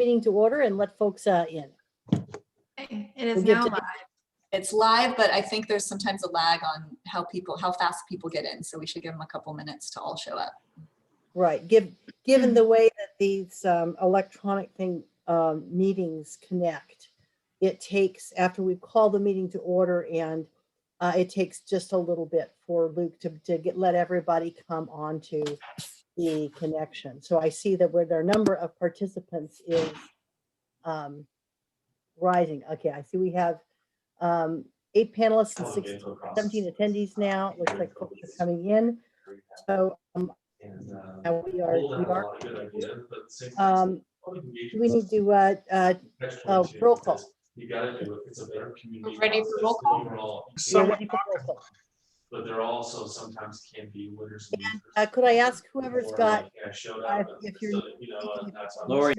meeting to order and let folks in. Okay, it is We'll get now to- live. It's live, but I think there's sometimes a lag on how fast people get in. So we should give them a couple minutes to all show up. Right. Given the way that these electronic meetings connect, it takes, after we call the meeting to order, and it takes just a little bit for Luke to let everybody come onto the connection. So I see that where their number of participants is rising. Okay, I see we have 8 panelists and 17 attendees now. Looks like folks are coming in. So we are we need to roll call. You gotta do it. It's a better community. Ready for roll call? We're ready for roll call. But there also sometimes can be winners. and losers. Could I ask whoever's Or, got, like, I showed up, if you're so that, you know, that's on Lori.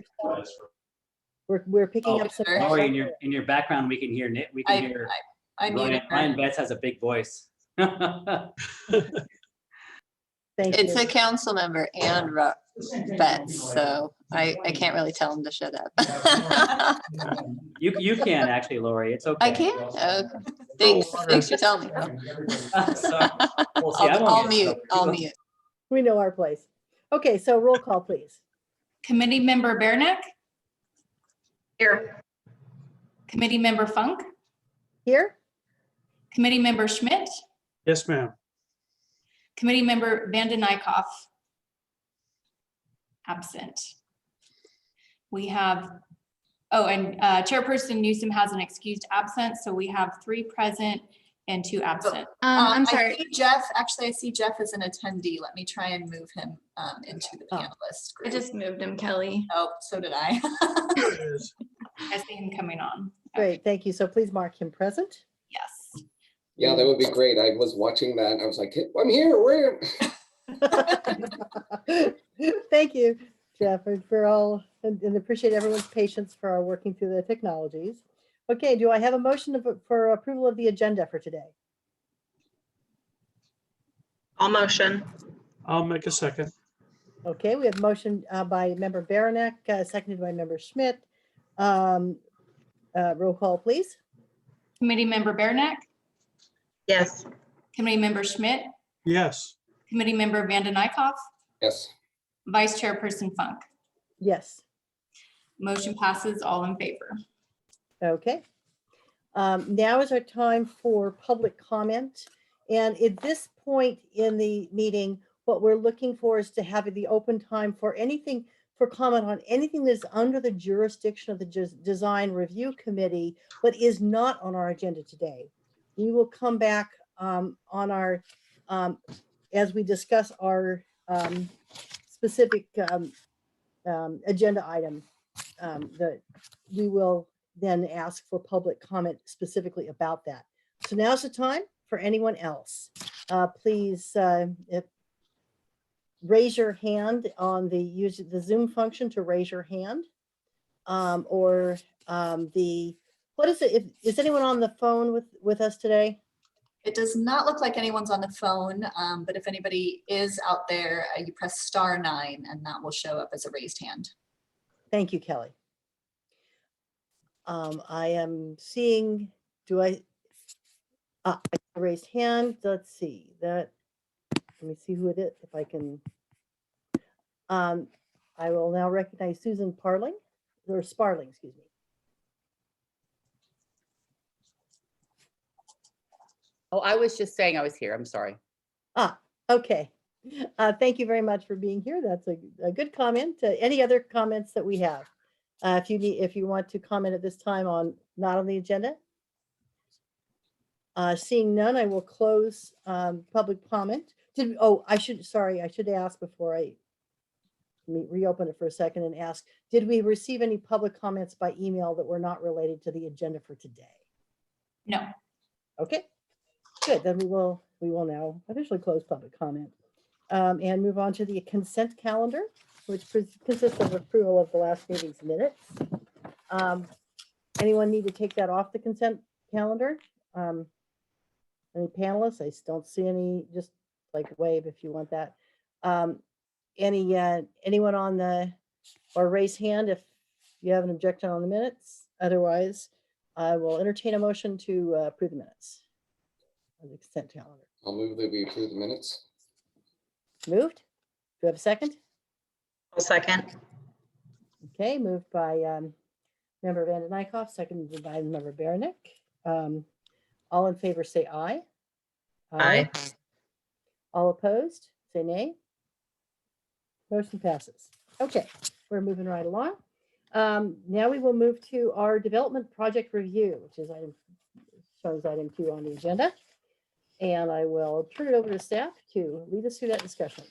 we're picking Oh, up some. Lori, in your background, we can hear Nick. We can hear I muted her. Ryan Betts has a big voice. Thank It's you. a council member and Betts, so I can't really tell him to shut up. You can actually, Lori. It's okay. I can? Okay. Thanks for telling me. So, we'll see. I won't I'll get mute, it. I'll mute. We know our place. Okay, so roll call, please. Committee member Bearneck, Here. committee member Funk, Here? committee member Schmidt, Yes, ma'am. committee member Vanden Eyck. Absent. We have, and Chairperson Newsom has an excused absence, so we have 3 present and 2 absent. I'm I sorry. see Jeff, actually, I see Jeff as an attendee. Let me try and move him into the panelist I group. just moved him, Kelly. Oh, so did I. There it is. I see him coming on. Great, thank you. So please mark him present. Yes. Yeah, that would be great. I was watching that. And I was like, hey, I'm here. Where? Thank you, Jeff, for all, and appreciate everyone's patience for our working through the technologies. Okay, do I have a motion for approval of the agenda for today? I'll motion. I'll make a second. Okay, we have motion by member Berenek, seconded by member Schmidt. Roll call, please. Committee member Bearneck, Yes. committee member Schmidt, Yes. committee member Vanden Eyck, Yes. vice chairperson Funk. Yes. Motion passes, all in favor. Okay. Now is our time for public comment. And at this point in the meeting, what we're looking for is to have the open time for anything, for comment on anything that's under the jurisdiction of the Design Review Committee, but is not on our agenda today. We will come back on our, as we discuss our specific agenda item, that we will then ask for public comment specifically about that. So now's the time for anyone else. Please raise your hand on use the Zoom function to raise your hand, or what is it? Is anyone on the phone with us today? It does not look like anyone's on the phone, but if anybody is out there, you press *9 and that will show up as a raised hand. Thank you, Kelly. I am seeing, I raised hand. Let's see that. Let me see who it is, if I can. I will now recognize Susan Sparling, excuse me. Oh, I was just saying I was here. I'm sorry. Okay. Thank you very much for being here. That's a good comment. Any other comments that we have? If you want to comment at this time on not on the agenda. Seeing none, I will close public comment. I should ask before I reopen it for a second and ask, did we receive any public comments by email that were not related to the agenda for today? No. Okay, good. Then we will now officially close public comment and move on to the consent calendar, which consists of approval of the last meeting's minutes. Anyone need to take that off the consent calendar? Any panelists? I don't see any. Just like wave if you want that. Anyone on the, or raise hand You have an objection on the minutes? Otherwise, I will entertain a motion to approve the minutes of the consent calendar. I'll move that we approve the minutes. Moved? Do you have a second? I'll second. Okay, moved by member Van den Eyck, seconded by member Baranik. All in favor say aye. Aye. All opposed, say nay. Motion passes. Okay, we're moving right along. Now we will move to our development project review, which is shows item 2 on the agenda. And I will turn it over to staff to lead us through that discussion.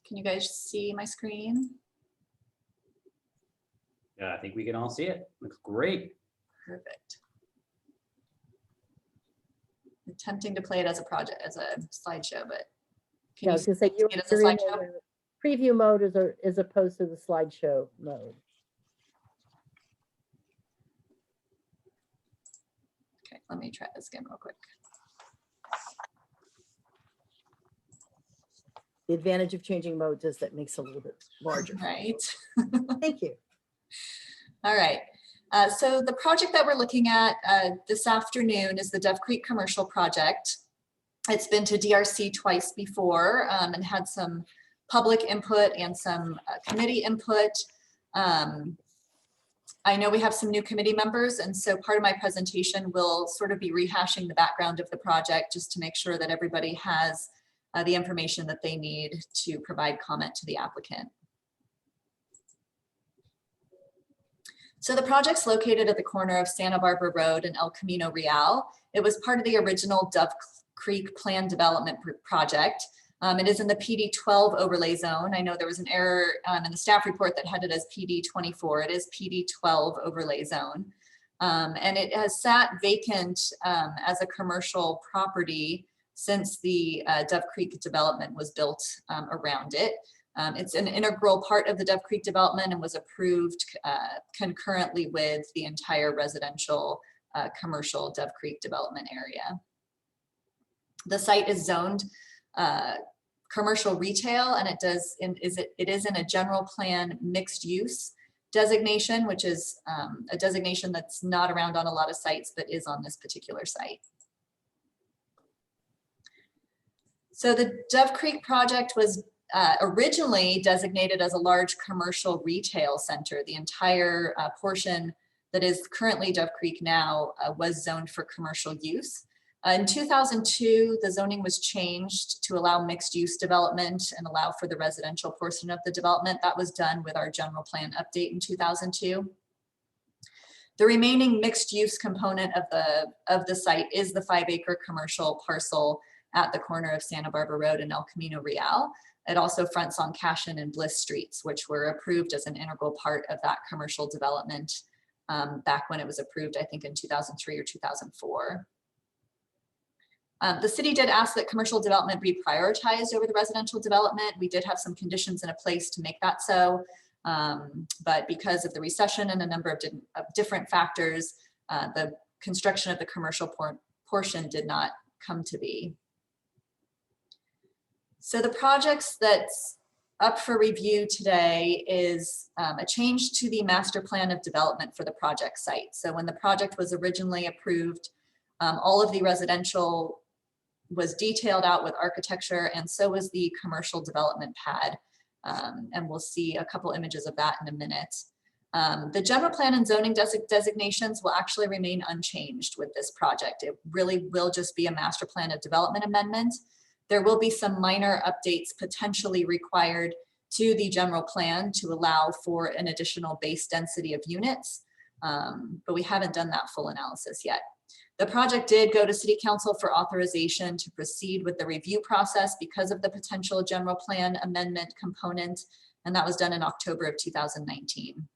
Can you guys see my screen? Yeah, I think we can all see it. Looks great. Perfect. Attempting to play it as a project, as a slideshow, but Yeah, I can was you gonna say see it as a you're in slideshow? the preview mode as opposed to the slideshow mode. Okay, let me try this again real quick. The advantage of changing modes is that makes it a little bit larger. Right. Thank you. All right. So the project that we're looking at this afternoon is the Dove Creek Commercial Project. It's been to DRC twice before and had some public input and some committee input. I know we have some new committee members, and so part of my presentation will sort of be rehashing the background of the project just to make sure that everybody has the information that they need to provide comment to the applicant. So the project's located at the corner of Santa Barbara Road and El Camino Real. It was part of the original Dove Creek Plan Development Project. It is in the PD 12 overlay zone. I know there was an error in the staff report that had it as PD 24. It is PD 12 overlay zone. And it has sat vacant as a commercial property since the Dove Creek development was built around it. It's an integral part of the Dove Creek development and was approved concurrently with the entire residential commercial Dove Creek development area. The site is zoned commercial retail, and it is in a general plan mixed use designation, which is a designation that's not around on a lot of sites, but is on this particular site. So the Dove Creek project was originally designated as a large commercial retail center. The entire portion that is currently Dove Creek now was zoned for commercial use. In 2002, the zoning was changed to allow mixed use development and allow for the residential portion of the development. That was done with our general plan update in 2002. The remaining mixed use component of the site is the 5-acre commercial parcel at the corner of Santa Barbara Road and El Camino Real. It also fronts on Cashin and Bliss Streets, which were approved as an integral part of that commercial development back when it was approved, I think in 2003 or 2004. The city did ask that commercial development be prioritized over the residential development. We did have some conditions in a place to make that so, but because of the recession and a number of different factors, the construction of the commercial portion did not come to be. So the projects that's up for review today is a change to the master plan of development for the project site. So when the project was originally approved, all of the residential was detailed out with architecture, and so was the commercial development pad. And we'll see a couple images of that in a minute. The general plan and zoning designations will actually remain unchanged with this project. It really will just be a master plan of development amendment. There will be some minor updates potentially required to the general plan to allow for an additional base density of units, but we haven't done that full analysis yet. The project did go to City Council for authorization to proceed with the review process because of the potential general plan amendment component, and that was done in October of 2019.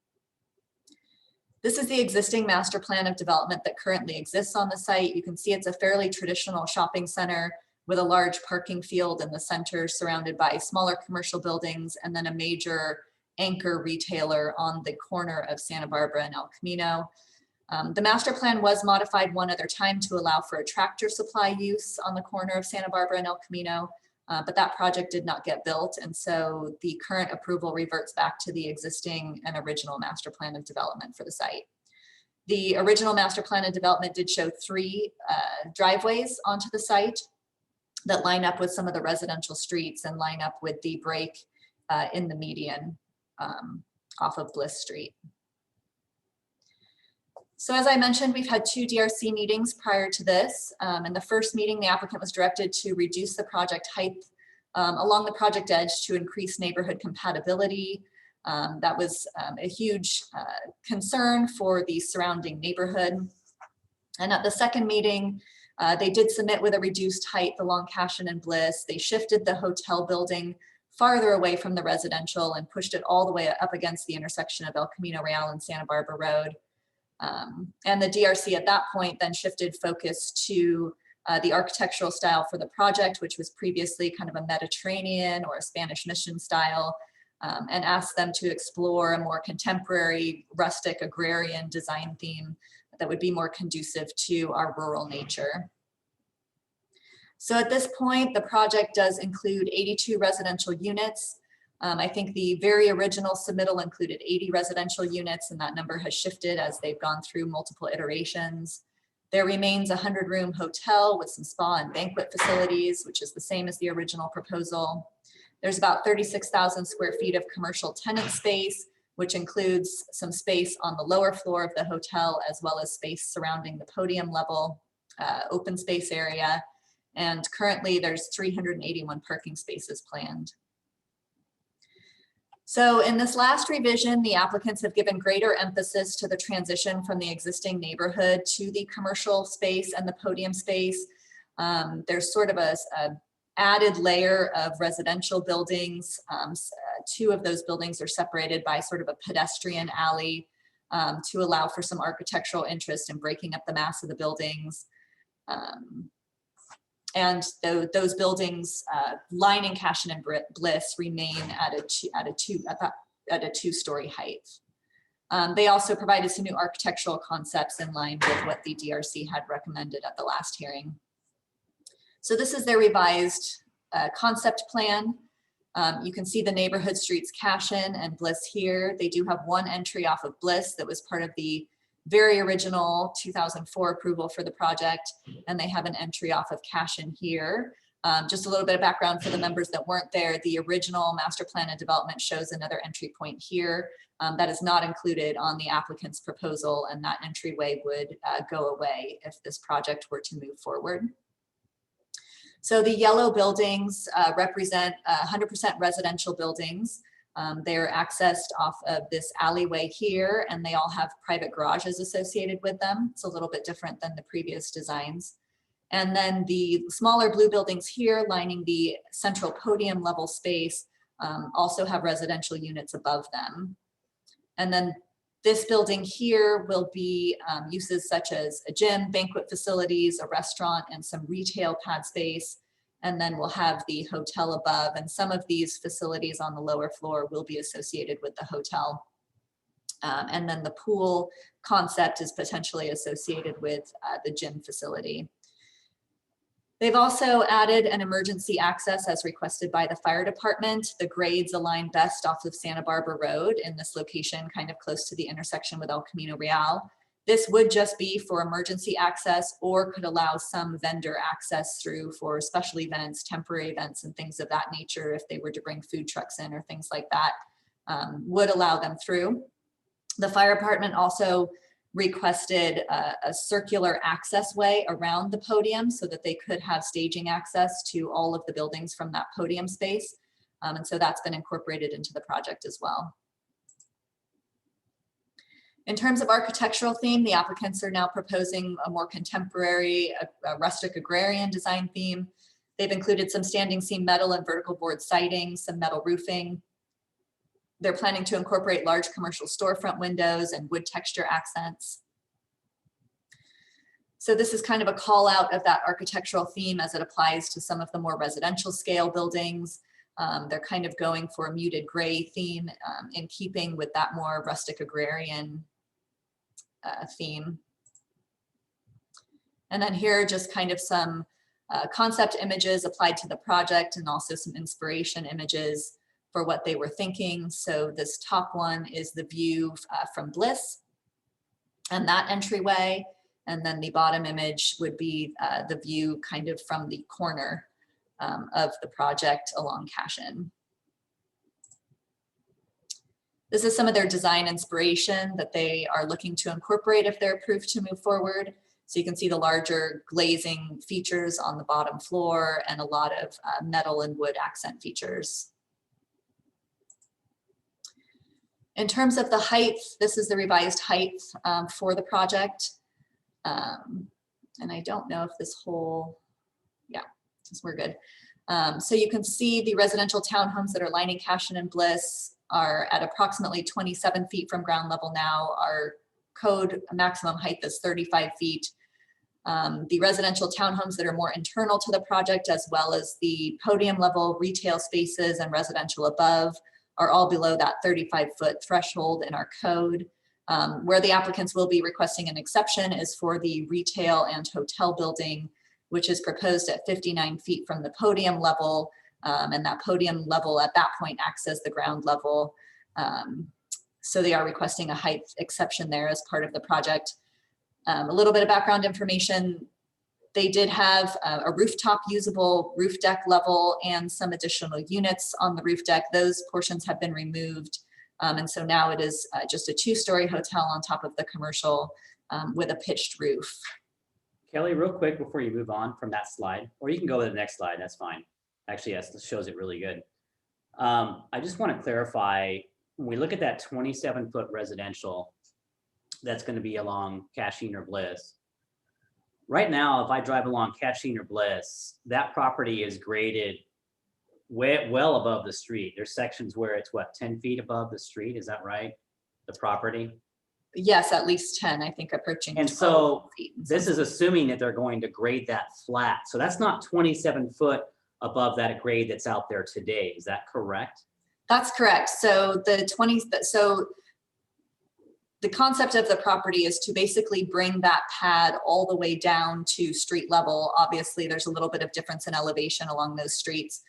This is the existing master plan of development that currently exists on the site. You can see it's a fairly traditional shopping center with a large parking field in the center surrounded by smaller commercial buildings and then a major anchor retailer on the corner of Santa Barbara and El Camino. The master plan was modified one other time to allow for a tractor supply use on the corner of Santa Barbara and El Camino, but that project did not get built. And so the current approval reverts back to the existing and original master plan of development for the site. The original master plan of development did show 3 driveways onto the site that line up with some of the residential streets and line up with the break in the median off of Bliss Street. So as I mentioned, we've had 2 DRC meetings prior to this. In the first meeting, the applicant was directed to reduce the project height along the project edge to increase neighborhood compatibility. That was a huge concern for the surrounding neighborhood. And at the second meeting, they did submit with a reduced height along Cashin and Bliss. They shifted the hotel building farther away from the residential and pushed it all the way up against the intersection of El Camino Real and Santa Barbara Road. And the DRC at that point then shifted focus to the architectural style for the project, which was previously kind of a Mediterranean or a Spanish mission style, and asked them to explore a more contemporary, rustic, agrarian design theme that would be more conducive to our rural nature. So at this point, the project does include 82 residential units. I think the very original submittal included 80 residential units, and that number has shifted as they've gone through multiple iterations. There remains a 100-room hotel with some spa and banquet facilities, which is the same as the original proposal. There's about 36,000 square feet of commercial tenant space, which includes some space on the lower floor of the hotel, as well as space surrounding the podium level, open space area. And currently there's 381 parking spaces planned. So in this last revision, the applicants have given greater emphasis to the transition from the existing neighborhood to the commercial space and the podium space. There's sort of a added layer of residential buildings. 2 of those buildings are separated by sort of a pedestrian alley to allow for some architectural interest in breaking up the mass of the buildings. And those buildings lining Cashin and Bliss remain at a 2-story height. They also provided some new architectural concepts in line with what the DRC had recommended at the last hearing. So this is their revised concept plan. You can see the neighborhood streets Cashin and Bliss here. They do have 1 entry off of Bliss that was part of the very original 2004 approval for the project, and they have an entry off of Cashin here. Just a little bit of background for the members that weren't there. The original master plan and development shows another entry point here that is not included on the applicant's proposal, and that entryway would go away if this project were to move forward. So the yellow buildings represent 100% residential buildings. They're accessed off of this alleyway here, and they all have private garages associated with them. It's a little bit different than the previous designs. And then the smaller blue buildings here lining the central podium level space also have residential units above them. And then this building here will be uses such as a gym, banquet facilities, a restaurant, and some retail pad space. And then we'll have the hotel above, and some of these facilities on the lower floor will be associated with the hotel. And then the pool concept is potentially associated with the gym facility. They've also added an emergency access as requested by the fire department. The grades align best off of Santa Barbara Road in this location, kind of close to the intersection with El Camino Real. This would just be for emergency access, or could allow some vendor access through for special events, temporary events, and things of that nature. If they were to bring food trucks in or things like that, would allow them through. The fire department also requested a circular access way around the podium so that they could have staging access to all of the buildings from that podium space. And so that's been incorporated into the project as well. In terms of architectural theme, the applicants are now proposing a more contemporary, a rustic agrarian design theme. They've included some standing seam metal and vertical board siding, some metal roofing. They're planning to incorporate large commercial storefront windows and wood texture accents. So this is kind of a call out of that architectural theme as it applies to some of the more residential scale buildings. They're kind of going for a muted gray theme in keeping with that more rustic agrarian theme. And then here are just kind of some concept images applied to the project and also some inspiration images for what they were thinking. So this top one is the view from Bliss and that entryway. And then the bottom image would be the view kind of from the corner of the project along Cashin. This is some of their design inspiration that they are looking to incorporate if they're approved to move forward. So you can see the larger glazing features on the bottom floor and a lot of metal and wood accent features. In terms of the height, this is the revised height for the project. And I don't know if this whole, yeah, we're good. So you can see the residential townhomes that are lining Cashin and Bliss are at approximately 27 feet from ground level now. Our code maximum height is 35 feet. The residential townhomes that are more internal to the project, as well as the podium level retail spaces and residential above, are all below that 35-foot threshold in our code. Where the applicants will be requesting an exception is for the retail and hotel building, which is proposed at 59 feet from the podium level. And that podium level at that point acts as the ground level. So they are requesting a height exception there as part of the project. A little bit of background information. They did have a rooftop usable roof deck level and some additional units on the roof deck. Those portions have been removed. And so now it is just a 2-story hotel on top of the commercial with a pitched roof. Kelly, real quick before you move on from that slide, or you can go to the next slide, that's fine. Actually, yes, this shows it really good. I just want to clarify, when we look at that 27-foot residential that's going to be along Cashin or Bliss, right now, if I drive along Cashin or Bliss, that property is graded well above the street. There's sections where it's what, 10 feet above the street, is that right? The property? Yes, at least 10, I think, approaching. And so this is assuming that they're going to grade that flat. So that's not 27 foot above that grade that's out there today. Is that correct? That's correct. So the concept of the property is to basically bring that pad all the way down to street level. Obviously, there's a little bit of difference in elevation along those streets.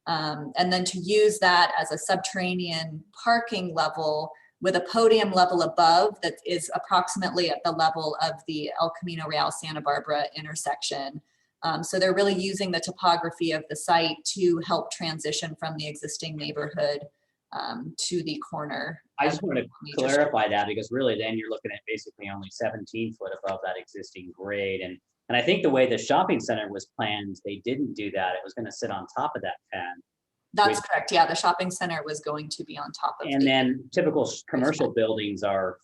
And then to use that as a subterranean parking level with a podium level above that is approximately at the level of the El Camino Real Santa Barbara intersection. So they're really using the topography of the site to help transition from the existing neighborhood to the corner. I just want to clarify that, because really then you're looking at basically only 17 foot above that existing grade. And I think the way the shopping center was planned, they didn't do that. It was going to sit on top of that pad. That's correct. Yeah, the shopping center was going to be on top of. And then typical commercial buildings are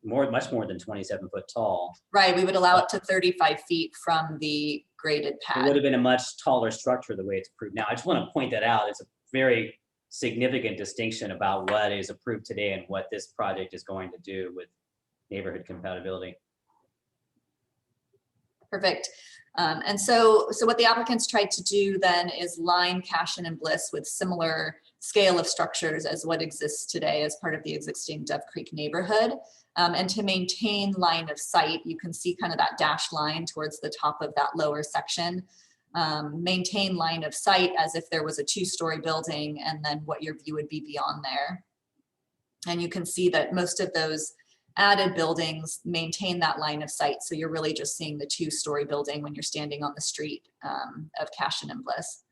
much more than 27 foot tall. Right, we would allow up to 35 feet from the graded It pad. would have been a much taller structure the way it's approved now. I just want to point that out. It's a very significant distinction about what is approved today and what this project is going to do with neighborhood compatibility. Perfect. And so what the applicants tried to do then is line Cashin and Bliss with similar scale of structures as what exists today as part of the existing Dove Creek neighborhood. And to maintain line of sight, you can see kind of that dashed line towards the top of that lower section. Maintain line of sight as if there was a 2-story building and then what your view would be beyond there. And you can see that most of those added buildings maintain that line of sight. So you're really just seeing the 2-story building when you're standing on the street of Cashin and Bliss.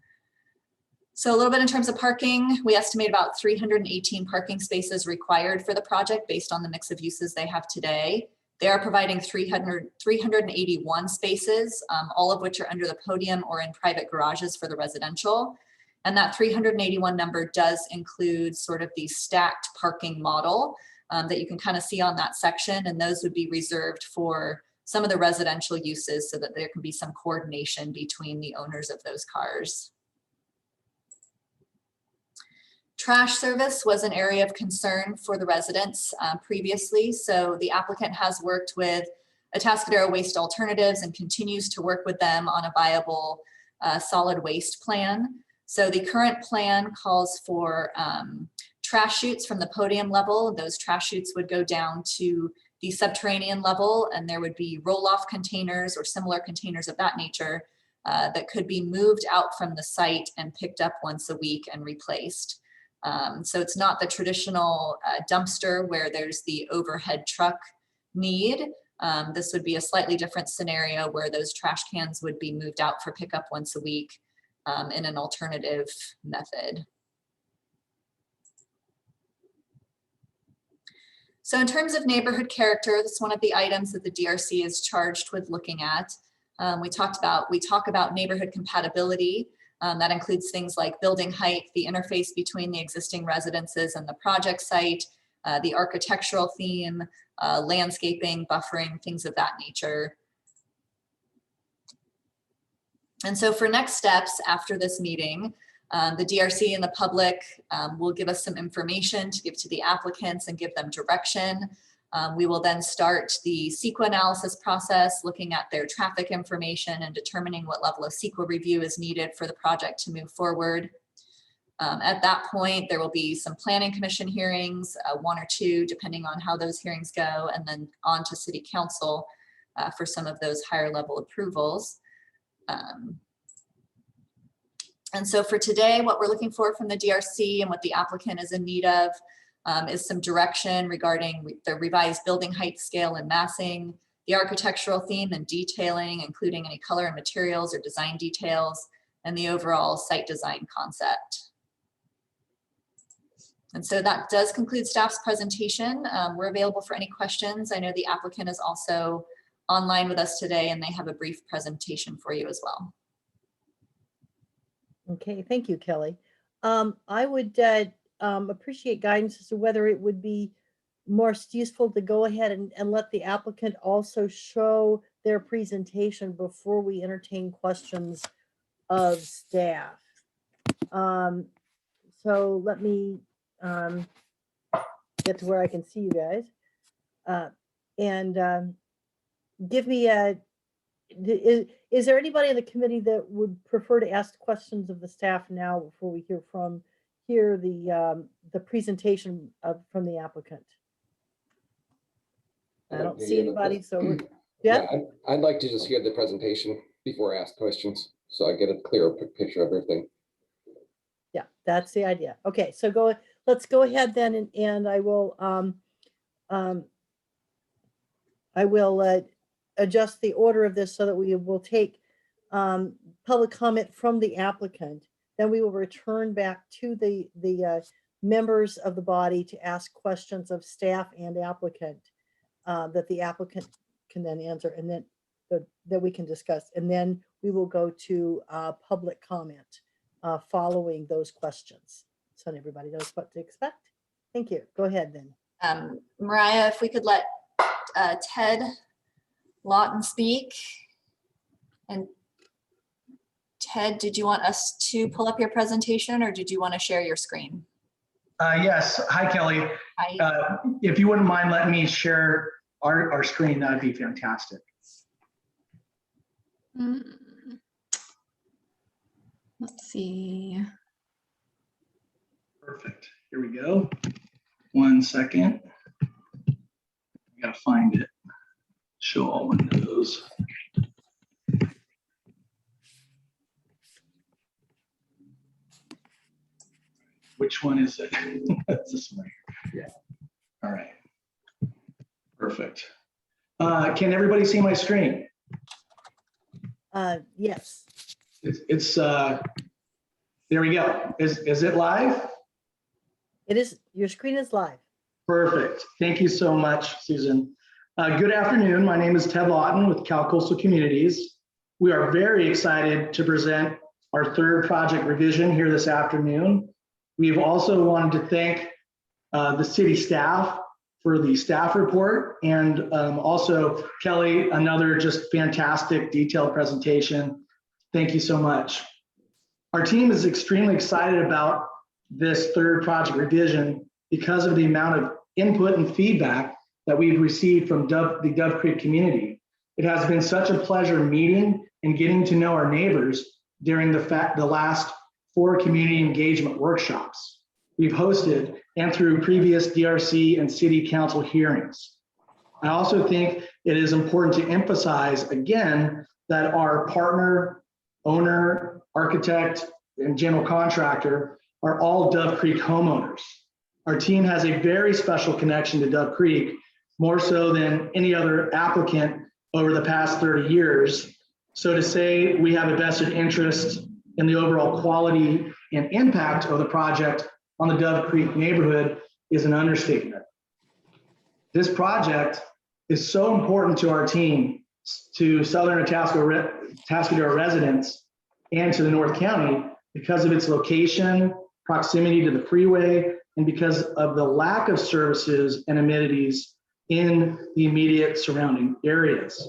So a little bit in terms of parking, we estimate about 318 parking spaces required for the project based on the mix of uses they have today. They are providing 381 spaces, all of which are under the podium or in private garages for the residential. And that 381 number does include sort of the stacked parking model that you can kind of see on that section. And those would be reserved for some of the residential uses so that there can be some coordination between the owners of those cars. Trash service was an area of concern for the residents previously. So the applicant has worked with Atascadero Waste Alternatives and continues to work with them on a viable solid waste plan. So the current plan calls for trash chutes from the podium level. Those trash chutes would go down to the subterranean level, and there would be roll-off containers or similar containers of that nature that could be moved out from the site and picked up once a week and replaced. So it's not the traditional dumpster where there's the overhead truck need. This would be a slightly different scenario where those trash cans would be moved out for pickup once a week in an alternative method. So in terms of neighborhood character, this is one of the items that the DRC is charged with looking at. We talk about neighborhood compatibility. That includes things like building height, the interface between the existing residences and the project site, the architectural theme, landscaping, buffering, things of that nature. And so for next steps after this meeting, the DRC and the public will give us some information to give to the applicants and give them direction. We will then start the CEQA analysis process, looking at their traffic information and determining what level of CEQA review is needed for the project to move forward. At that point, there will be some planning commission hearings, 1 or 2, depending on how those hearings go, and then on to city council for some of those higher level approvals. And so for today, what we're looking for from the DRC and what the applicant is in need of is some direction regarding the revised building height scale and massing, the architectural theme and detailing, including any color and materials or design details, and the overall site design concept. And so that does conclude staff's presentation. We're available for any questions. I know the applicant is also online with us today, and they have a brief presentation for you as well. Okay, thank you, Kelly. I would appreciate guidance as to whether it would be more useful to go ahead and let the applicant also show their presentation before we entertain questions of staff. So let me get to where I can see you guys. Give me a, is there anybody in the committee that would prefer to ask questions of the staff now before we hear the presentation from the applicant? I don't see anybody, so yeah. I'd like to just hear the presentation before I ask questions, so I get a clearer picture of everything. Yeah, that's the idea. Okay, so let's go ahead then, and I will adjust the order of this so that we will take public comment from the applicant. Then we will return back to the members of the body to ask questions of staff and applicant that the applicant can then answer, and then that we can discuss. And then we will go to public comment following those questions, so everybody knows what to expect. Thank you. Go ahead then. Mariah, if we could let Ted Lawton speak. And Ted, did you want us to pull up your presentation, or did you want to share your screen? Yes. Hi, Kelly. Hi. If you wouldn't mind letting me share our screen, that'd be fantastic. Let's see. Perfect. Here we go. 1 second. I gotta find it. Show all windows. Which one is it? That's this one. Yeah. All right. Perfect. Can everybody see my screen? Yes. It's there we go. Is it live? It is. Your screen is live. Perfect. Thank you so much, Susan. Good afternoon. My name is Ted Lawton with Cal Coastal Communities. We are very excited to present our third project revision here this afternoon. We've also wanted to thank the city staff for the staff report, and also Kelly, another just fantastic detailed presentation. Thank you so much. Our team is extremely excited about this third project revision because of the amount of input and feedback that we've received from the Dove Creek community. It has been such a pleasure meeting and getting to know our neighbors during the last 4 community engagement workshops we've hosted and through previous DRC and city council hearings. I also think it is important to emphasize again that our partner, owner, architect, and general contractor are all Dove Creek homeowners. Our team has a very special connection to Dove Creek, more so than any other applicant over the past 30 years. So to say we have a vested interest in the overall quality and impact of the project on the Dove Creek neighborhood is an understatement. This project is so important to our team, to Southern Atascadero residents, and to the North County because of its location, proximity to the freeway, and because of the lack of services and amenities in the immediate surrounding areas.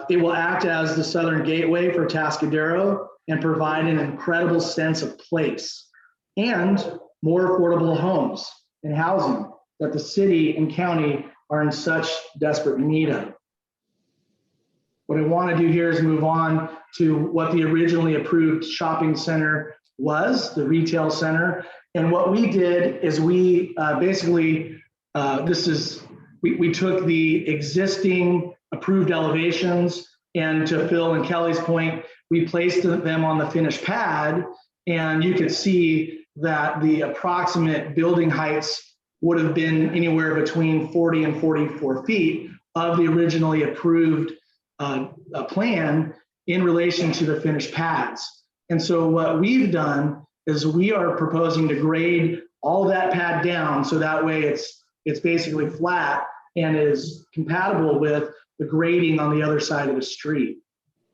It will act as the southern gateway for Atascadero and provide an incredible sense of place and more affordable homes and housing that the city and county are in such desperate need of. What I want to do here is move on to what the originally approved shopping center was, the retail center. And what we did is we basically, we took the existing approved elevations, and to Phil and Kelly's point, we placed them on the finished pad, and you could see that the approximate building heights would have been anywhere between 40 and 44 feet of the originally approved plan in relation to the finished pads. And so what we've done is we are proposing to grade all that pad down so that way it's basically flat and is compatible with the grading on the other side of the street.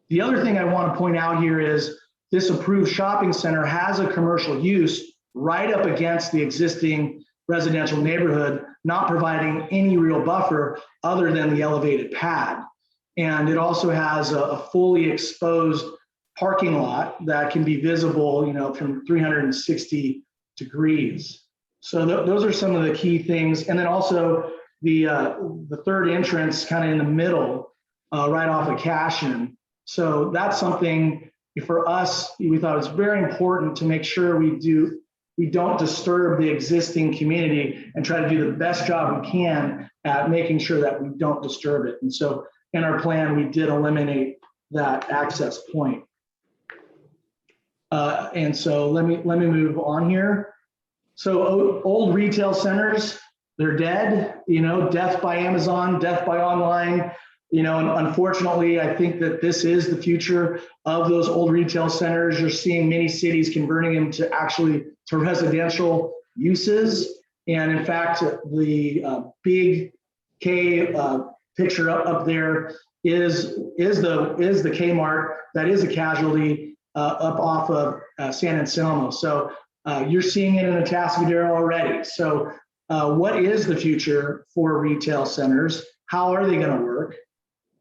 The other thing I want to point out here is this approved shopping center has a commercial use right up against the existing residential neighborhood, not providing any real buffer other than the elevated pad. And it also has a fully exposed parking lot that can be visible, from 360 degrees. So those are some of the key things. And then also the third entrance kind of in the middle, right off of Cashin. So that's something for us, we thought it was very important to make sure we don't disturb the existing community and try to do the best job we can at making sure that we don't disturb it. And so in our plan, we did eliminate that access point. And so let me move on here. So old retail centers, they're dead, death by Amazon, death by online, and unfortunately, I think that this is the future of those old retail centers. You're seeing many cities converting them to residential uses. And in fact, the big K picture up there is the Kmart that is a casualty up off of San Anselmo. So you're seeing it in Atascadero already. So what is the future for retail centers? How are they going to work?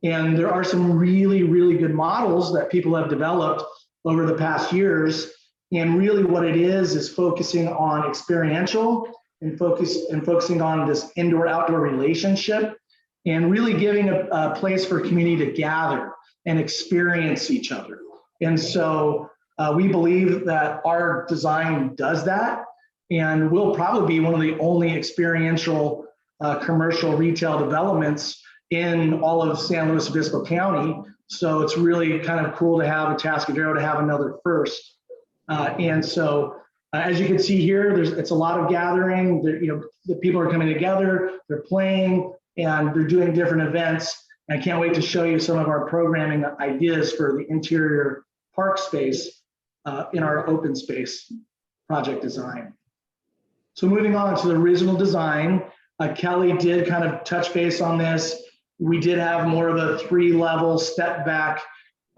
And there are some really, really good models that people have developed over the past years. And really what it is focusing on experiential and focusing on this indoor-outdoor relationship and really giving a place for community to gather and experience each other. And so we believe that our design does that, and we'll probably be one of the only experiential commercial retail developments in all of San Luis Obispo County. So it's really kind of cool to have Atascadero to have another first. And so as you can see here, it's a lot of gathering. The people are coming together, they're playing, and they're doing different events. And I can't wait to show you some of our programming ideas for the interior park space in our open space project design. So moving on to the original design, Kelly did kind of touch base on this. We did have more of a 3-level step back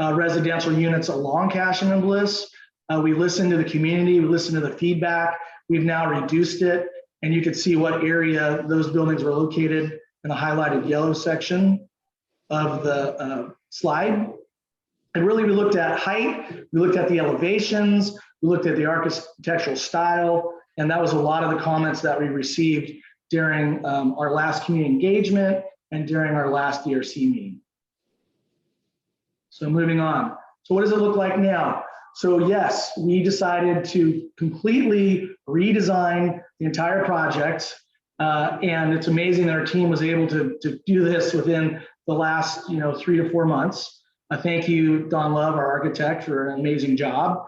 residential units along Cashin and Bliss. We listened to the community, we listened to the feedback. We've now reduced it, and you can see what area those buildings were located in the highlighted yellow section of the slide. And really, we looked at height, we looked at the elevations, we looked at the architectural style, and that was a lot of the comments that we received during our last community engagement and during our last DRC meeting. So moving on. So what does it look like now? So yes, we decided to completely redesign the entire project. And it's amazing that our team was able to do this within the last 3 to 4 months. Thank you, Don Love, our architect, for an amazing job.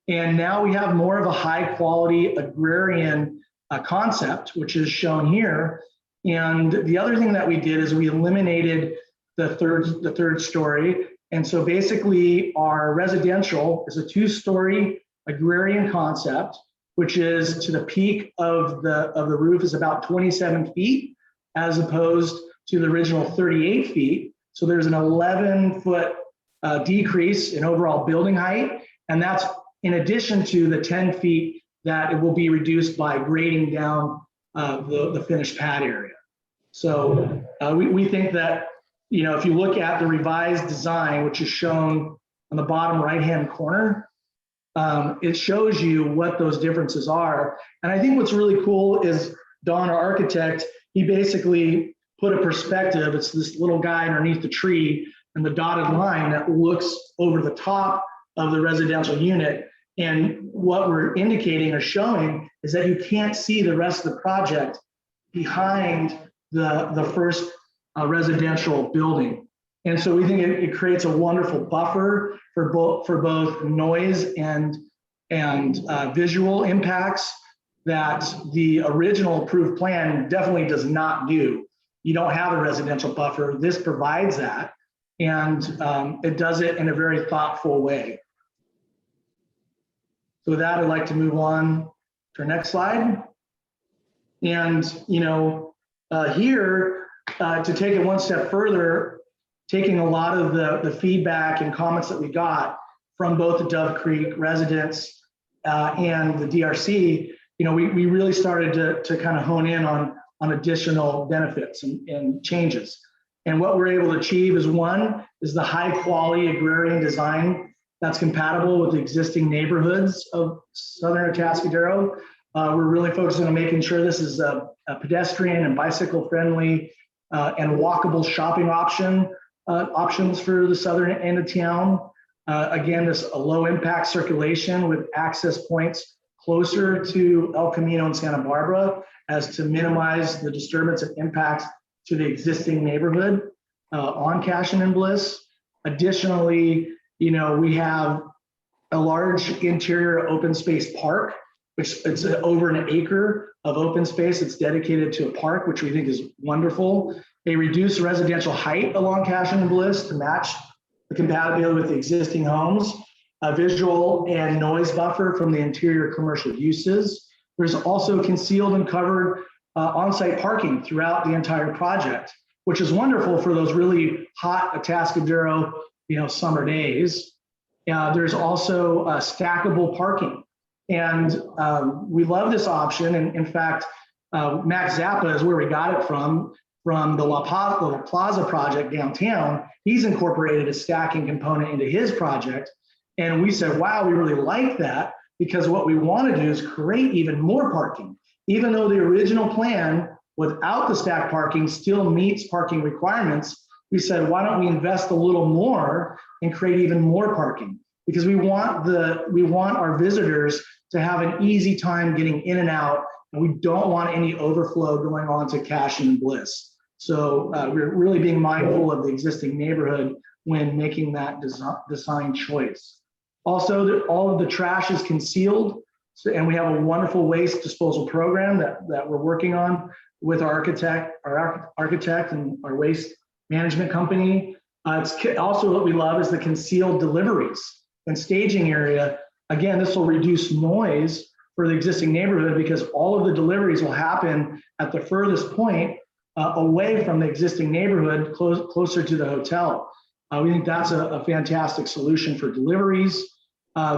And now we have more of a high quality agrarian concept, which is shown here. And the other thing that we did is we eliminated the third story. And so basically our residential is a 2-story agrarian concept, which is to the peak of the roof is about 27 feet, as opposed to the original 38 feet. So there's an 11-foot decrease in overall building height. And that's in addition to the 10 feet that it will be reduced by grading down the finished pad area. So we think that, if you look at the revised design, which is shown on the bottom right-hand corner, it shows you what those differences are. And I think what's really cool is Don, our architect, he basically put a perspective. It's this little guy underneath the tree and the dotted line that looks over the top of the residential unit. And what we're indicating or showing is that you can't see the rest of the project behind the first residential building. And so we think it creates a wonderful buffer for both noise and visual impacts that the original approved plan definitely does not do. You don't have a residential buffer. This provides that, and it does it in a very thoughtful way. So with that, I'd like to move on to our next slide. And here, to take it one step further, taking a lot of the feedback and comments that we got from both the Dove Creek residents and the DRC, we really started to kind of hone in on additional benefits and changes. And what we're able to achieve is, one, is the high quality agrarian design that's compatible with the existing neighborhoods of Southern Atascadero. We're really focusing on making sure this is a pedestrian and bicycle friendly and walkable shopping options for the southern end of town. Again, this a low impact circulation with access points closer to El Camino and Santa Barbara, as to minimize the disturbance and impacts to the existing neighborhood on Cashin and Bliss. Additionally, we have a large interior open space park, which it's over an acre of open space. It's dedicated to a park, which we think is wonderful. They reduce residential height along Cashin and Bliss to match the compatibility with the existing homes, a visual and noise buffer from the interior commercial uses. There's also concealed and covered on-site parking throughout the entire project, which is wonderful for those really hot Atascadero, summer days. There's also stackable parking. And we love this option. And in fact, Max Zappa is where we got it from the La Plaza project downtown. He's incorporated a stacking component into his project. And we said, wow, we really like that, because what we want to do is create even more parking. Even though the original plan without the stack parking still meets parking requirements, we said, why don't we invest a little more and create even more parking? Because we want our visitors to have an easy time getting in and out, and we don't want any overflow going on to Cashin and Bliss. So we're really being mindful of the existing neighborhood when making that design choice. Also, all of the trash is concealed, and we have a wonderful waste disposal program that we're working on with our architect and our waste management company. It's also what we love is the concealed deliveries and staging area. Again, this will reduce noise for the existing neighborhood, because all of the deliveries will happen at the furthest point away from the existing neighborhood, closer to the hotel. We think that's a fantastic solution for deliveries.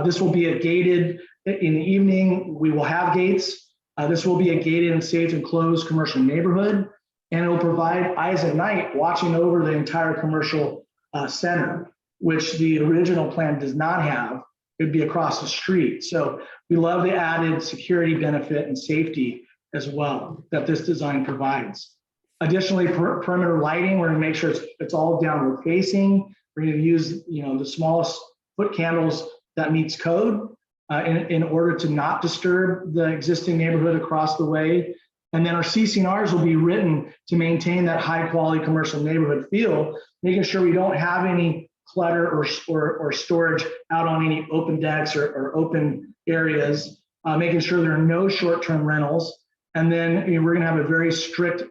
This will be a gated, in the evening, we will have gates. This will be a gated and safe and closed commercial neighborhood, and it will provide eyes at night watching over the entire commercial center, which the original plan does not have. It would be across the street. So we love the added security benefit and safety as well that this design provides. Additionally, perimeter lighting, we're going to make sure it's all downward facing. We're going to use the smallest foot candles that meets code in order to not disturb the existing neighborhood across the way. And then our CC&Rs will be written to maintain that high quality commercial neighborhood feel, making sure we don't have any clutter or storage out on any open decks or open areas, making sure there are no short-term rentals. And then we're going to have a very strict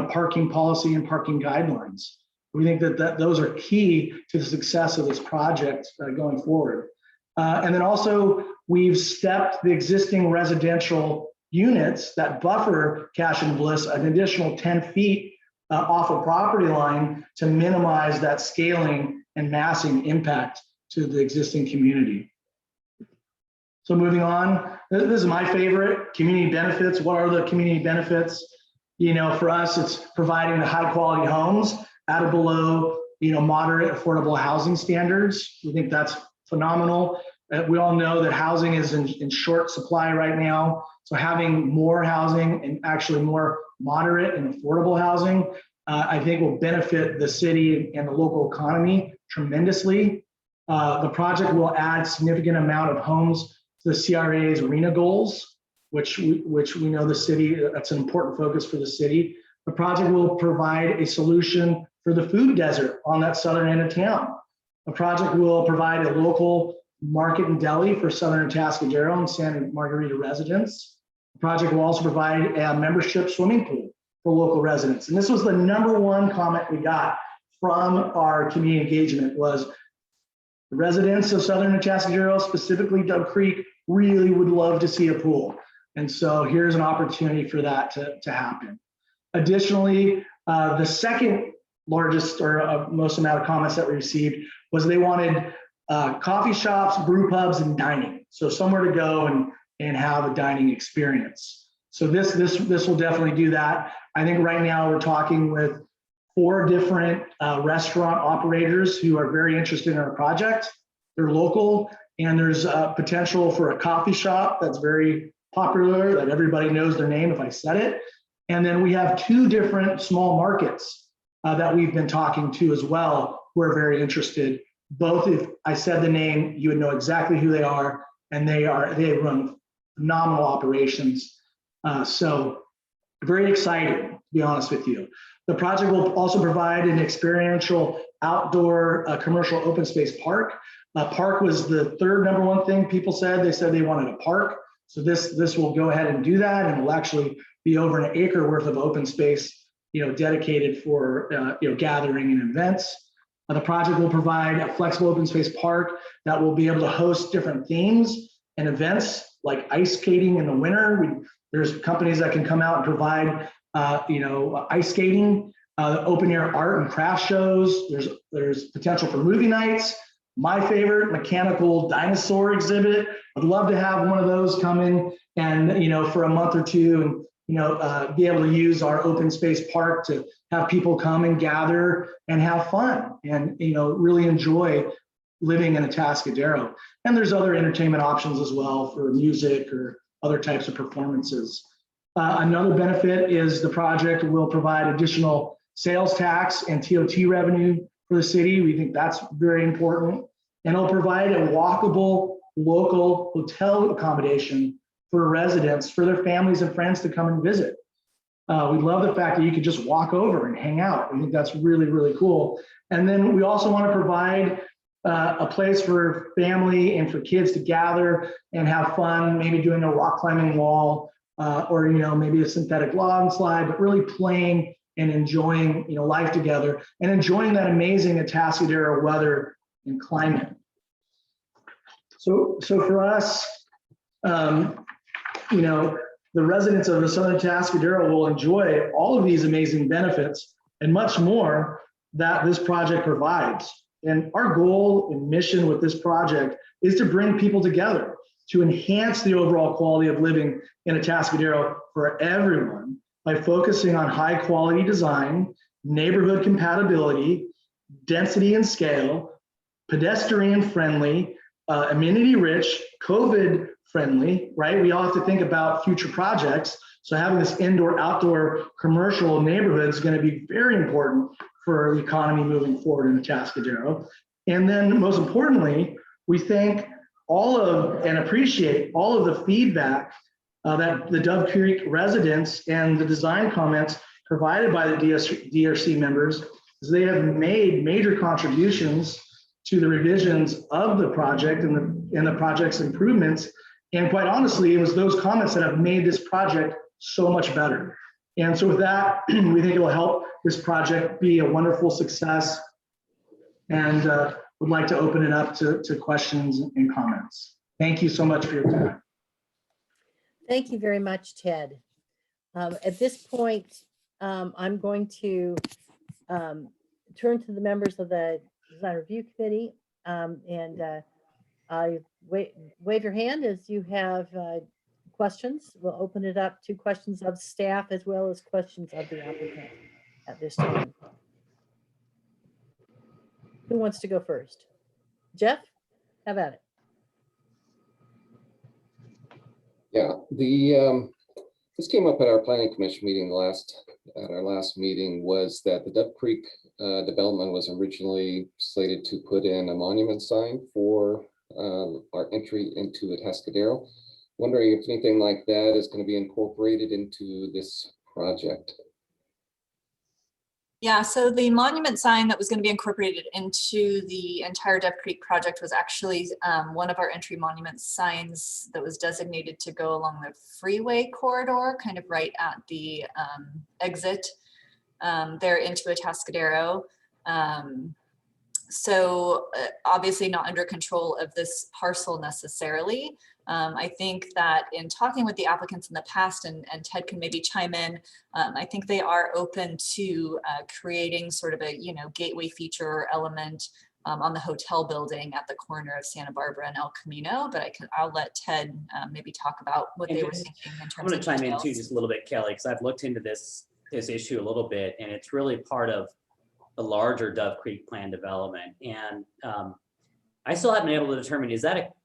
parking policy and parking guidelines. We think that those are key to the success of this project going forward. And then also we've stepped the existing residential units that buffer Cash and Bliss an additional 10 feet off a property line to minimize that scaling and massing impact to the existing community. So moving on, this is my favorite, community benefits. What are the community benefits? For us, it's providing the high quality homes at or below, moderate affordable housing standards. We think that's phenomenal. We all know that housing is in short supply right now. So having more housing and actually more moderate and affordable housing, I think will benefit the city and the local economy tremendously. The project will add significant amount of homes to the CRA's arena goals, which we know the city, that's an important focus for the city. The project will provide a solution for the food desert on that southern end of town. The project will provide a local market and deli for Southern Atascadero and Santa Margarita residents. The project will also provide a membership swimming pool for local residents. And this was the #1 comment we got from our community engagement was the residents of Southern Atascadero, specifically Dove Creek, really would love to see a pool. And so here's an opportunity for that to happen. Additionally, the second largest or most amount of comments that we received was they wanted coffee shops, brew pubs, and dining. So somewhere to go and have a dining experience. So this will definitely do that. I think right now we're talking with 4 different restaurant operators who are very interested in our project. They're local, and there's potential for a coffee shop that's very popular, that everybody knows their name if I said it. And then we have 2 different small markets that we've been talking to as well who are very interested. Both, if I said the name, you would know exactly who they are, and they run phenomenal operations. So very excited, to be honest with you. The project will also provide an experiential outdoor commercial open space park. Park was the third #1 thing people said. They said they wanted a park. So this will go ahead and do that, and will actually be over an acre worth of open space, dedicated for gathering and events. The project will provide a flexible open space park that will be able to host different themes and events like ice skating in the winter. There's companies that can come out and provide ice skating, open air art and craft shows. There's potential for movie nights. My favorite, mechanical dinosaur exhibit. I'd love to have one of those come in and for a month or two and be able to use our open space park to have people come and gather and have fun and really enjoy living in Atascadero. And there's other entertainment options as well for music or other types of performances. Another benefit is the project will provide additional sales tax and TOT revenue for the city. We think that's very important. And it'll provide a walkable local hotel accommodation for residents, for their families and friends to come and visit. We love the fact that you could just walk over and hang out. I think that's really, really cool. And then we also want to provide a place for family and for kids to gather and have fun, maybe doing a rock climbing wall or maybe a synthetic lawn slide, but really playing and enjoying life together and enjoying that amazing Atascadero weather and climate. So for us, the residents of the Southern Atascadero will enjoy all of these amazing benefits and much more that this project provides. And our goal and mission with this project is to bring people together, to enhance the overall quality of living in Atascadero for everyone by focusing on high quality design, neighborhood compatibility, density and scale, pedestrian friendly, amenity rich, COVID friendly, right? We all have to think about future projects. So having this indoor outdoor commercial neighborhood is going to be very important for the economy moving forward in Atascadero. And then most importantly, we thank all of and appreciate all of the feedback that the Dove Creek residents and the design comments provided by the DRC members is they have made major contributions to the revisions of the project and the project's improvements. And quite honestly, it was those comments that have made this project so much better. And so with that, we think it will help this project be a wonderful success, and would like to open it up to questions and comments. Thank you so much for your time. Thank you very much, Ted. At this point, I'm going to turn to the members of the Design Review Committee, and wave your hand as you have questions. We'll open it up to questions of staff as well as questions of the applicant at this time. Who wants to go first? Jeff, have at it. Yeah, this came up at our planning commission meeting at our last meeting, was that the Dove Creek development was originally slated to put in a monument sign for our entry into Atascadero. Wondering if anything like that is going to be incorporated into this project. Yeah, so the monument sign that was going to be incorporated into the entire Dove Creek project was actually one of our entry monument signs that was designated to go along the freeway corridor, kind of right at the exit there into Atascadero. So obviously not under control of this parcel necessarily. I think that in talking with the applicants in the past, and Ted can maybe chime in, I think they are open to creating sort of a, gateway feature or element on the hotel building at the corner of Santa Barbara and El Camino, but I'll let Ted maybe talk about what they were thinking in terms of I'm going to chime in details. too, just a little bit, Kelly, because I've looked into this issue a little bit, and it's really part of the larger Dove Creek plan development. And I still haven't been able to determine,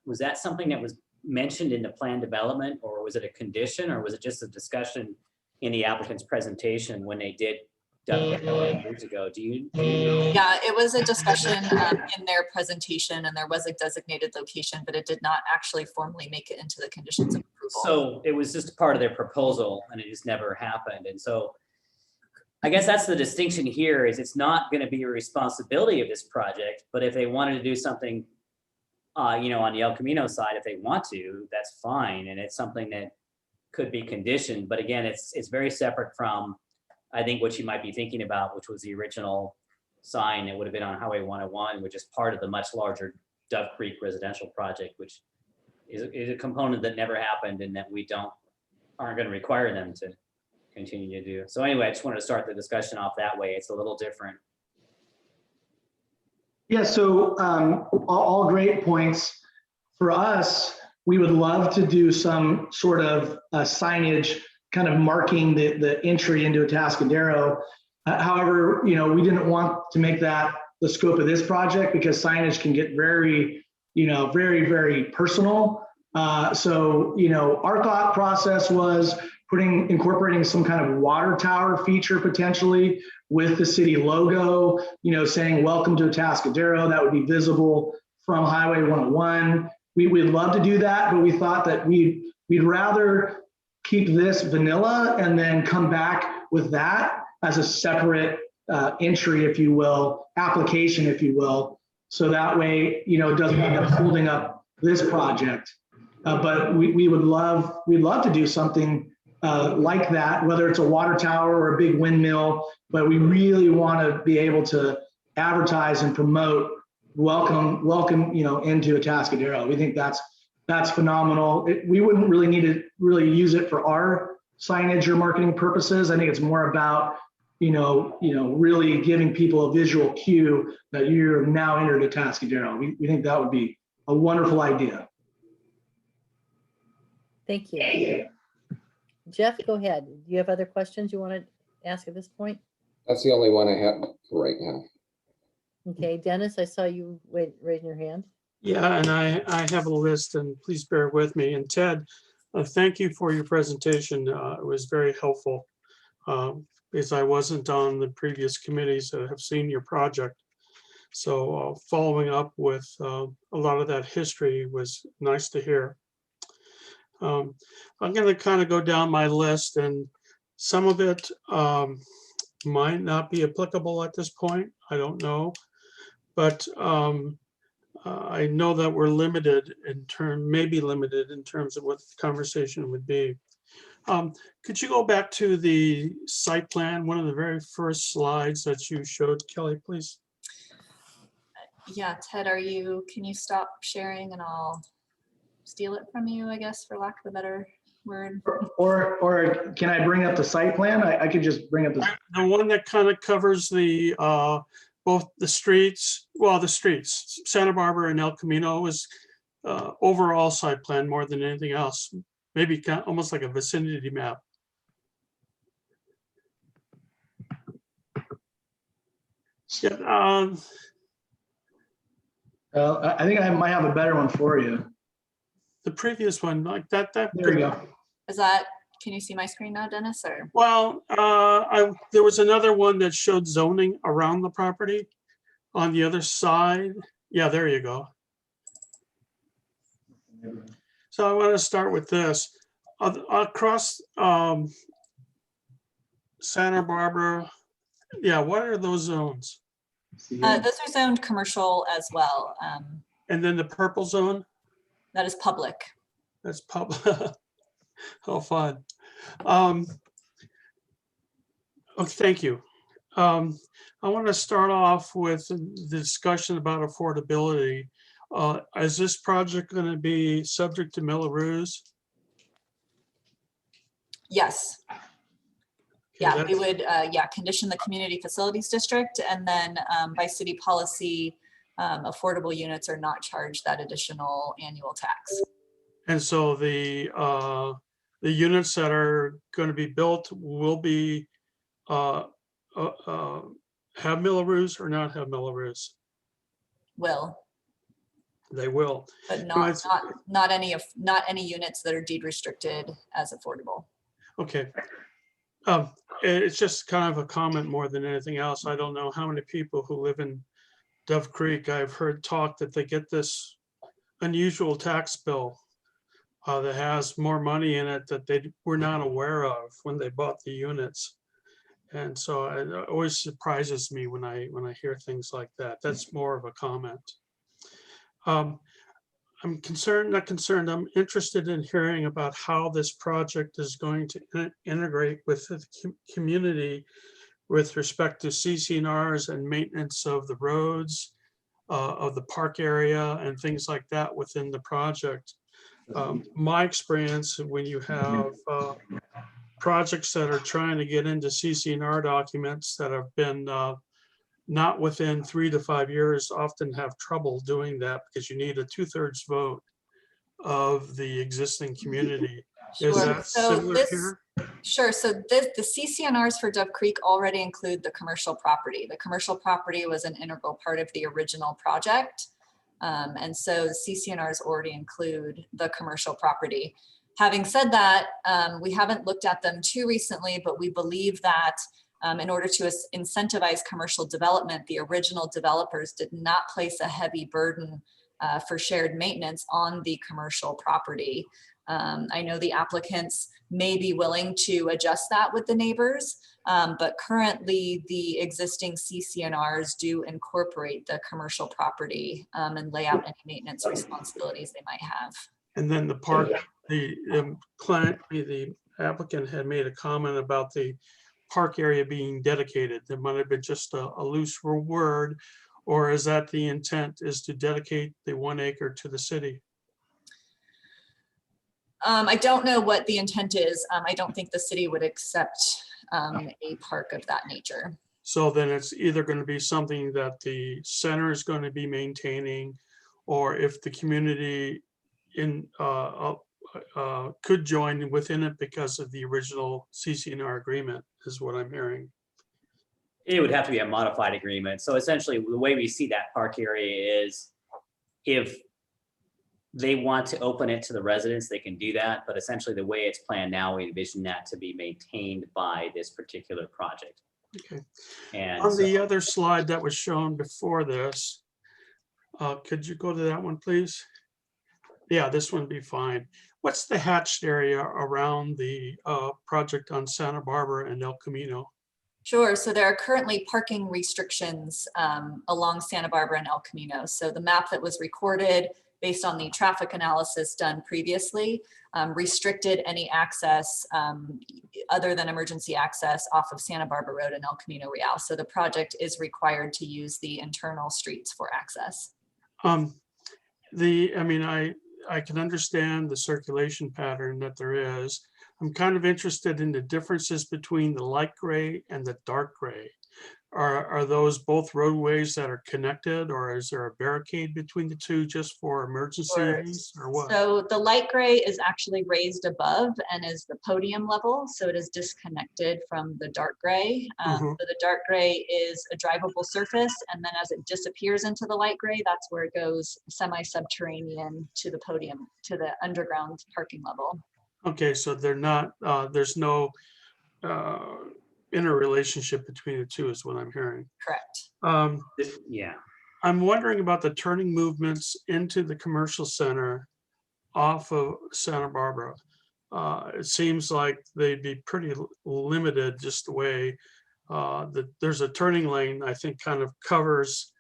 was that something that was mentioned in the plan development, or was it a condition, or was it just a discussion in the applicant's presentation when they did Dove Creek years ago? Do you know? Yeah, it was a discussion in their presentation, and there was a designated location, but it did not actually formally make it into the conditions of approval. So it was just part of their proposal, and it just never happened. And so I guess that's the distinction here, is it's not going to be a responsibility of this project, but if they wanted to do something, on the El Camino side, if they want to, that's fine. And it's something that could be conditioned. But again, it's very separate from, I think, what you might be thinking about, which was the original sign that would have been on Highway 101, which is part of the much larger Dove Creek residential project, which is a component that never happened and that we aren't going to require them to continue to do. So anyway, I just wanted to start the discussion off that way. It's a little different. Yeah, so all great points. For us, we would love to do some sort of signage kind of marking the entry into Atascadero. However, we didn't want to make that the scope of this project because signage can get very, very, very personal. So, our thought process was incorporating some kind of water tower feature potentially with the city logo, saying welcome to Atascadero. That would be visible from Highway 101. We'd love to do that, but we thought that we'd rather keep this vanilla and then come back with that as a separate entry, if you will, application, if you will. So that way, it doesn't end up holding up this project. But we'd love to do something like that, whether it's a water tower or a big windmill, but we really want to be able to advertise and promote welcome, into Atascadero. We think that's phenomenal. We wouldn't really need to use it for our signage or marketing purposes. I think it's more about, really giving people a visual cue that you're now entered Atascadero. We think that would be a wonderful idea. Thank you. Jeff, go ahead. Do you have other questions you want to ask at this point? That's the only one I have for right now. Okay, Dennis, I saw you raising your hand. Yeah, and I have a list, and please bear with me. And Ted, thank you for your presentation. It was very helpful because I wasn't on the previous committees that have seen your project. So following up with a lot of that history was nice to hear. I'm going to kind of go down my list, and some of it might not be applicable at this point. I don't know. But I know that we're limited maybe limited in terms of what the conversation would be. Could you go back to the site plan, one of the very first slides that you showed, Kelly, please? Yeah, Ted, can you stop sharing and I'll steal it from you, I guess, for lack of a better word? Or can I bring up the site plan? I could just bring up The one that kind of covers the both the streets, Santa Barbara and El Camino was overall site plan more than anything else. Maybe almost like a vicinity map. Yeah, I think I might have a better one for you. the previous one, like that. There you go. Can you see my screen now, Dennis? Or Well, there was another one that showed zoning around the property on the other side. Yeah, there you go. So I want to start with this. Across Santa Barbara, yeah, what are those zones? those are zoned commercial as well. And then the purple zone? That is public. That's public. How fun. Okay, thank you. I want to start off with the discussion about affordability. Is this project going to be subject to Millaroos? Yes. Okay, Yeah, we would, condition the community facilities district, and then by city policy, affordable units are not charged that additional annual tax. And so the units that are going to be built will be have Millaroos or not have Millaroos? Will, They will. but No, not any units that are deed restricted as affordable. Okay. It's just kind of a comment more than anything else. I don't know how many people who live in Dove Creek, I've heard talk that they get this unusual tax bill that has more money in it that they were not aware of when they bought the units. And so it always surprises me when I hear things like that. That's more of a comment. I'm not concerned. I'm interested in hearing about how this project is going to integrate with the community with respect to CC&Rs and maintenance of the roads, of the park area and things like that within the project. My experience when you have projects that are trying to get into CC&R documents that have been not within 3 to 5 years often have trouble doing that because you need a 2/3 vote of the existing community. Is Sure. that So similar here? Sure. So the CC&Rs for Dove Creek already include the commercial property. The commercial property was an integral part of the original project. And so CC&Rs already include the commercial property. Having said that, we haven't looked at them too recently, but we believe that in order to incentivize commercial development, the original developers did not place a heavy burden for shared maintenance on the commercial property. I know the applicants may be willing to adjust that with the neighbors, but currently the existing CC&Rs do incorporate the commercial property and lay out any maintenance responsibilities they might have. And then the park, the applicant had made a comment about the park area being dedicated. There might have been just a loose word, or is that the intent is to dedicate the 1 acre to the city? I don't know what the intent is. I don't think the city would accept a park of that nature. So then it's either going to be something that the center is going to be maintaining, or if the community could join within it because of the original CC&R agreement, is what I'm hearing. It would have to be a modified agreement. So essentially, the way we see that park area is if they want to open it to the residents, they can do that. But essentially, the way it's planned now, we envision that to be maintained by this particular project. Okay. And on the other slide that was shown before this, could you go to that one, please? Yeah, this one would be fine. What's the hatched area around the project on Santa Barbara and El Camino? Sure. So there are currently parking restrictions along Santa Barbara and El Camino. So the map that was recorded based on the traffic analysis done previously restricted any access other than emergency access off of Santa Barbara Road and El Camino Real. So the project is required to use the internal streets for access. I mean, I can understand the circulation pattern that there is. I'm kind of interested in the differences between the light gray and the dark gray. Are those both roadways that are connected, or is there a barricade between the two just for emergency use, or what? So the light gray is actually raised above and is the podium level. So it is disconnected from the dark gray. So the dark gray is a drivable surface. And then as it disappears into the light gray, that's where it goes semi-subterranean to the podium, to the underground parking level. Okay, so they're not, there's no interrelationship between the two is what I'm hearing. Correct. Yeah. I'm wondering about the turning movements into the commercial center off of Santa Barbara. It seems like they'd be pretty limited just the way that there's a turning lane, I think kind of covers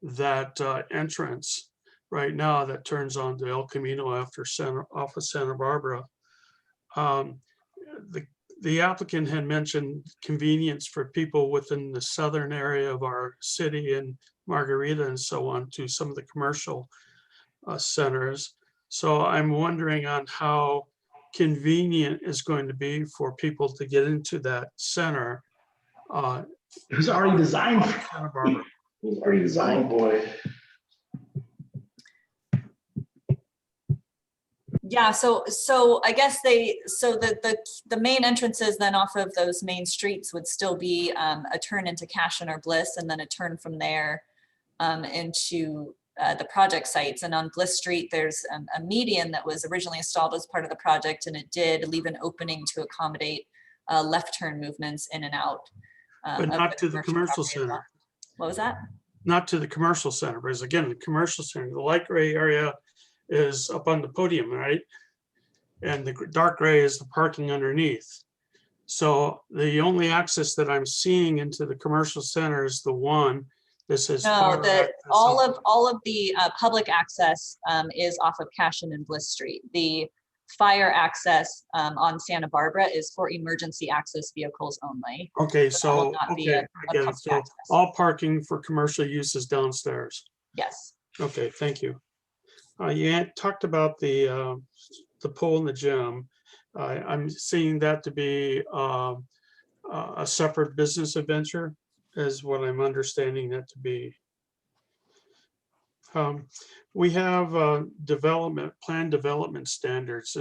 that entrance right now that turns onto El Camino after off of Santa Barbara. The applicant had mentioned convenience for people within the southern area of our city and Margarita and so on to some of the commercial centers. So I'm wondering on how convenient is going to be for people to get into that center. It was already designed. Santa Barbara. It was already designed, boy. Yeah, so I guess the main entrances then off of those main streets would still be a turn into Cashin or Bliss, and then a turn from there into the project sites. And on Bliss Street, there's a median that was originally installed as part of the project, and it did leave an opening to accommodate left turn movements in and out. But not to the commercial center. Well. What was that? Not to the commercial center, because again, the commercial center, the light gray area is up on the podium, right? And the dark gray is the parking underneath. So the only access that I'm seeing into the commercial center is the one that says. No, all of the public access is off of Cashin and Bliss Street. The fire access on Santa Barbara is for emergency access vehicles only. Okay, So that will so not be okay, a I get it. public So access. all parking for commercial use is downstairs. Yes. Okay, thank you. You talked about the pool in the gym. I'm seeing that to be a separate business adventure, is what I'm understanding that to be. We have planned development standards.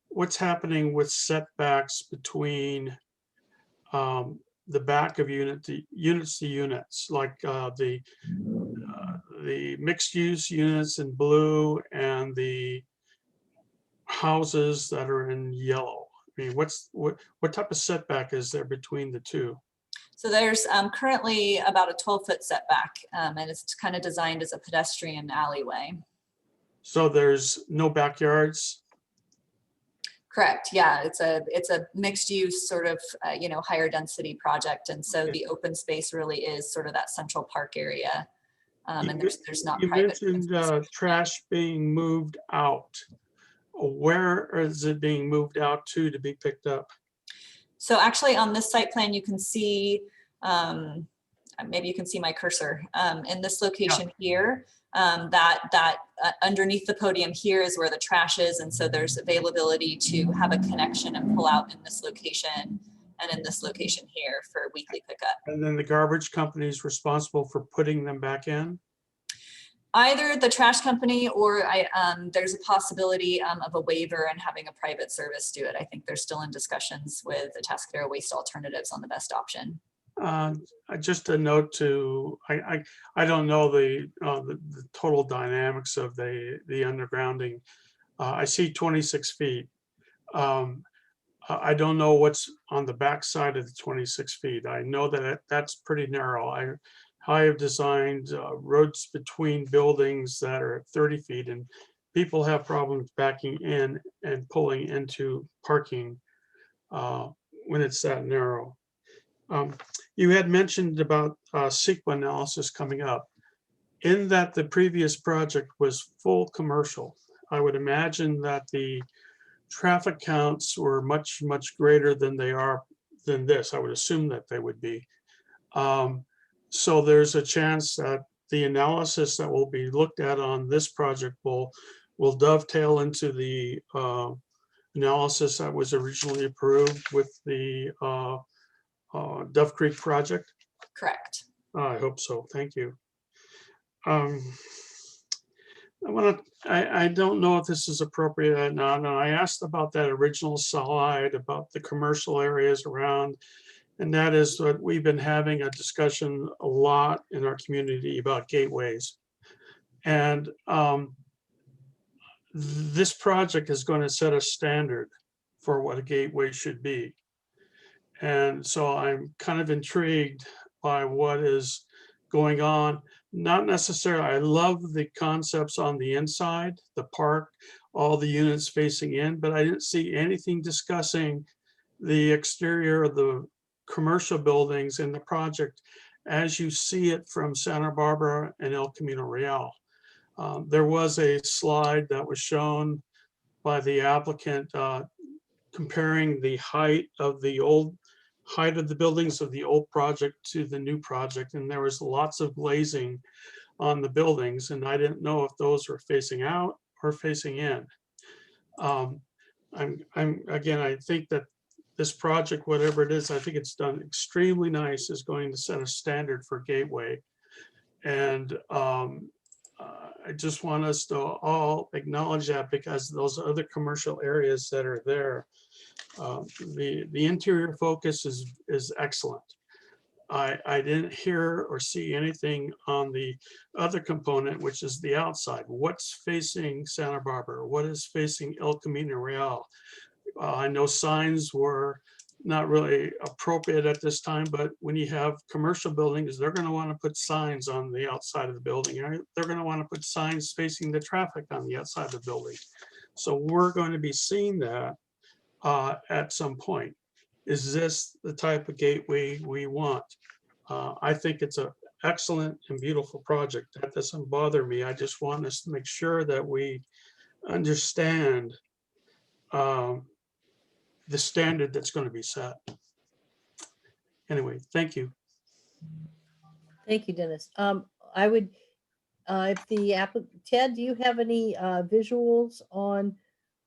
What's happening with setbacks between the back of units to units, like the mixed use units in blue and the houses that are in yellow? I mean, what type of setback is there between the two? So there's currently about a 12-foot setback, and it's kind of designed as a pedestrian alleyway. So there's no backyards? Correct. Yeah, it's a mixed use sort of higher density project, and so the open space really is sort of that central park area. And there's not you private. mentioned trash being moved out. Where is it being moved out to be picked up? So actually on this site plan, you can see, maybe you can see my cursor in this location here, that underneath the podium here is where the trash is. And so there's availability to have a connection and pull out in this location and in this location here for weekly pickup. And then the garbage company is responsible for putting them back in? Either the trash company or there's a possibility of a waiver and having a private service do it. I think they're still in discussions with the Atascadero Waste Alternatives on the best option. Just a note to, I don't know the total dynamics of the undergrounding. I see 26 feet. I don't know what's on the back side of the 26 feet. I know that that's pretty narrow. I have designed roads between buildings that are 30 feet and people have problems backing in and pulling into parking when it's that narrow. You had mentioned about CEQA analysis coming up. In that the previous project was full commercial, I would imagine that the traffic counts were much, much greater than they are than this. I would assume that they would be. So there's a chance that the analysis that will be looked at on this project will dovetail into the analysis that was originally approved with the Dove Creek project. Correct. I hope so. Thank you. I don't know if this is appropriate or not. No, I asked about that original slide about the commercial areas around, and that is what we've been having a discussion a lot in our community about gateways. And this project is going to set a standard for what a gateway should be. And so I'm kind of intrigued by what is going on. Not necessarily, I love the concepts on the inside, the park, all the units facing in, but I didn't see anything discussing the exterior of the commercial buildings in the project as you see it from Santa Barbara and El Camino Real. There was a slide that was shown by the applicant comparing the height of the buildings of the old project to the new project, and there was lots of glazing on the buildings, and I didn't know if those were facing out or facing in. Again, I think that this project, whatever it is, I think it's done extremely nice, is going to set a standard for gateway. And I just want us to all acknowledge that, because those other commercial areas that are there, the interior focus is excellent. I didn't hear or see anything on the other component, which is the outside. What's facing Santa Barbara? What is facing El Camino Real? I know signs were not really appropriate at this time, but when you have commercial buildings, they're going to want to put signs on the outside of the building. Right? They're going to want to put signs facing the traffic on the outside of the building. So we're going to be seeing that at some point. Is this the type of gateway we want? I think it's an excellent and beautiful project. That doesn't bother me. I just want us to make sure that we understand the standard that's going to be set. Anyway, thank you. Thank you, Dennis. I would, if the Ted, do you have any visuals on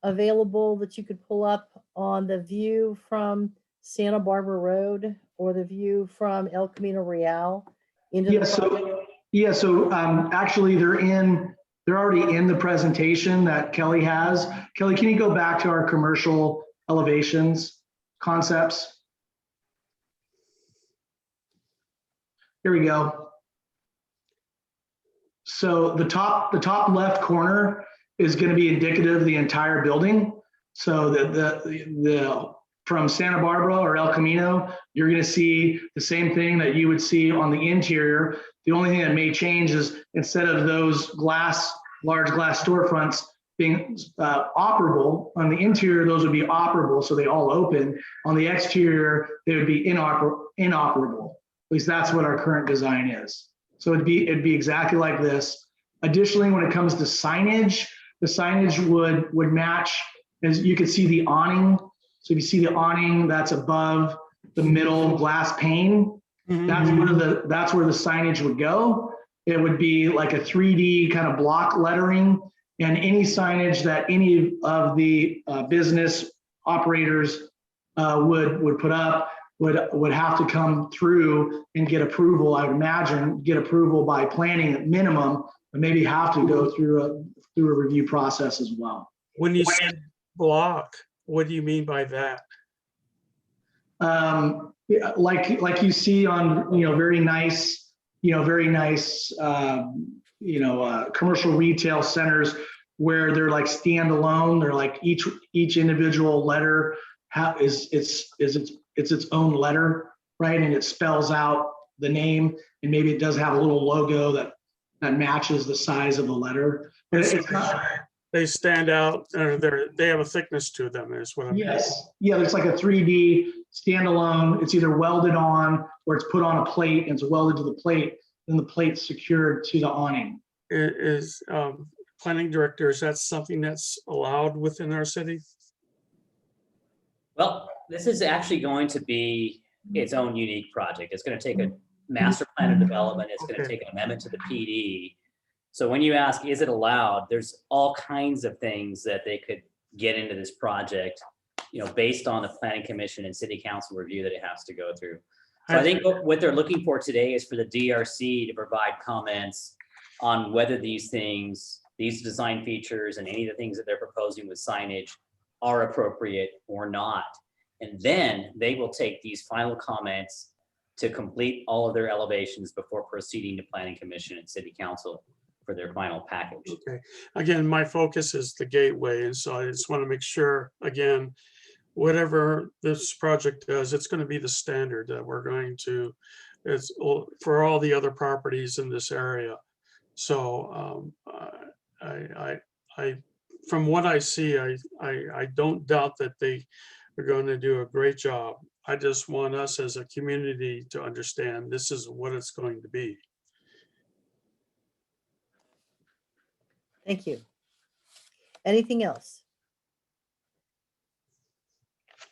available that you could pull up on the view from Santa Barbara Road or the view from El Camino Real into the project? So actually they're already in the presentation that Kelly has. Kelly, can you go back to our commercial elevations concepts? Here we go. So the top left corner is going to be indicative of the entire building. So the from Santa Barbara or El Camino, you're going to see the same thing that you would see on the interior. The only thing that may change is instead of those large glass storefronts being operable, on the interior, those would be operable, so they all open. On the exterior, they would be inoperable. At least that's what our current design is. So it'd be exactly like this. Additionally, when it comes to signage, the signage would match, as you can see the awning. So if you see the awning that's above the middle glass pane, that's where the signage would go. It would be like a 3D kind of block lettering, and any signage that any of the business operators would put up would have to come through and get approval. I would imagine get approval by planning at minimum, but maybe have to go through a review process as well. When you said block, what do you mean by that? Like you see on very nice commercial retail centers where they're like standalone. They're like each individual letter is its own letter, right? And it spells out the name, and maybe it does have a little logo that matches the size of the letter. But it's not. they stand out, or they have a thickness to them, is what I'm. Yes, yeah, it's like a 3D standalone. It's either welded on or it's put on a plate and it's welded to the plate, then the plate's secured to the awning. Is planning director, is that something that's allowed within our city? Well, this is actually going to be its own unique project. It's going to take a master plan of development. It's going to take an amendment to the PD. So when you ask, is it allowed? There's all kinds of things that they could get into this project, based on the planning commission and city council review that it has to go through. So I think what they're looking for today is for the DRC to provide comments on whether these design features and any of the things that they're proposing with signage are appropriate or not. And then they will take these final comments to complete all of their elevations before proceeding to planning commission and city council for their final package. Okay, again, my focus is the gateway, and so I just want to make sure, again, whatever this project does, it's going to be the standard that we're going to, it's for all the other properties in this area. So I from what I see, I don't doubt that they are going to do a great job. I just want us as a community to understand this is what it's going to be. Thank you. Anything else?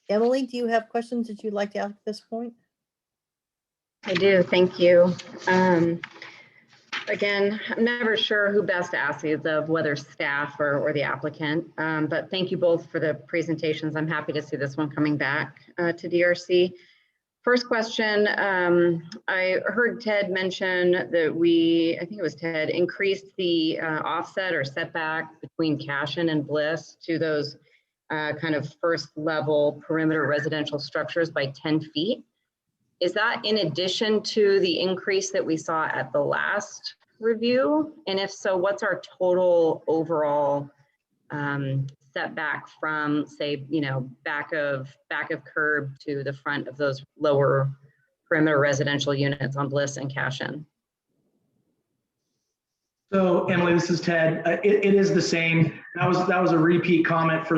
Emily, do you have questions that you'd like to ask at this point? I do, thank you. Again, I'm never sure who best to ask these of, whether staff or the applicant, but thank you both for the presentations. I'm happy to see this one coming back to DRC. First question, I heard Ted mention that I think it was Ted, increased the offset or setback between Cashin and Bliss to those kind of first level perimeter residential structures by 10 feet. Is that in addition to the increase that we saw at the last review? And if so, what's our total overall setback from, say, back of curb to the front of those lower perimeter residential units on Bliss and Cashin? So Emily, this is Ted. It is the same. That was a repeat comment for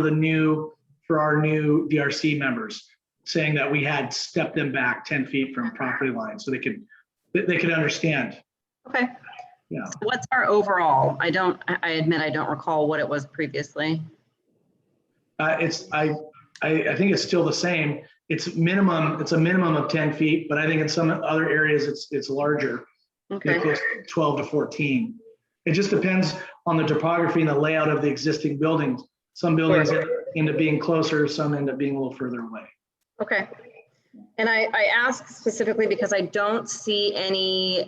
our new DRC members, saying that we had stepped them back 10 feet from property line so they could understand. Okay. Yeah. So what's our overall? I admit I don't recall what it was previously. I think it's still the same. It's a minimum of 10 feet, but I think in some other areas it's larger. Okay. Close to 12 to 14. It just depends on the topography and the layout of the existing buildings. Some buildings end up being closer, some end up being a little further away. Okay. And I ask specifically because I don't see any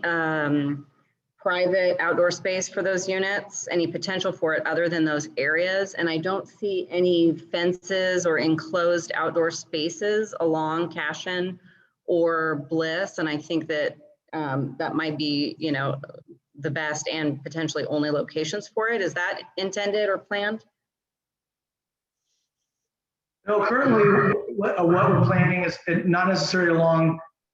private outdoor space for those units, any potential for it other than those areas. And I don't see any fences or enclosed outdoor spaces along Cashin or Bliss. And I think that that might be, the best and potentially only locations for it. Is that intended or planned? No, currently what we're planning is not necessarily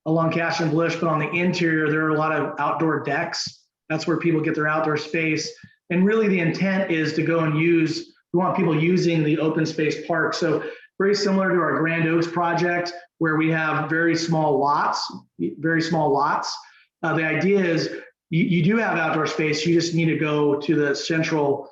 along Cashin and Bliss, but on the interior, there are a lot of outdoor decks. That's where people get their outdoor space. And really the intent is to go and we want people using the open space park. So very similar to our Grand Oaks project, where we have very small lots. The idea is you do have outdoor space, you just need to go to the central,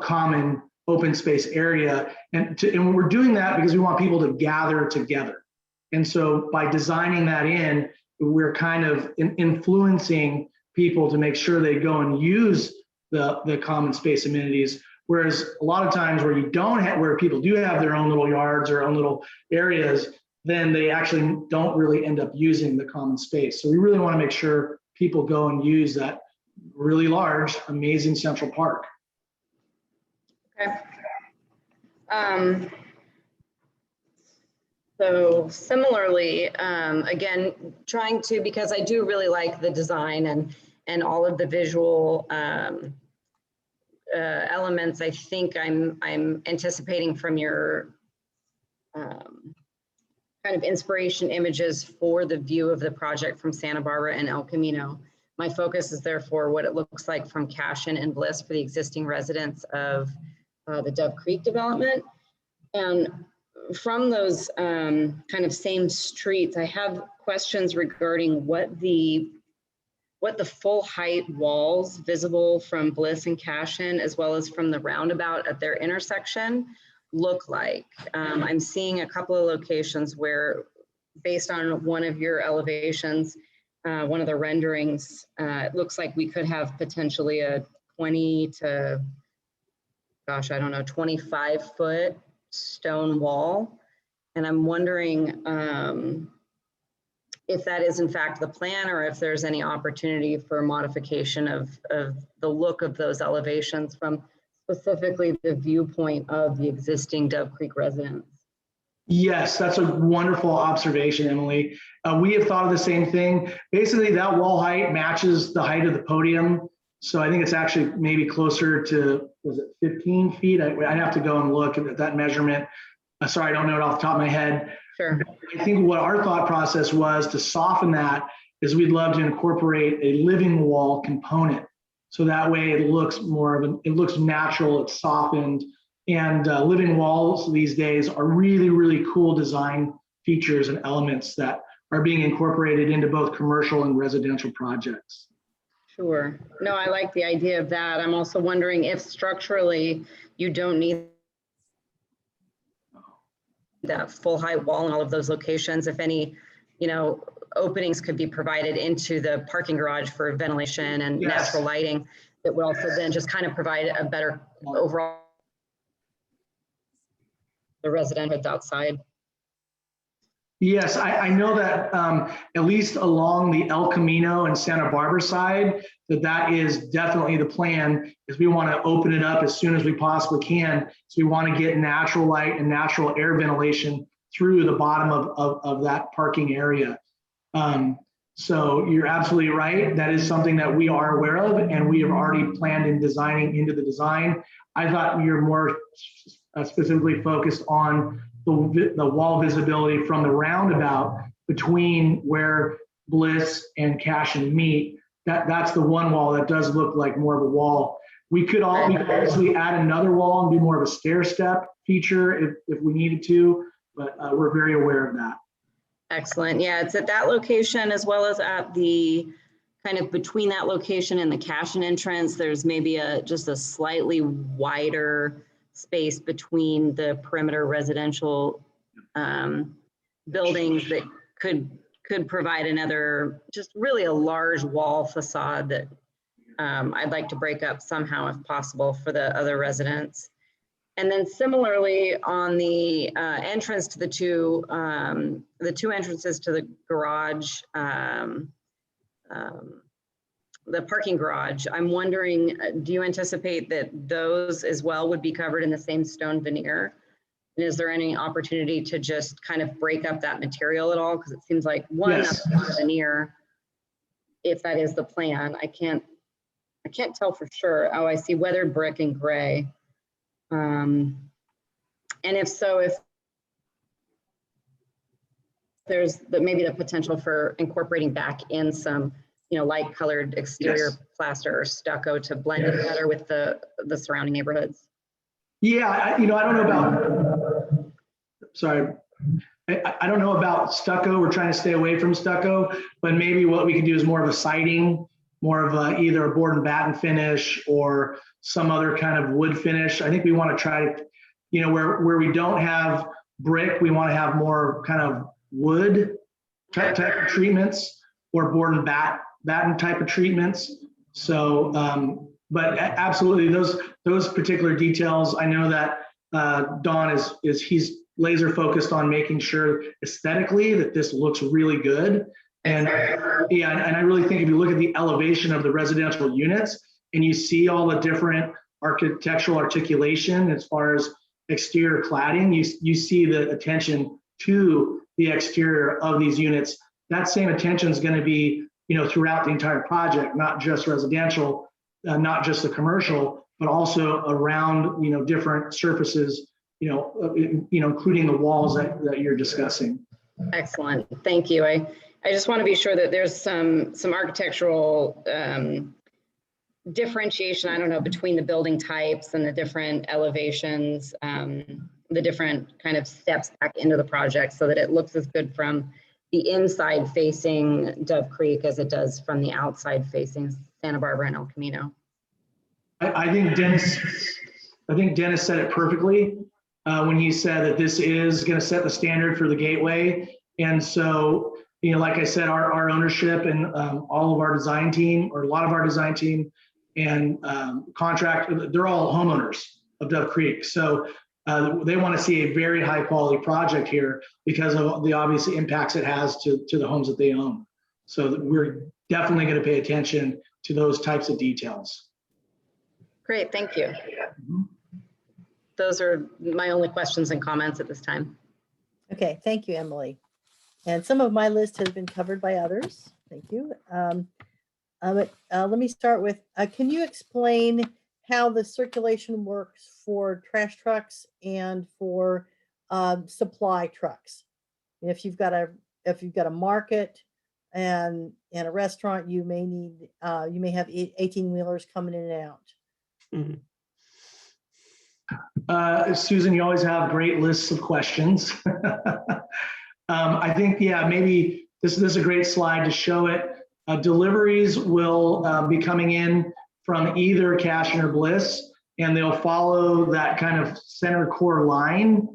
common open space area. And we're doing that because we want people to gather together. And so by designing that in, we're kind of influencing people to make sure they go and use the common space amenities. Whereas a lot of times where people do have their own little yards or own little areas, then they actually don't really end up using the common space. So we really want to make sure people go and use that really large, amazing central park. Okay. So similarly, again, trying to, because I do really like the design and all of the visual elements, I think I'm anticipating from your kind of inspiration images for the view of the project from Santa Barbara and El Camino. My focus is therefore what it looks like from Cashin and Bliss for the existing residents of the Dove Creek development. And from those kind of same streets, I have questions regarding what the full height walls visible from Bliss and Cashin, as well as from the roundabout at their intersection, look like. I'm seeing a couple of locations where, based on one of your elevations, one of the renderings, it looks like we could have potentially a 20 to, gosh, I don't know, 25-foot stone wall. And I'm wondering if that is in fact the plan, or if there's any opportunity for modification of the look of those elevations from specifically the viewpoint of the existing Dove Creek residents. Yes, that's a wonderful observation, Emily. We have thought of the same thing. Basically, that wall height matches the height of the podium. So I think it's actually maybe closer to, was it 15 feet? I'd have to go and look at that measurement. Sorry, I don't know it off the top of my head. Sure. I think what our thought process was to soften that is we'd love to incorporate a living wall component. So that way it looks more of it looks natural, it's softened. And living walls these days are really, really cool design features and elements that are being incorporated into both commercial and residential projects. Sure. No, I like the idea of that. I'm also wondering if structurally you don't need that full height wall in all of those locations, if any, openings could be provided into the parking garage for ventilation and natural lighting that would also then just kind of provide a better overall the residents outside. Yes, I know that at least along the El Camino and Santa Barbara side, that is definitely the plan, is we want to open it up as soon as we possibly can. So we want to get natural light and natural air ventilation through the bottom of that parking area. So you're absolutely right. That is something that we are aware of, and we have already planned in designing into the design. I thought you're more specifically focused on the wall visibility from the roundabout between where Bliss and Cashin meet. That's the one wall that does look like more of a wall. We could obviously add another wall and do more of a stair step feature if we needed to, but we're very aware of that. Excellent. Yeah, it's at that location as well as at the kind of between that location and the Cashin entrance. There's maybe just a slightly wider space between the perimeter residential buildings that could provide another, just really a large wall facade that I'd like to break up somehow if possible for the other residents. And then similarly on the entrance to the two entrances to the garage, the parking garage, I'm wondering, do you anticipate that those as well would be covered in the same stone veneer? And is there any opportunity to just kind of break up that material at all? Because it seems like one veneer, if that is the plan, I can't tell for sure. Oh, I see weathered brick and gray. And if so, if there's maybe the potential for incorporating back in some light colored exterior plaster or stucco to blend it better with the surrounding neighborhoods. Yeah, I don't know about, sorry. I don't know about stucco. We're trying to stay away from stucco, but maybe what we could do is more of a siding, more of either a board and batten finish or some other kind of wood finish. I think we want to try to, where we don't have brick, we want to have more kind of wood type of treatments or board and batten type of treatments. So, but absolutely those particular details, I know that Don he's laser focused on making sure aesthetically that this looks really good. And yeah, and I really think if you look at the elevation of the residential units and you see all the different architectural articulation as far as exterior cladding, you see the attention to the exterior of these units. That same attention is going to be throughout the entire project, not just residential, not just the commercial, but also around, different surfaces, including the walls that you're discussing. Excellent. Thank you. I just want to be sure that there's some architectural differentiation, I don't know, between the building types and the different elevations, the different kind of steps back into the project so that it looks as good from the inside facing Dove Creek as it does from the outside facing Santa Barbara and El Camino. I think Dennis said it perfectly when he said that this is going to set the standard for the gateway. And so, you know, like I said, our ownership and all of our design team, or a lot of our design team and contract, they're all homeowners of Dove Creek. So they want to see a very high quality project here because of the obvious impacts it has to the homes that they own. So we're definitely going to pay attention to those types of details. Great, thank you. Those are my only questions and comments at this time. Okay, thank you, Emily. And some of my list has been covered by others. Thank you. Let me start with, can you explain how the circulation works for trash trucks and for supply trucks? If you've got a market and a restaurant, you may need you may have 18-wheelers coming in and out. Susan, you always have great lists of questions. I think, yeah, maybe this is a great slide to show it. Deliveries will be coming in from either Cashion or Bliss, and they'll follow that kind of center core line.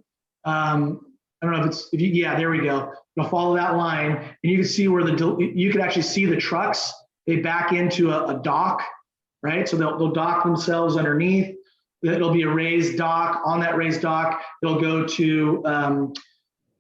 I don't know yeah, there we go. They'll follow that line, and you can see where you can actually see the trucks. They back into a dock, right? So they'll dock themselves underneath. It'll be a raised dock. On that raised dock, they'll go to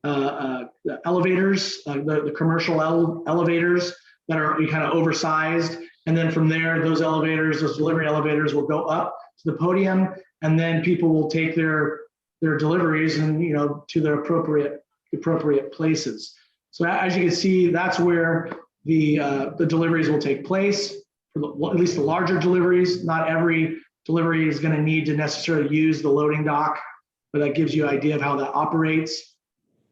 the elevators, the commercial elevators that are kind of oversized. And then from there, those delivery elevators will go up to the podium, and then people will take their deliveries and, you know, to their appropriate places. So as you can see, that's where the deliveries will take place, for at least the larger deliveries. Not every delivery is going to need to necessarily use the loading dock, but that gives you an idea of how that operates.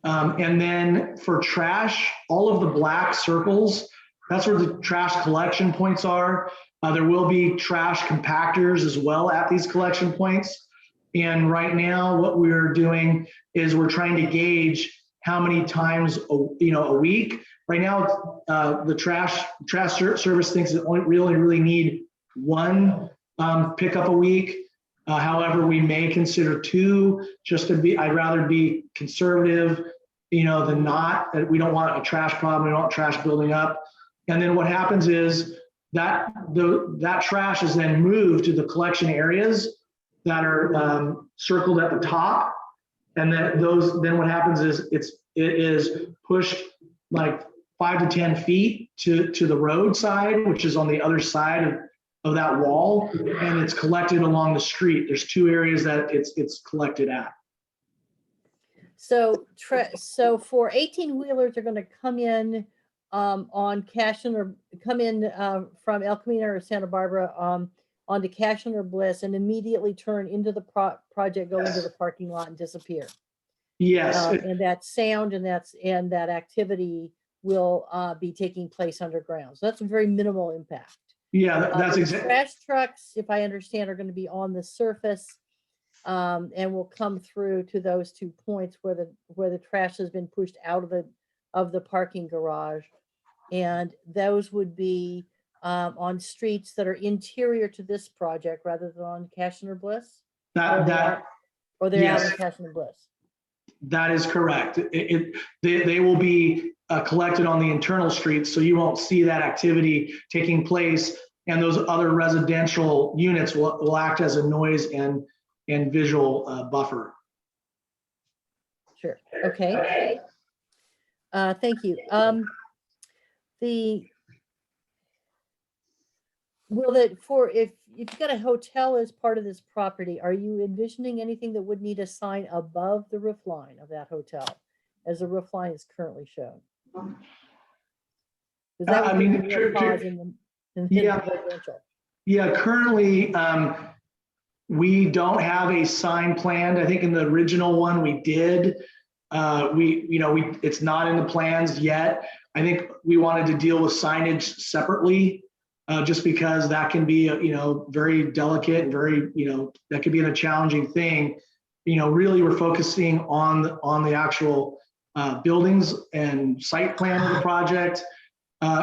And then for trash, all of the black circles, that's where the trash collection points are. There will be trash compactors as well at these collection points. And right now, what we're doing is we're trying to gauge how many times a week. Right now, the trash service thinks that we really need one pickup a week. However, we may consider two, just to be. I'd rather be conservative, than not. We don't want a trash problem. We don't want trash building up. And then what happens is that trash is then moved to the collection areas that are circled at the top. And then what happens is it is pushed like 5 to 10 feet to the roadside, which is on the other side of that wall, and it's collected along the street. There's two areas that it's collected at. So for 18-wheelers, they're going to come in on Cashion, or come in from El Camino or Santa Barbara onto Cashion or Bliss, and immediately turn into the project, go into the parking lot and disappear. Yes. And that sound and that activity will be taking place underground. So that's a very minimal impact. Yeah, that's exactly. Trash trucks, if I understand, are going to be on the surface and will come through to those 2 points where the trash has been pushed out of the parking garage, and those would be on streets that are interior to this project rather than on Cashion or Bliss. They're out in Cashion or Bliss. That is correct. They will be collected on the internal streets, so you won't see that activity taking place, and those other residential units will act as a noise and visual buffer. Sure. Okay. Thank you. If you've got a hotel as part of this property, are you envisioning anything that would need a sign above the roof line of that hotel, as the roof line is currently shown? Currently, we don't have a sign planned. I think in the original one we did. It's not in the plans yet. I think we wanted to deal with signage separately. just because that can be, very delicate and very, that could be a challenging thing. Really we're focusing on the actual buildings and site plan of the project.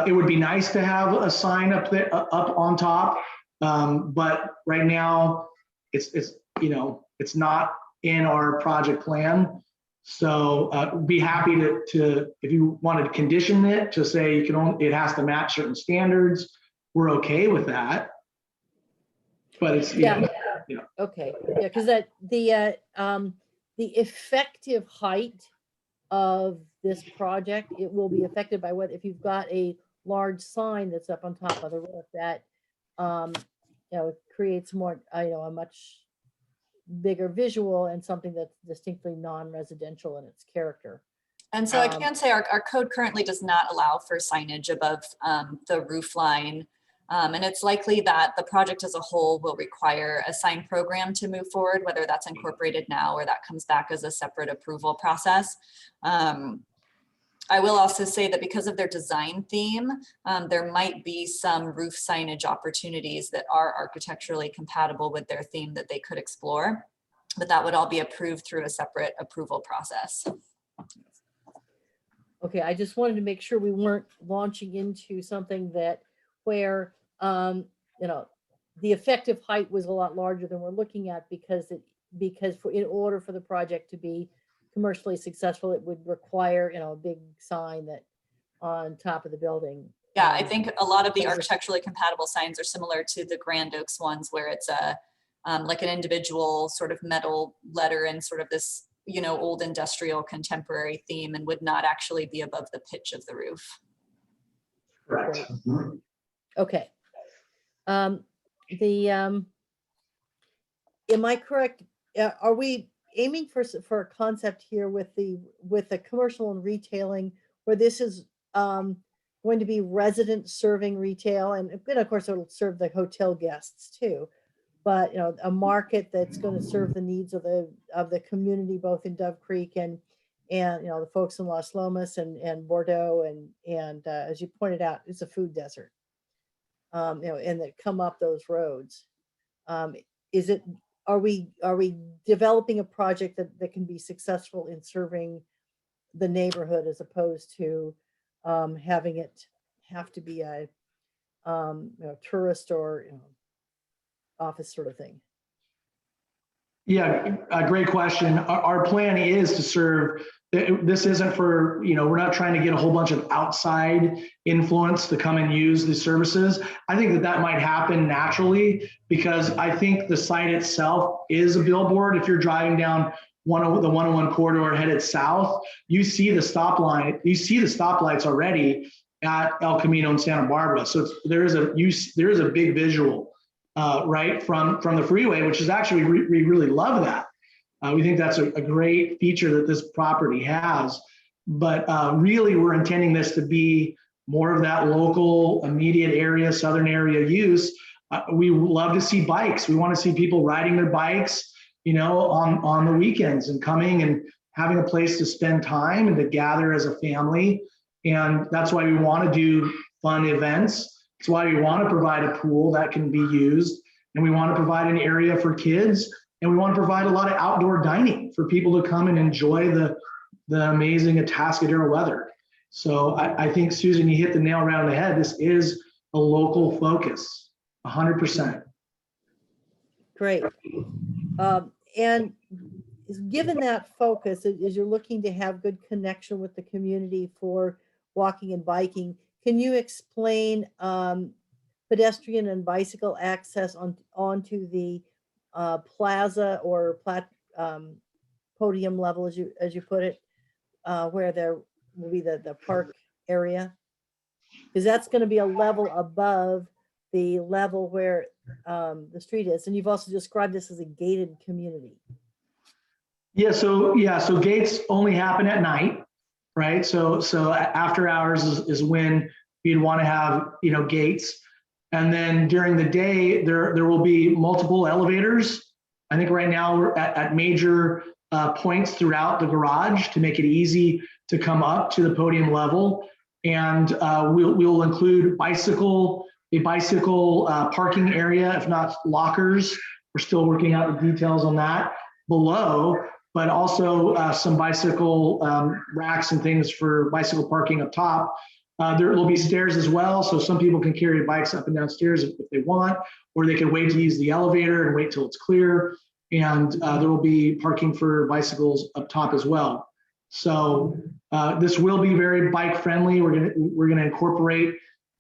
It would be nice to have a sign up there, up on top, but right now it's not in our project plan. So be happy to if you wanted to condition it to say it has to match certain standards, we're okay with that. But it's Okay, yeah, because the effective height of this project, it will be affected by what if you've got a large sign that's up on top of the roof that creates more a much bigger visual and something that's distinctly non-residential in its character. And so I can say our code currently does not allow for signage above the roof line. And it's likely that the project as a whole will require a sign program to move forward, whether that's incorporated now or that comes back as a separate approval process. I will also say that because of their design theme, there might be some roof signage opportunities that are architecturally compatible with their theme that they could explore, but that would all be approved through a separate approval process. Okay, I just wanted to make sure we weren't launching into something where the effective height was a lot larger than we're looking at because in order for the project to be commercially successful, it would require a big sign that on top of the building. Yeah, I think a lot of the architecturally compatible signs are similar to the Grand Oaks ones, where it's like an individual sort of metal letter and sort of this old industrial contemporary theme, and would not actually be above the pitch of the roof. Correct. Okay. Am I correct? Are we aiming for a concept here with the commercial and retailing where this is going to be resident serving retail, and of course it'll serve the hotel guests too, but a market that's going to serve the needs of the community both in Dove Creek and the folks in Las Lomas and Bordeaux and as you pointed out, it's a food desert. And that come up those roads. Are we developing a project that can be successful in serving the neighborhood as opposed to having it have to be a tourist or office sort of thing? Yeah, a great question. Our plan is to serve. This isn't for, we're not trying to get a whole bunch of outside influence to come and use the services. I think that might happen naturally because I think the site itself is a billboard. If you're driving down the 101 corridor headed south, you see the stop line, you see the stoplights already at El Camino and Santa Barbara. So there is a big visual right from the freeway, which is actually, we really love that. We think that's a great feature that this property has, but really we're intending this to be more of that local, immediate area, southern area use. We love to see bikes. We want to see people riding their bikes, on the weekends and coming and having a place to spend time and to gather as a family. And that's why we want to do fun events. That's why we want to provide a pool that can be used. And we want to provide an area for kids. And we want to provide a lot of outdoor dining for people to come and enjoy the amazing Atascadero weather. So I think, Susan, you hit the nail right on the head. This is a local focus, 100%. Great. And given that focus, as you're looking to have good connection with the community for walking and biking, can you explain pedestrian and bicycle access onto the plaza or podium level, as you put it, where there will be the park area? Because that's going to be a level above the level where the street is. And you've also described this as a gated community. So gates only happen at night, right? So after hours is when you'd want to have, gates. And then during the day, there will be multiple elevators. I think right now we're at major points throughout the garage to make it easy to come up to the podium level. And we'll include bicycle a bicycle parking area, if not lockers. We're still working out the details on that below, but also some bicycle racks and things for bicycle parking up top. There will be stairs as well, so some people can carry bikes up and down stairs if they want, or they can wait to use the elevator and wait till it's clear. And there will be parking for bicycles up top as well. So this will be very bike friendly. We're gonna incorporate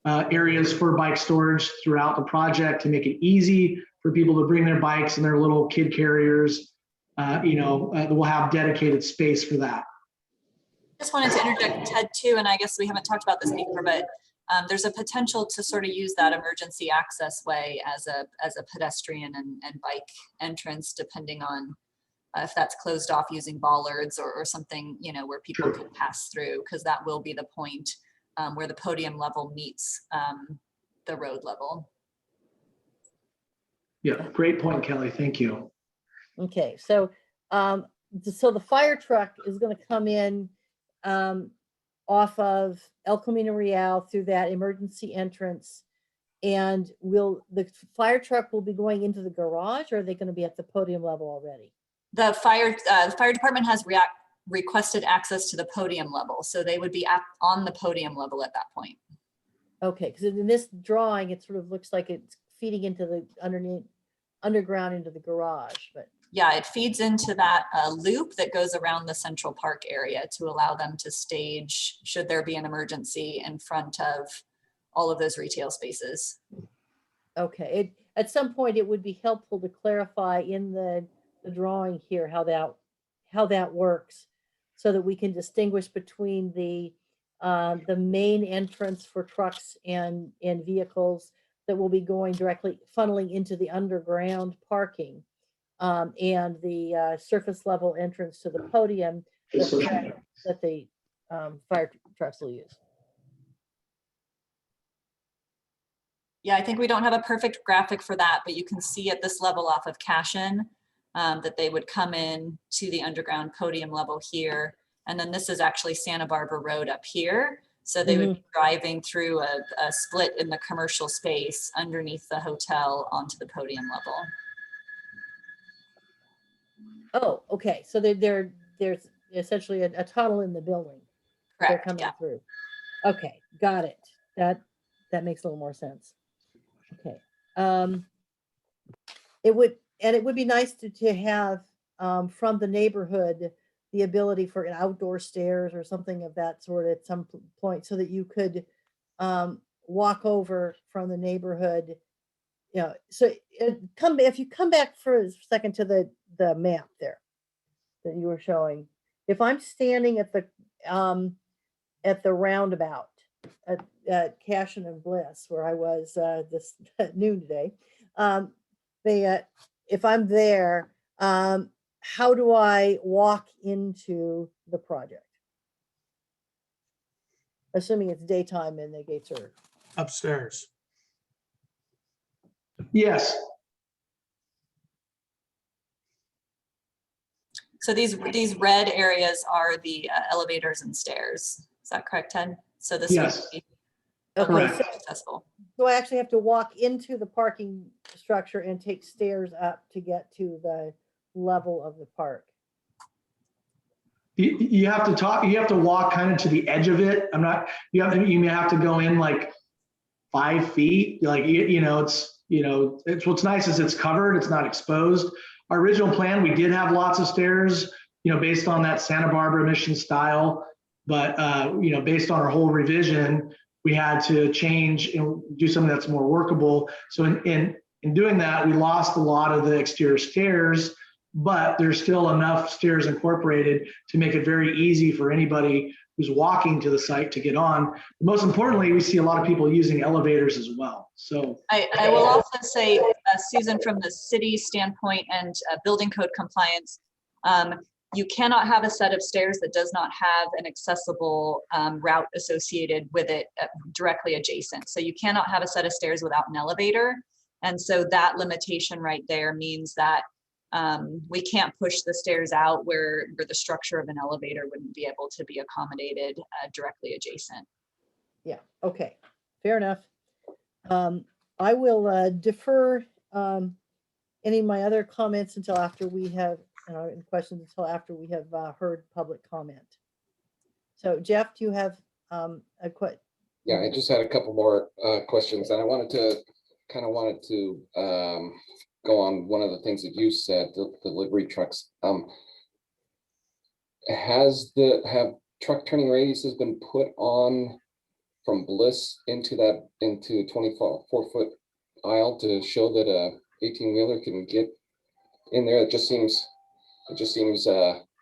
areas for bike storage throughout the project to make it easy for people to bring their bikes and their little kid carriers. We'll have dedicated space for that. Just wanted to interject Ted too, and I guess we haven't talked about this before, but there's a potential to sort of use that emergency access way as a pedestrian and bike entrance, depending on if that's closed off using bollards or something, where people could pass through, because that will be the point where the podium level meets the road level. Yeah, great point, Kelly. Thank you. Okay, so the fire truck is going to come in off of El Camino Real through that emergency entrance, and the fire truck will be going into the garage, or are they going to be at the podium level already? The fire department has requested access to the podium level, so they would be on the podium level at that point. Okay, because in this drawing, it sort of looks like it's feeding into the underground into the garage, but yeah, it feeds into that loop that goes around the Central Park area to allow them to stage should there be an emergency in front of all of those retail spaces. Okay, at some point it would be helpful to clarify in the drawing here how that works, so that we can distinguish between the main entrance for trucks and vehicles that will be going directly funneling into the underground parking, and the surface level entrance to the podium that the fire trucks will use. Yeah, I think we don't have a perfect graphic for that, but you can see at this level off of Cashin that they would come in to the underground podium level here. And then this is actually Santa Barbara Road up here. So they would be driving through a split in the commercial space underneath the hotel onto the podium level. Oh, okay. So there's essentially a tunnel in the building. Correct. They're coming Yeah. through. Okay, got it. That makes a little more sense. Okay. It would be nice to have from the neighborhood the ability for an outdoor stairs or something of that sort at some point, so that you could walk over from the neighborhood. So if you come back for a second to the map there that you were showing, if I'm standing at the roundabout at Cashin and Bliss, where I was this at noon today, if I'm there, how do I walk into the project? Assuming it's daytime and the gates are Upstairs. Yes. So these red areas are the elevators and stairs. Is that correct, Ted? So this Yes. would be okay. accessible. So I actually have to walk into the parking structure and take stairs up to get to the level of the park. You have to walk kind of to the edge of it. You may have to go in like 5 feet. Like, it's what's nice is it's covered, it's not exposed. Our original plan, we did have lots of stairs, based on that Santa Barbara mission style. But, based on our whole revision, we had to change and do something that's more workable. So in doing that, we lost a lot of the exterior stairs, but there's still enough stairs incorporated to make it very easy for anybody who's walking to the site to get on. Most importantly, we see a lot of people using elevators as well. So I will also say, Susan, from the city standpoint and building code compliance, you cannot have a set of stairs that does not have an accessible route associated with it directly adjacent. So you cannot have a set of stairs without an elevator. And so that limitation right there means that we can't push the stairs out where the structure of an elevator wouldn't be able to be accommodated directly adjacent. Yeah, okay, fair enough. I will defer any of my other comments until after we have, and questions until after we have heard public comment. So Jeff, do you have a question? Yeah, I just had a couple more questions, and I wanted to go on one of the things that you said, the delivery trucks. Have truck turning radiuses been put on from Bliss into 24-foot aisle to show that a 18-wheeler can get in there? It just seems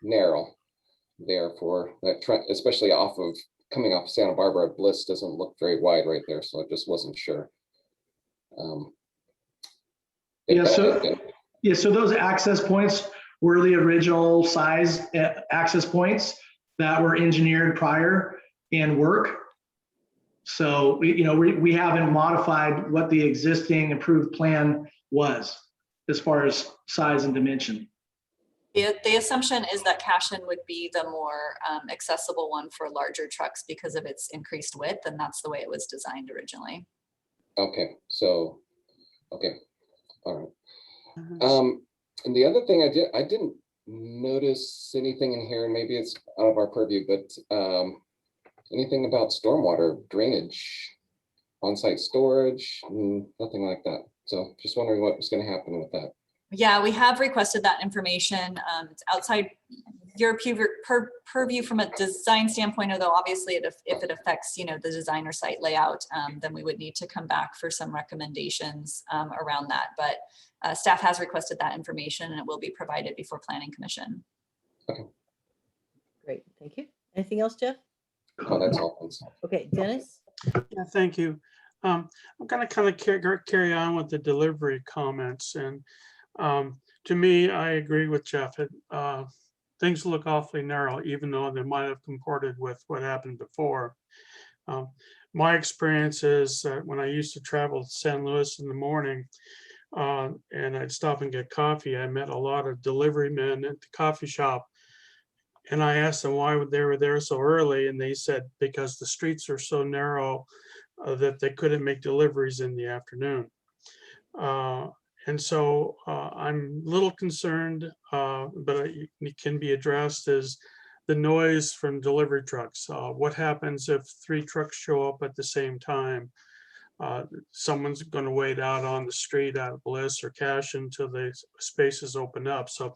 narrow there for that truck, especially coming off Santa Barbara. Bliss doesn't look very wide right there, so I just wasn't sure. So those access points were the original size access points that were engineered prior and work. So we haven't modified what the existing approved plan was as far as size and dimension. The assumption is that Cashin would be the more accessible one for larger trucks because of its increased width, and that's the way it was designed originally. Okay, so, okay, all right. And the other thing I didn't notice anything in here, and maybe it's out of our purview, but anything about stormwater drainage, on-site storage, nothing like that. So just wondering what was going to happen with that. Yeah, we have requested that information. It's outside your purview from a design standpoint, although obviously if it affects, the designer site layout, then we would need to come back for some recommendations around that. But staff has requested that information and it will be provided before Planning Commission. Okay. Great, thank you. Anything else, Jeff? Oh, that's all. Thanks. Okay, Dennis? Yeah, thank you. I'm going to kind of carry on with the delivery comments. And to me, I agree with Jeff. Things look awfully narrow, even though they might have comported with what happened before. My experience is that when I used to travel to San Luis in the morning and I'd stop and get coffee, I met a lot of delivery men at the coffee shop. And I asked them why they were there so early. And they said, because the streets are so narrow that they couldn't make deliveries in the afternoon. And so I'm a little concerned, but it can be addressed, is the noise from delivery trucks. What happens if 3 trucks show up at the same time? Someone's going to wait out on the street out of Bliss or Cash until the spaces open up. So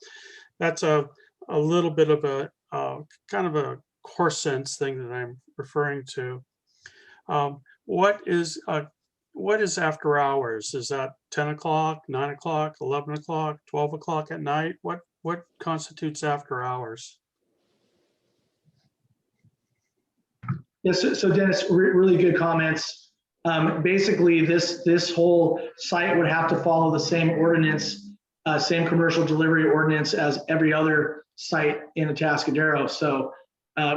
that's a little bit of a kind of a coarse sense thing that I'm referring to. What is after hours? Is that 10 o'clock, 9 o'clock, 11 o'clock, 12 o'clock at night? What constitutes after hours? Yes, so Dennis, really good comments. Basically, this whole site would have to follow the same ordinance, same commercial delivery ordinance as every other site in Atascadero. So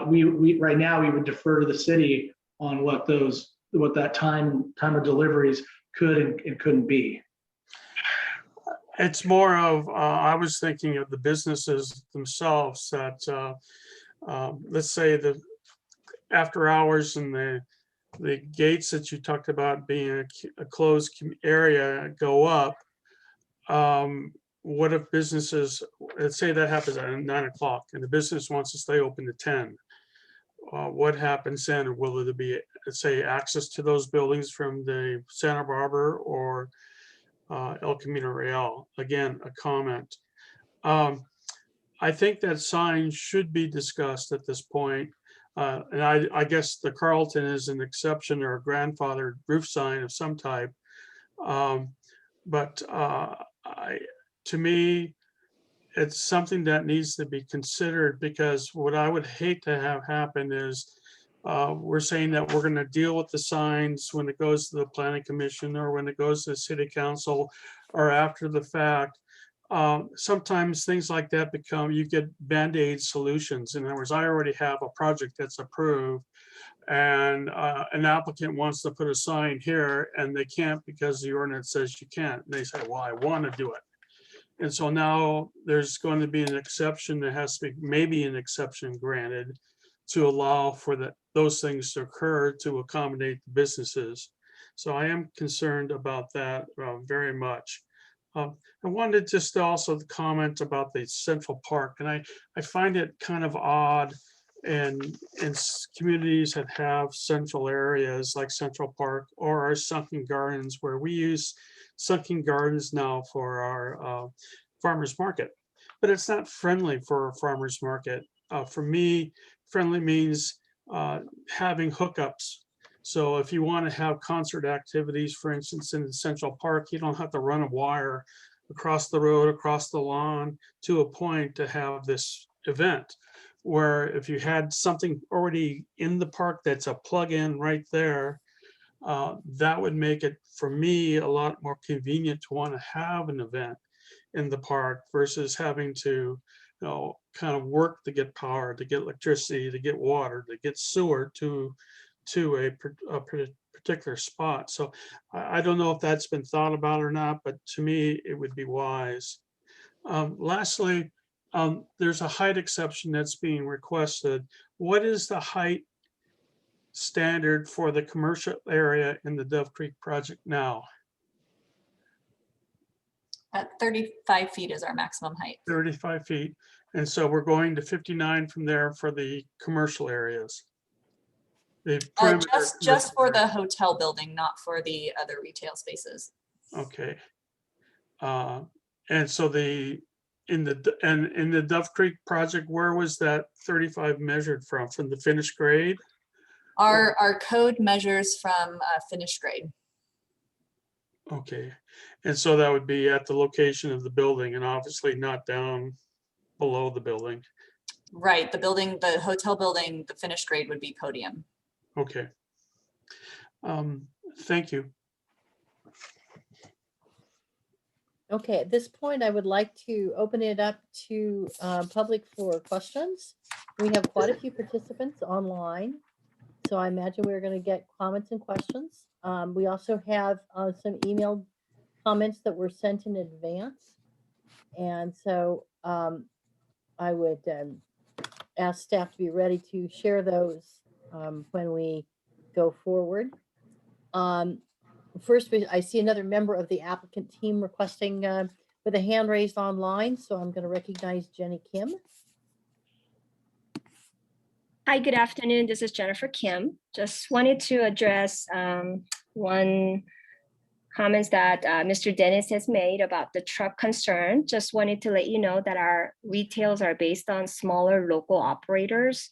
we right now we would defer to the city on what that time of deliveries could and couldn't be. It's more of I was thinking of the businesses themselves that let's say the after hours and the gates that you talked about being a closed area go up. What if businesses, let's say that happens at 9 o'clock and the business wants to stay open to 10? What happens then? Will there be, let's say, access to those buildings from the Santa Barbara or El Camino Real? Again, a comment. I think that sign should be discussed at this point. And I guess the Carlton is an exception or a grandfathered roof sign of some type. But to me, it's something that needs to be considered, because what I would hate to have happen is we're saying that we're going to deal with the signs when it goes to the Planning Commission or when it goes to the City Council or after the fact. Sometimes things like that you get band-aid solutions. In other words, I already have a project that's approved and an applicant wants to put a sign here and they can't because the ordinance says you can't. And they say, well, I want to do it. And so now there's going to be an exception. There has to be maybe an exception granted to allow for those things to occur to accommodate the businesses. So I am concerned about that very much. I wanted just to also comment about the Central Park, and I find it kind of odd in communities that have central areas like Central Park or our sunken gardens, where we use sunken gardens now for our farmers market, but it's not friendly for a farmers market. For me, friendly means having hookups. So if you want to have concert activities, for instance, in the Central Park, you don't have to run a wire across the road, across the lawn to a point to have this event. Where if you had something already in the park that's a plug-in right there, that would make it, for me, a lot more convenient to want to have an event in the park versus having to, kind of work to get power, to get electricity, to get water, to get sewer to a particular spot. So I don't know if that's been thought about or not, but to me, it would be wise. Lastly, there's a height exception that's being requested. What is the height standard for the commercial area in the Dove Creek project now? 35 feet is our maximum height. 35 feet. And so we're going to 59 from there for the commercial areas. The perimeter Just for commercial the hotel building, not for the other retail spaces. Okay. And so in the Dove Creek project, where was that 35 measured from the finished grade? Our code measures from finished grade. Okay. And so that would be at the location of the building and obviously not down below the building. Right, the hotel building, the finished grade would be podium. Okay. Thank you. Okay, at this point, I would like to open it up to public for questions. We have quite a few participants online, so I imagine we're going to get comments and questions. We also have some emailed comments that were sent in advance. And so I would ask staff to be ready to share those when we go forward. First, I see another member of the applicant team requesting with a hand raised online. So I'm going to recognize Jenny Kim. Hi, good afternoon. This is Jennifer Kim. Just wanted to address one comments that Mr. Dennis has made about the truck concern. Just wanted to let you know that our retails are based on smaller local operators.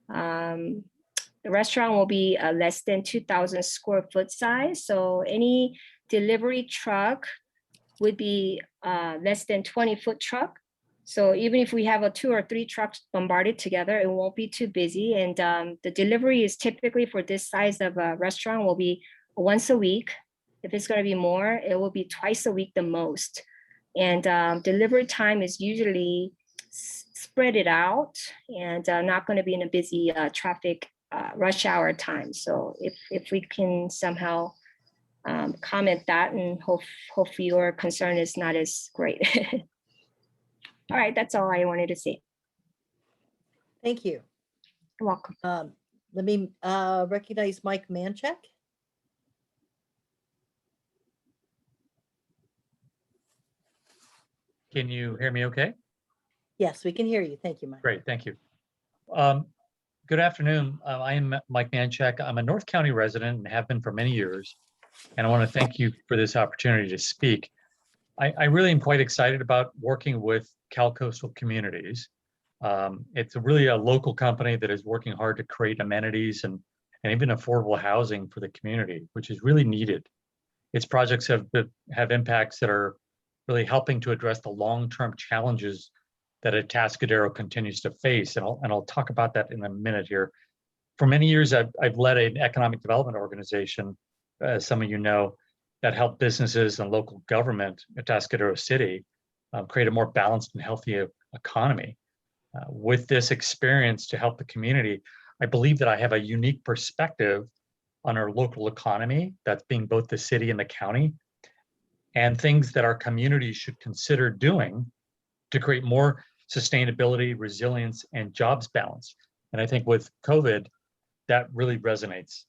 The restaurant will be a less than 2,000 square foot size. So any delivery truck would be less than 20-foot truck. So even if we have 2 or 3 trucks bombarded together, it won't be too busy. And the delivery is typically for this size of a restaurant will be once a week. If it's going to be more, it will be twice a week the most. And delivery time is usually spread it out and not going to be in a busy traffic rush hour time. So if we can somehow comment that, and hopefully your concern is not as great. All right, that's all I wanted to say. Thank you. You're welcome. Let me recognize Mike Manchak. Can you hear me okay? Yes, we can hear you. Thank you, Mike. Great, thank you. Good afternoon. I am Mike Manchak. I'm a North County resident and have been for many years. And I want to thank you for this opportunity to speak. I really am quite excited about working with CalCoastal Communities. It's really a local company that is working hard to create amenities and even affordable housing for the community, which is really needed. Its projects have impacts that are really helping to address the long-term challenges that Atascadero continues to face. And I'll talk about that in a minute here. For many years, I've led an economic development organization, as some of you know, that helped businesses and local government, Atascadero City, create a more balanced and healthy economy. With this experience to help the community, I believe that I have a unique perspective on our local economy, that's being both the city and the county, and things that our community should consider doing to create more sustainability, resilience, and jobs balance. And I think with COVID, that really resonates.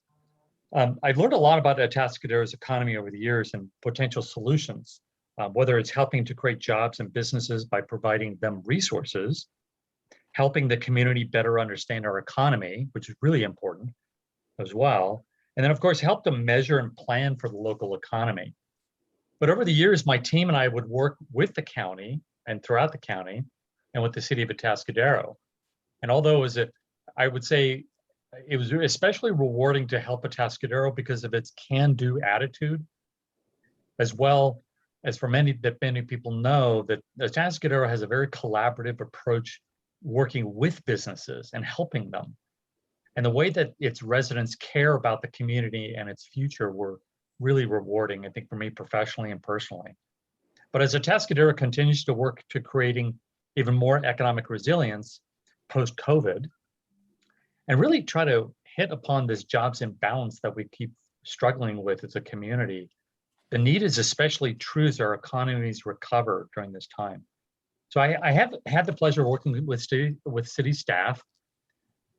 I've learned a lot about Atascadero's economy over the years and potential solutions, whether it's helping to create jobs and businesses by providing them resources, helping the community better understand our economy, which is really important as well. And then, of course, help them measure and plan for the local economy. But over the years, my team and I would work with the county and throughout the county and with the city of Atascadero. And although I would say it was especially rewarding to help Atascadero because of its can-do attitude, as well as for many people know that Atascadero has a very collaborative approach working with businesses and helping them. And the way that its residents care about the community and its future were really rewarding, I think, for me professionally and personally. But as Atascadero continues to work to creating even more economic resilience post-COVID, and really try to hit upon this jobs imbalance that we keep struggling with as a community, the need is especially true as our economies recover during this time. So I have had the pleasure of working with city staff,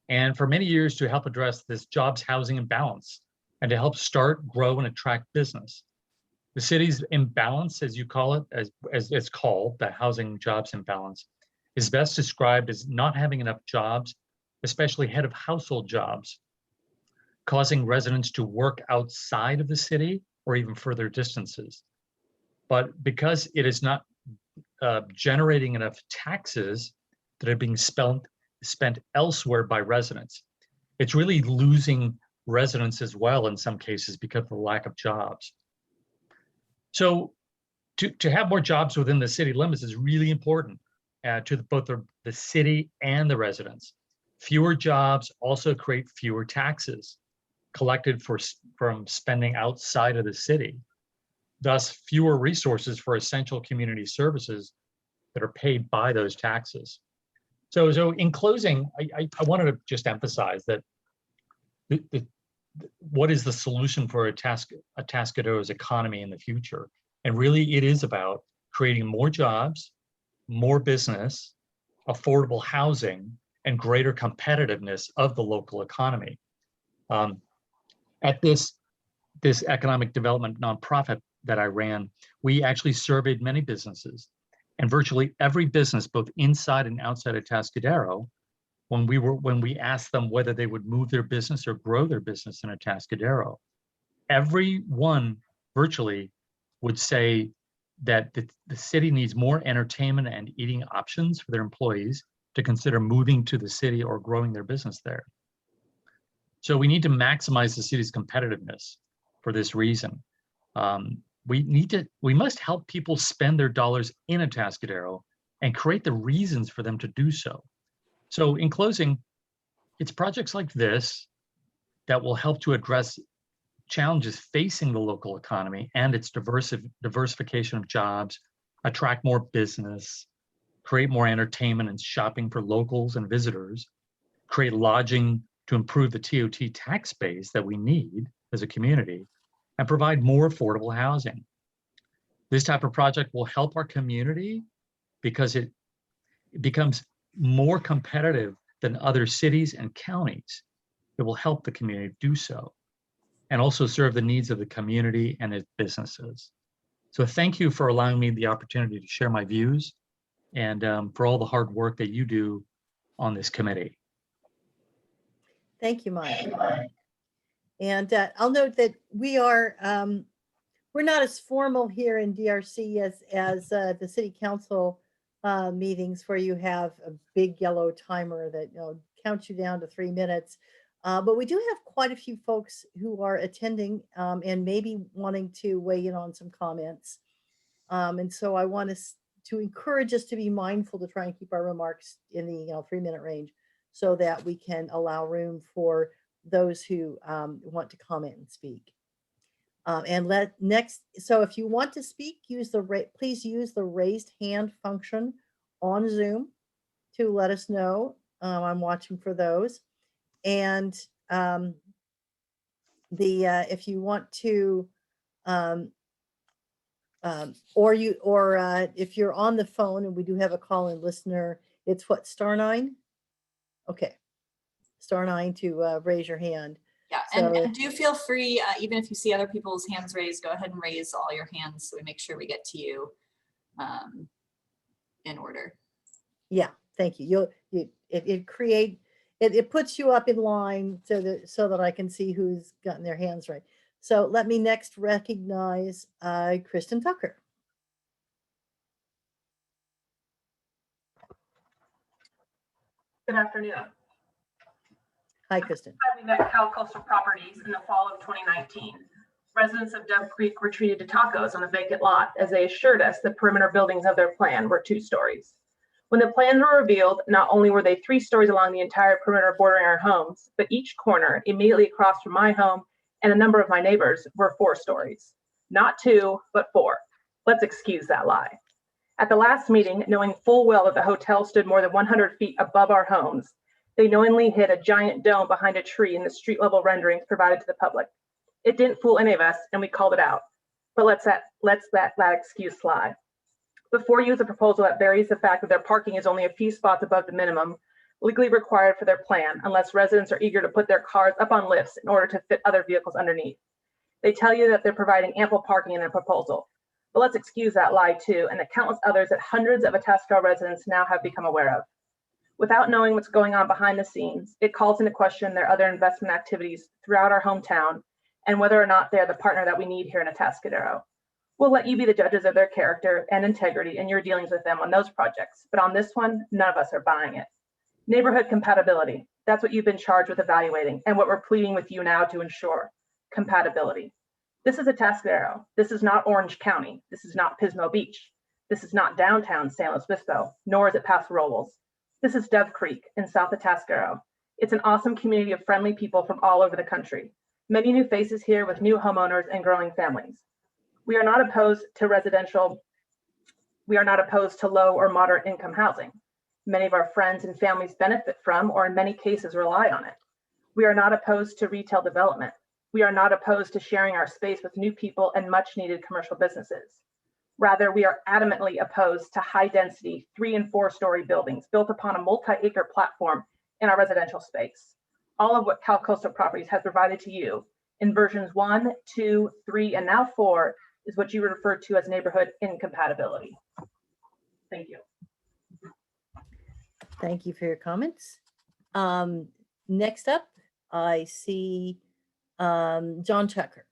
and for many years to help address this jobs housing imbalance and to help start, grow, and attract business. The city's imbalance, as you call it, as it's called, the housing jobs imbalance, is best described as not having enough jobs, especially head of household jobs, causing residents to work outside of the city or even further distances. But because it is not generating enough taxes that are being spent elsewhere by residents, it's really losing residents as well in some cases because of the lack of jobs. So to have more jobs within the city limits is really important to both the city and the residents. Fewer jobs also create fewer taxes collected from spending outside of the city, thus fewer resources for essential community services that are paid by those taxes. So in closing, I wanted to just emphasize that what is the solution for Atascadero's economy in the future? And really it is about creating more jobs, more business, affordable housing, and greater competitiveness of the local economy. At this economic development nonprofit that I ran, we actually surveyed many businesses, and virtually every business, both inside and outside of Atascadero, when we asked them whether they would move their business or grow their business in Atascadero, everyone virtually would say that the city needs more entertainment and eating options for their employees to consider moving to the city or growing their business there. So we need to maximize the city's competitiveness for this reason. We must help people spend their dollars in Atascadero and create the reasons for them to do so. So in closing, it's projects like this that will help to address challenges facing the local economy and its diversification of jobs, attract more business, create more entertainment and shopping for locals and visitors, create lodging to improve the TOT tax base that we need as a community, and provide more affordable housing. This type of project will help our community because it becomes more competitive than other cities and counties. It will help the community do so and also serve the needs of the community and its businesses. So thank you for allowing me the opportunity to share my views and for all the hard work that you do on this committee. Thank you, Mike. And I'll note that we're not as formal here in DRC as the city council meetings where you have a big yellow timer that counts you down to 3 minutes. But we do have quite a few folks who are attending and maybe wanting to weigh in on some comments. And so I want us to encourage us to be mindful to try and keep our remarks in the 3-minute range so that we can allow room for those who want to comment and speak. So if you want to speak, please use the raised hand function on Zoom to let us know. I'm watching for those. And if you want to, if you're on the phone, and we do have a call-in listener, it's what, *9? Okay, *9 to raise your hand. Yeah, and do feel free, even if you see other people's hands raised, go ahead and raise all your hands so we make sure we get to you in order. Yeah, thank you. It puts you up in line so that I can see who's gotten their hands right. So let me next recognize Kristen Tucker. Good afternoon. Hi, Kristen. We met Cal Coastal Properties in the fall of 2019. Residents of Dove Creek were treated to tacos on a vacant lot as they assured us the perimeter buildings of their plan were 2 stories. When the plans were revealed, not only were they 3 stories along the entire perimeter bordering our homes, but each corner immediately across from my home and a number of my neighbors were 4 stories. Not 2, but 4. Let's excuse that lie. At the last meeting, knowing full well that the hotel stood more than 100 feet above our homes, they knowingly hid a giant dome behind a tree in the street level renderings provided to the public. It didn't fool any of us and we called it out, but let's let that excuse slide. Before you is a proposal that buries the fact that their parking is only a few spots above the minimum legally required for their plan, unless residents are eager to put their cars up on lifts in order to fit other vehicles underneath. They tell you that they're providing ample parking in their proposal, but let's excuse that lie too, and the countless others that hundreds of Atascadero residents now have become aware of. Without knowing what's going on behind the scenes, it calls into question their other investment activities throughout our hometown and whether or not they're the partner that we need here in Atascadero. We'll let you be the judges of their character and integrity in your dealings with them on those projects, but on this one, none of us are buying it. Neighborhood compatibility, that's what you've been charged with evaluating and what we're pleading with you now to ensure, compatibility. This is Atascadero. This is not Orange County. This is not Pismo Beach. This is not downtown San Luis Obispo, nor is it Paso Robles. This is Dove Creek in South Atascadero. It's an awesome community of friendly people from all over the country. Many new faces here with new homeowners and growing families. We are not opposed to residential. We are not opposed to low or moderate income housing. Many of our friends and families benefit from, or in many cases rely on it. We are not opposed to retail development. We are not opposed to sharing our space with new people and much needed commercial businesses. Rather, we are adamantly opposed to high density 3- and 4-story buildings built upon a multi-acre platform in our residential space. All of what Cal Coastal Properties has provided to you in versions 1, 2, 3, and now 4 is what you refer to as neighborhood incompatibility. Thank you. Thank you for your comments. Next up, I see John Tucker.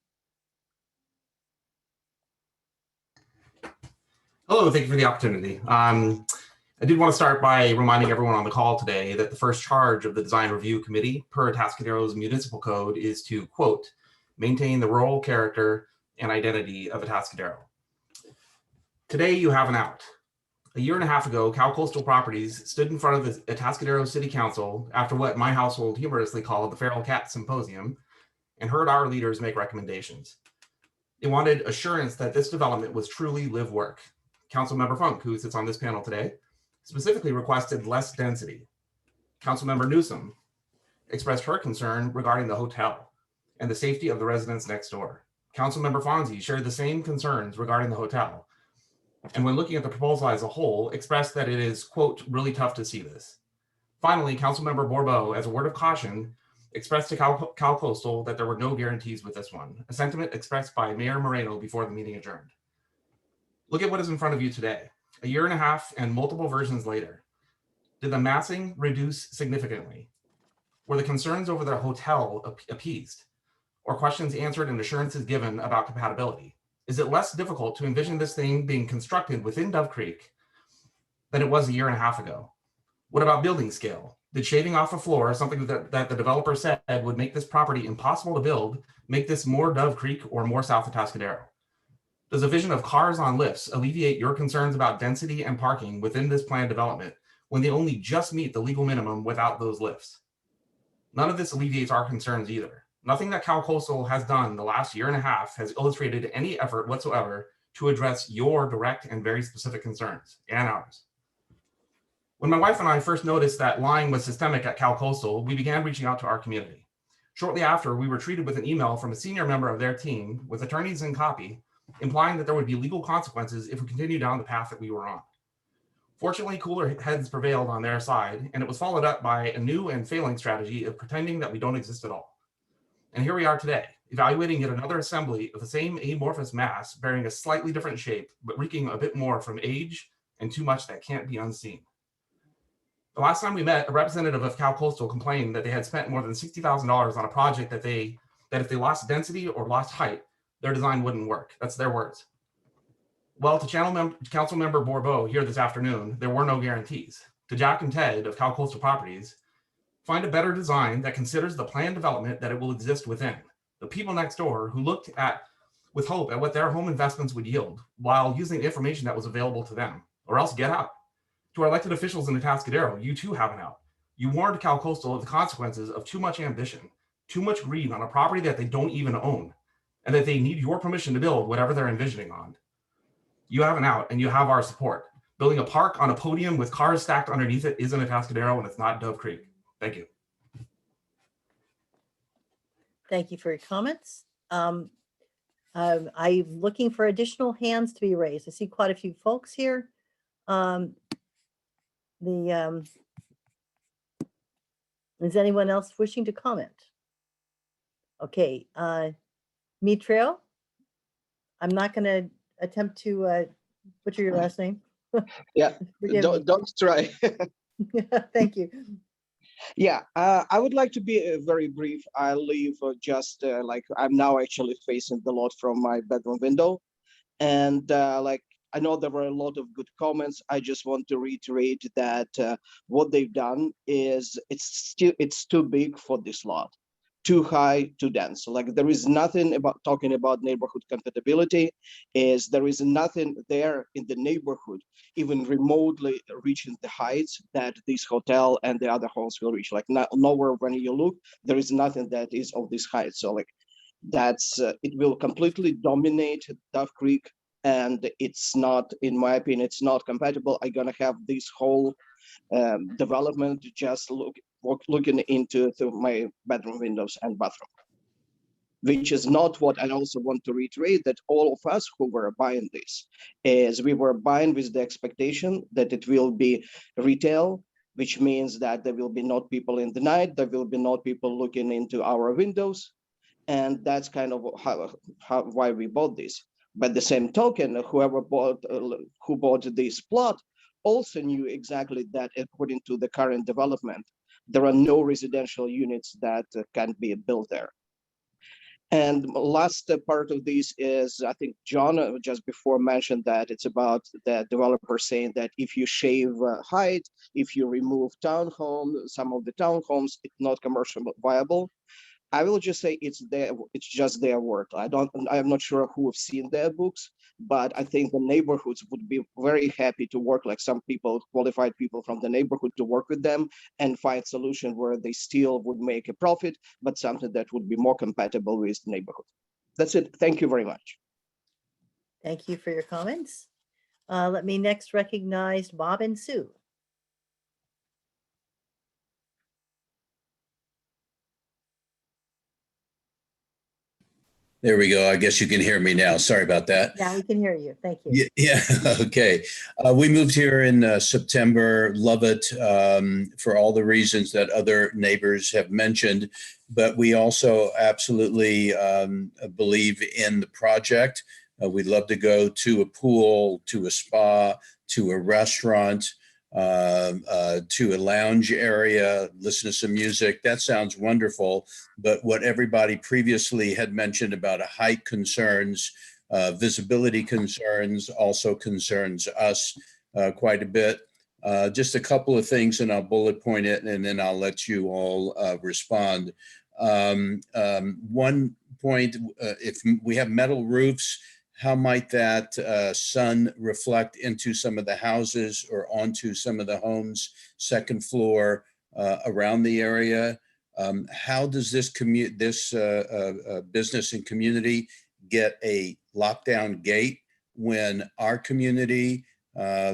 Hello, thank you for the opportunity. I did want to start by reminding everyone on the call today that the first charge of the Design Review Committee per Atascadero's municipal code is to, quote, maintain the rural character and identity of Atascadero. Today you have an out. A year and a half ago, Cal Coastal Properties stood in front of the Atascadero City Council after what my household humorously called the Feral Cat Symposium and heard our leaders make recommendations. They wanted assurance that this development was truly live work. Councilmember Funk, who sits on this panel today, specifically requested less density. Councilmember Newsom expressed her concern regarding the hotel and the safety of the residents next door. Councilmember Fonzie shared the same concerns regarding the hotel, and when looking at the proposal as a whole, expressed that it is, quote, really tough to see this. Finally, Councilmember Bourbeau, as a word of caution, expressed to Cal Coastal that there were no guarantees with this one, a sentiment expressed by Mayor Moreno before the meeting adjourned. Look at what is in front of you today. A year and a half and multiple versions later. Did the massing reduce significantly? Were the concerns over the hotel appeased? Or questions answered and assurances given about compatibility? Is it less difficult to envision this thing being constructed within Dove Creek than it was a year and a half ago? What about building scale? Did shaving off a floor, something that the developer said would make this property impossible to build, make this more Dove Creek or more South Atascadero? Does a vision of cars on lifts alleviate your concerns about density and parking within this planned development when they only just meet the legal minimum without those lifts? None of this alleviates our concerns either. Nothing that Cal Coastal has done the last year and a half has illustrated any effort whatsoever to address your direct and very specific concerns and ours. When my wife and I first noticed that lying was systemic at Cal Coastal, we began reaching out to our community. Shortly after, we were treated with an email from a senior member of their team with attorneys in copy, implying that there would be legal consequences if we continued down the path that we were on. Fortunately, cooler heads prevailed on their side, and it was followed up by a new and failing strategy of pretending that we don't exist at all. And here we are today, evaluating yet another assembly of the same amorphous mass bearing a slightly different shape, but reeking a bit more from age and too much that can't be unseen. The last time we met, a representative of Cal Coastal complained that they had spent more than $60,000 on a project that if they lost density or lost height, their design wouldn't work. That's their words. Well, to Council Member Bourbeau here this afternoon, there were no guarantees. To Jack and Ted of Cal Coastal Properties, find a better design that considers the planned development that it will exist within. The people next door who looked with hope at what their home investments would yield while using the information that was available to them, or else get out. To our elected officials in the Atascadero, you too have an out. You warned Cal Coastal of the consequences of too much ambition, too much greed on a property that they don't even own, and that they need your permission to build whatever they're envisioning on. You have an out, and you have our support. Building a park on a podium with cars stacked underneath it isn't Atascadero, and it's not Dove Creek. Thank you. Thank you for your comments. I'm looking for additional hands to be raised. I see quite a few folks here. Is anyone else wishing to comment? Okay, Mitrail, I'm not going to attempt to butcher your last name. Yeah, don't try. Thank you. Yeah, I would like to be very brief. I live just like I'm now actually facing the lot from my bedroom window. And like, I know there were a lot of good comments. I just want to reiterate that what they've done is it's too big for this lot, too high, too dense. Like there is nothing about talking about neighborhood compatibility. There is nothing there in the neighborhood even remotely reaching the heights that this hotel and the other homes will reach. Like nowhere when you look, there is nothing that is of this height. So like that's it will completely dominate Dove Creek, and it's not, in my opinion, it's not compatible. I'm gonna have this whole development just looking into my bedroom windows and bathroom, which is not what I also want to reiterate, that all of us who were buying this is we were buying with the expectation that it will be retail, which means that there will be not people in the night, there will be not people looking into our windows. And that's kind of why we bought this. By the same token, who bought this plot also knew exactly that according to the current development, there are no residential units that can be built there. And last part of this is, I think John just before mentioned that it's about the developer saying that if you shave height, if you remove some of the townhomes, it's not commercially viable. I will just say it's just their word. I'm not sure who have seen their books, but I think the neighborhoods would be very happy to work, like some people, qualified people from the neighborhood, to work with them and find solution where they still would make a profit, but something that would be more compatible with the neighborhood. That's it. Thank you very much. Thank you for your comments. Let me next recognize Bob and Sue. There we go. I guess you can hear me now. Sorry about that. Yeah, we can hear you. Thank you. Yeah. Okay. We moved here in September. Love it for all the reasons that other neighbors have mentioned. But we also absolutely believe in the project. We'd love to go to a pool, to a spa, to a restaurant, to a lounge area, listen to some music. That sounds wonderful. But what everybody previously had mentioned about height concerns, visibility concerns, also concerns us quite a bit. Just a couple of things, and I'll bullet point it, and then I'll let you all respond. One point, if we have metal roofs, how might that sun reflect into some of the houses or onto some of the homes, second floor around the area? How does this business and community get a lockdown gate when our community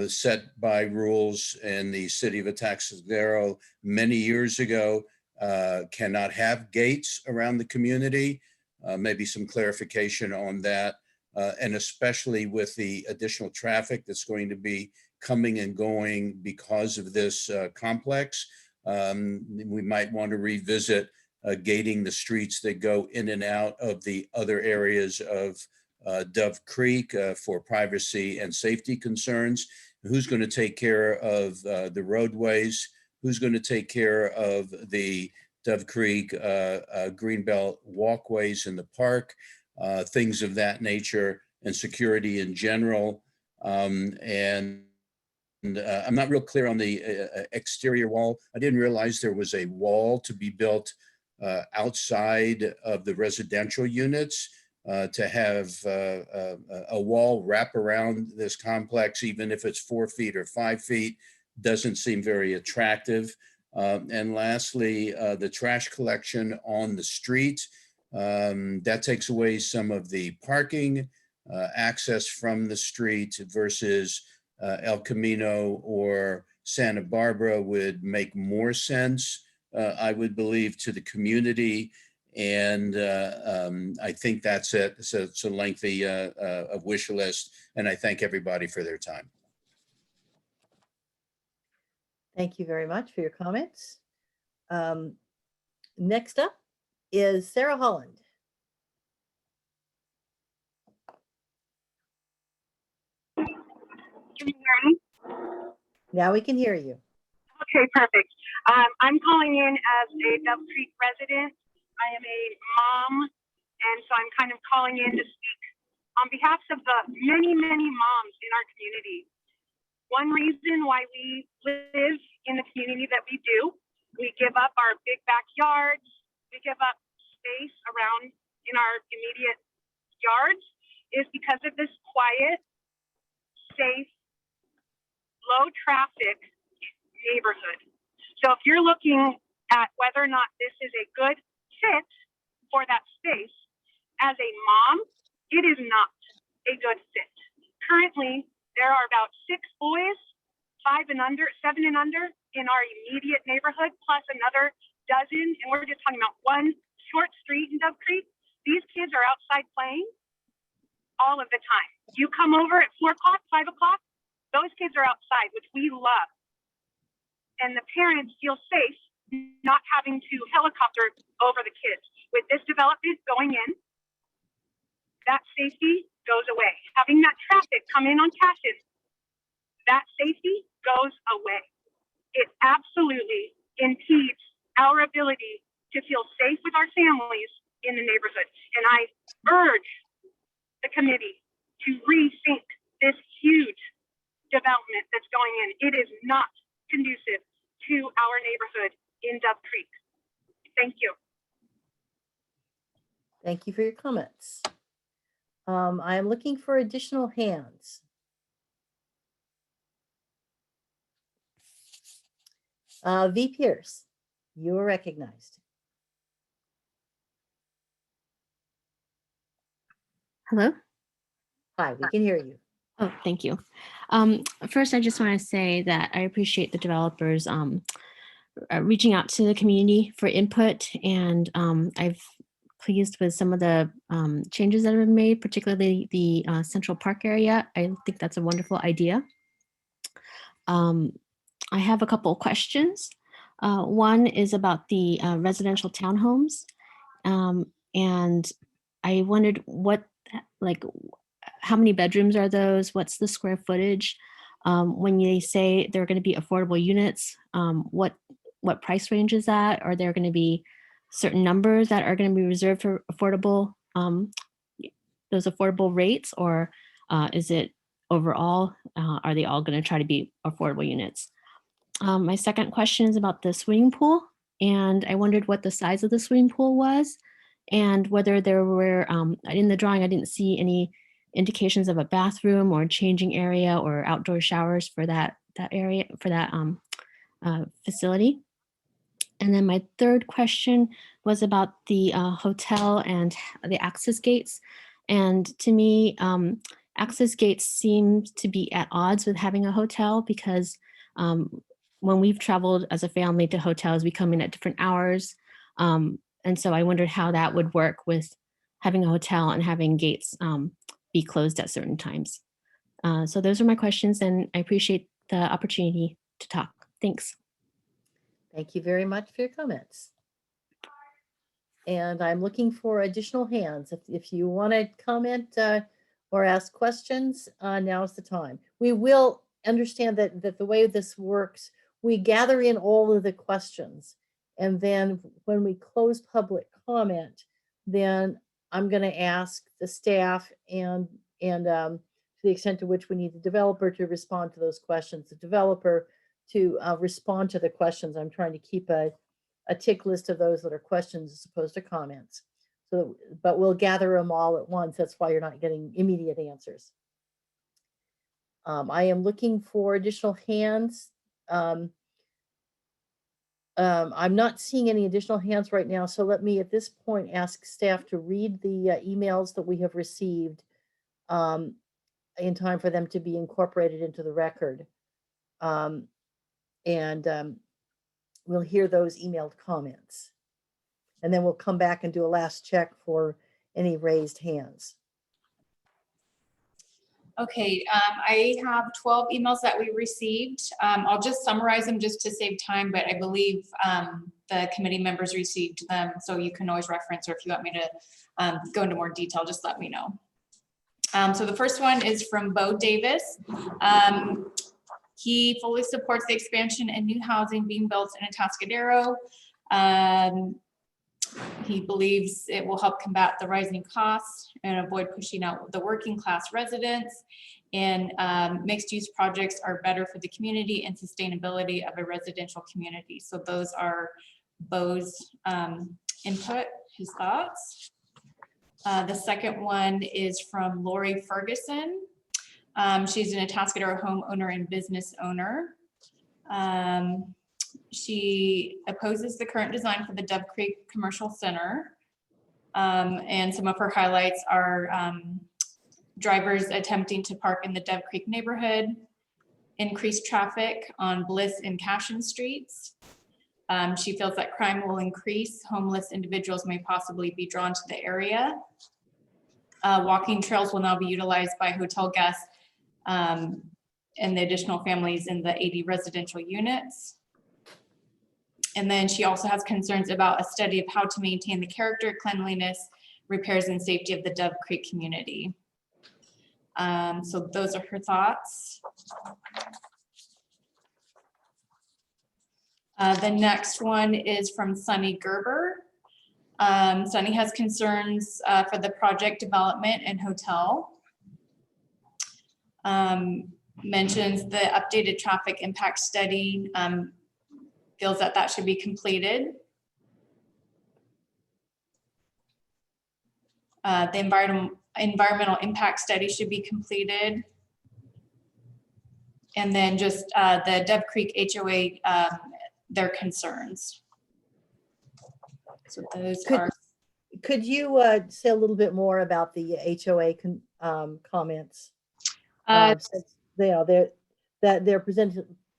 set by rules in the city of Atascadero many years ago cannot have gates around the community? Maybe some clarification on that. And especially with the additional traffic that's going to be coming and going because of this complex, we might want to revisit gating the streets that go in and out of the other areas of Dove Creek for privacy and safety concerns? Who's going to take care of the roadways? Who's going to take care of the Dove Creek Greenbelt walkways in the park, things of that nature, and security in general? And I'm not real clear on the exterior wall. I didn't realize there was a wall to be built outside of the residential units. To have a wall wrap around this complex, even if it's 4 feet or 5 feet, doesn't seem very attractive. And lastly, the trash collection on the street, that takes away some of the parking access from the street versus El Camino or Santa Barbara would make more sense, I would believe, to the community. And I think that's it. So it's a lengthy wish list, and I thank everybody for their time. Thank you very much for your comments. Next up is Sarah Holland. Can you hear me? Now we can hear you. Okay, perfect. I'm calling in as a Dove Creek resident. I am a mom, and so I'm kind of calling in to speak on behalf of the many, many moms in our community. One reason why we live in the community that we do, we give up our big backyards, we give up space around in our immediate yards, is because of this quiet, safe, low traffic neighborhood. So if you're looking at whether or not this is a good fit for that space, as a mom, it is not a good fit. Currently, there are about 6 boys, 7 and under in our immediate neighborhood, plus another dozen, and we're just talking about one short street in Dove Creek. These kids are outside playing all of the time. You come over at 4 o'clock, 5 o'clock, those kids are outside, which we love. And the parents feel safe not having to helicopter over the kids. With this development going in, that safety goes away. Having that traffic come in on Cashin, that safety goes away. It absolutely impedes our ability to feel safe with our families in the neighborhood. And I urge the committee to rethink this huge development that's going in. It is not conducive to our neighborhood in Dove Creek. Thank you. Thank you for your comments. I am looking for additional hands. V. Pierce, you are recognized. Hello? Hi, we can hear you. Oh, thank you. First, I just want to say that I appreciate the developers reaching out to the community for input, and I've pleased with some of the changes that have been made, particularly the Central Park area. I think that's a wonderful idea. I have a couple of questions. One is about the residential townhomes, and I wondered how many bedrooms are those? What's the square footage? When they say they're going to be affordable units, what price range is that? Are there going to be certain numbers that are going to be reserved for affordable, those affordable rates, or is it overall? Are they all going to try to be affordable units? My second question is about the swimming pool, and I wondered what the size of the swimming pool was, and whether there were, in the drawing, I didn't see any indications of a bathroom or changing area or outdoor showers for that area, for that facility. And then my third question was about the hotel and the access gates. And to me, access gates seem to be at odds with having a hotel, because when we've traveled as a family to hotels, we come in at different hours. And so I wondered how that would work with having a hotel and having gates be closed at certain times. So those are my questions, and I appreciate the opportunity to talk. Thanks. Thank you very much for your comments. And I'm looking for additional hands. If you want to comment or ask questions, now's the time. We will understand that the way this works, we gather in all of the questions. And then when we close public comment, then I'm going to ask the staff and to the extent to which we need the developer to respond to those questions, the developer to respond to the questions. I'm trying to keep a tick list of those that are questions as opposed to comments. So, but we'll gather them all at once. That's why you're not getting immediate answers. I am looking for additional hands. I'm not seeing any additional hands right now. So let me at this point ask staff to read the emails that we have received in time for them to be incorporated into the record. We'll hear those emailed comments. And then we'll come back and do a last check for any raised hands. Okay, I have 12 emails that we received. I'll just summarize them just to save time, but I believe the committee members received them, so you can always reference, or if you want me to go into more detail, just let me know. So the first one is from Bo Davis. He fully supports the expansion and new housing being built in Atascadero. He believes it will help combat the rising costs and avoid pushing out the working class residents. And mixed use projects are better for the community and sustainability of a residential community. So those are Bo's input, his thoughts. The second one is from Lori Ferguson. She's an Atascadero homeowner and business owner. She opposes the current design for the Dove Creek Commercial Center. And some of her highlights are drivers attempting to park in the Dove Creek neighborhood, increased traffic on Bliss and Cashin streets. She feels that crime will increase. Homeless individuals may possibly be drawn to the area. Walking trails will now be utilized by hotel guests and the additional families in the 80 residential units. And then she also has concerns about a study of how to maintain the character, cleanliness, repairs, and safety of the Dove Creek community. So those are her thoughts. The next one is from Sunny Gerber. Sunny has concerns for the project development and hotel. Mentions the updated traffic impact study, feels that that should be completed. The environmental impact study should be completed. And then just the Dove Creek HOA, their concerns. So those Could you say a little bit more about the HOA comments? Since they're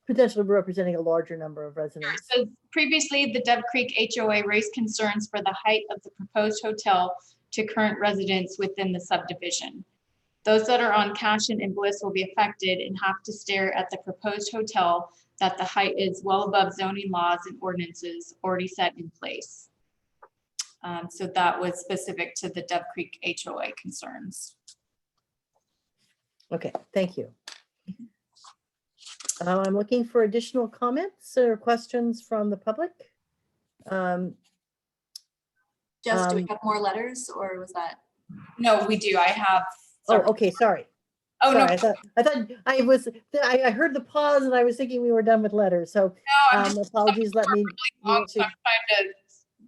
potentially representing a larger number of residents. So previously, the Dove Creek HOA raised concerns for the height of the proposed hotel to current residents within the subdivision. Those that are on Cashin and Bliss will be affected and have to stare at the proposed hotel that the height is well above zoning laws and ordinances already set in place. So that was specific to the Dove Creek HOA concerns. Okay, thank you. I'm looking for additional comments or questions from the public. Jess, do we have more letters, or was that? No, we do. I have. Oh, okay, sorry. Oh, sorry, no. I heard the pause and I was thinking we were done with letters. So apologies, let me. I'm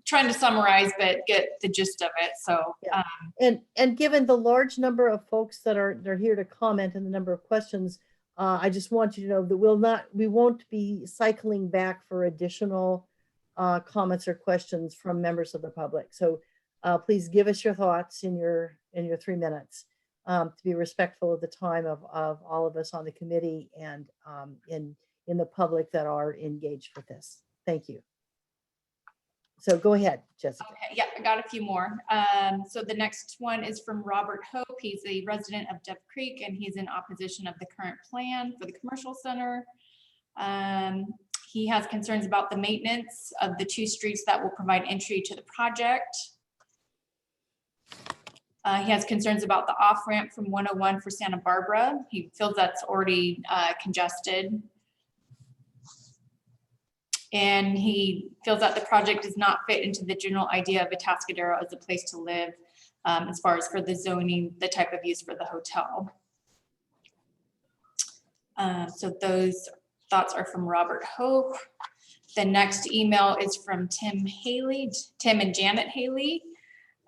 trying to summarize, but get the gist of it. So, yeah. And given the large number of folks that are here to comment and the number of questions, I just want you to know that we won't be cycling back for additional comments or questions from members of the public. So please give us your thoughts in your 3 minutes to be respectful of the time of all of us on the committee and in the public that are engaged with this. Thank you. So go ahead, Jessica. Okay, yeah, I got a few more. So the next one is from Robert Hope. He's a resident of Dove Creek and he's in opposition of the current plan for the commercial center. He has concerns about the maintenance of the 2 streets that will provide entry to the project. He has concerns about the off-ramp from 101 for Santa Barbara. He feels that's already congested. And he feels that the project does not fit into the general idea of Atascadero as a place to live, as far as for the zoning, the type of use for the hotel. So those thoughts are from Robert Hope. The next email is from Tim and Janet Haley.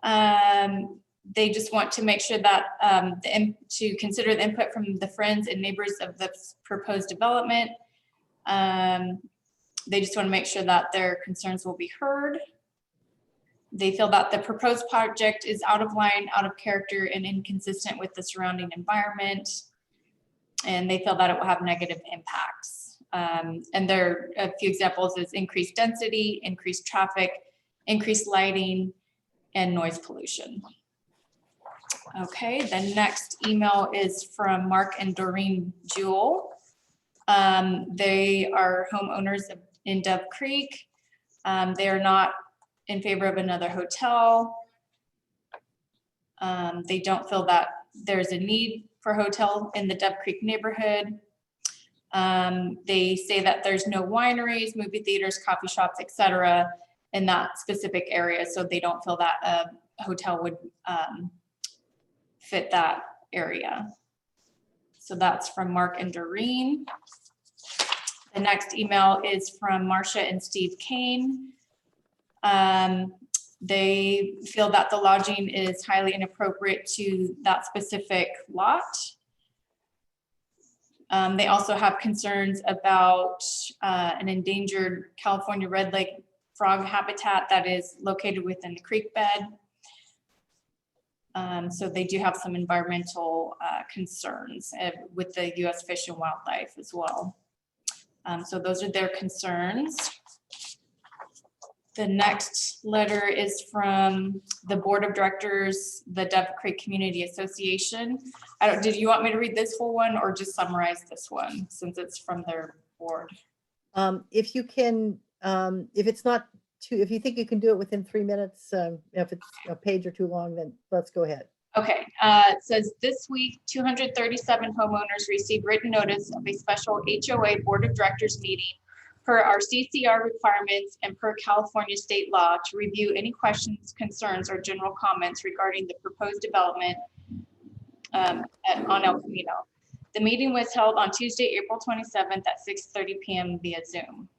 They just want to make sure that to consider the input from the friends and neighbors of the proposed development. They just want to make sure that their concerns will be heard. They feel that the proposed project is out of line, out of character, and inconsistent with the surrounding environment. And they feel that it will have negative impacts. And there are a few examples is increased density, increased traffic, increased lighting, and noise pollution. Okay, the next email is from Mark and Doreen Jewell. They are homeowners in Dove Creek. They are not in favor of another hotel. They don't feel that there's a need for a hotel in the Dove Creek neighborhood. They say that there's no wineries, movie theaters, coffee shops, etc. in that specific area, so they don't feel that a hotel would fit that area. So that's from Mark and Doreen. The next email is from Marcia and Steve Kane. They feel that the lodging is highly inappropriate to that specific lot. They also have concerns about an endangered California red lake frog habitat that is located within the creek bed. So they do have some environmental concerns with the U.S. Fish and Wildlife as well. So those are their concerns. The next letter is from the Board of Directors, the Dove Creek Community Association. Did you want me to read this whole one or just summarize this one since it's from their board? If you can, if it's not too, if you think you can do it within 3 minutes, if it's a page or too long, then let's go ahead. Okay, it says this week, 237 homeowners received written notice of a special HOA Board of Directors meeting per our CCR requirements and per California state law to review any questions, concerns, or general comments regarding the proposed development on El Camino. The meeting was held on Tuesday, April 27th at 6:30 p.m. via Zoom.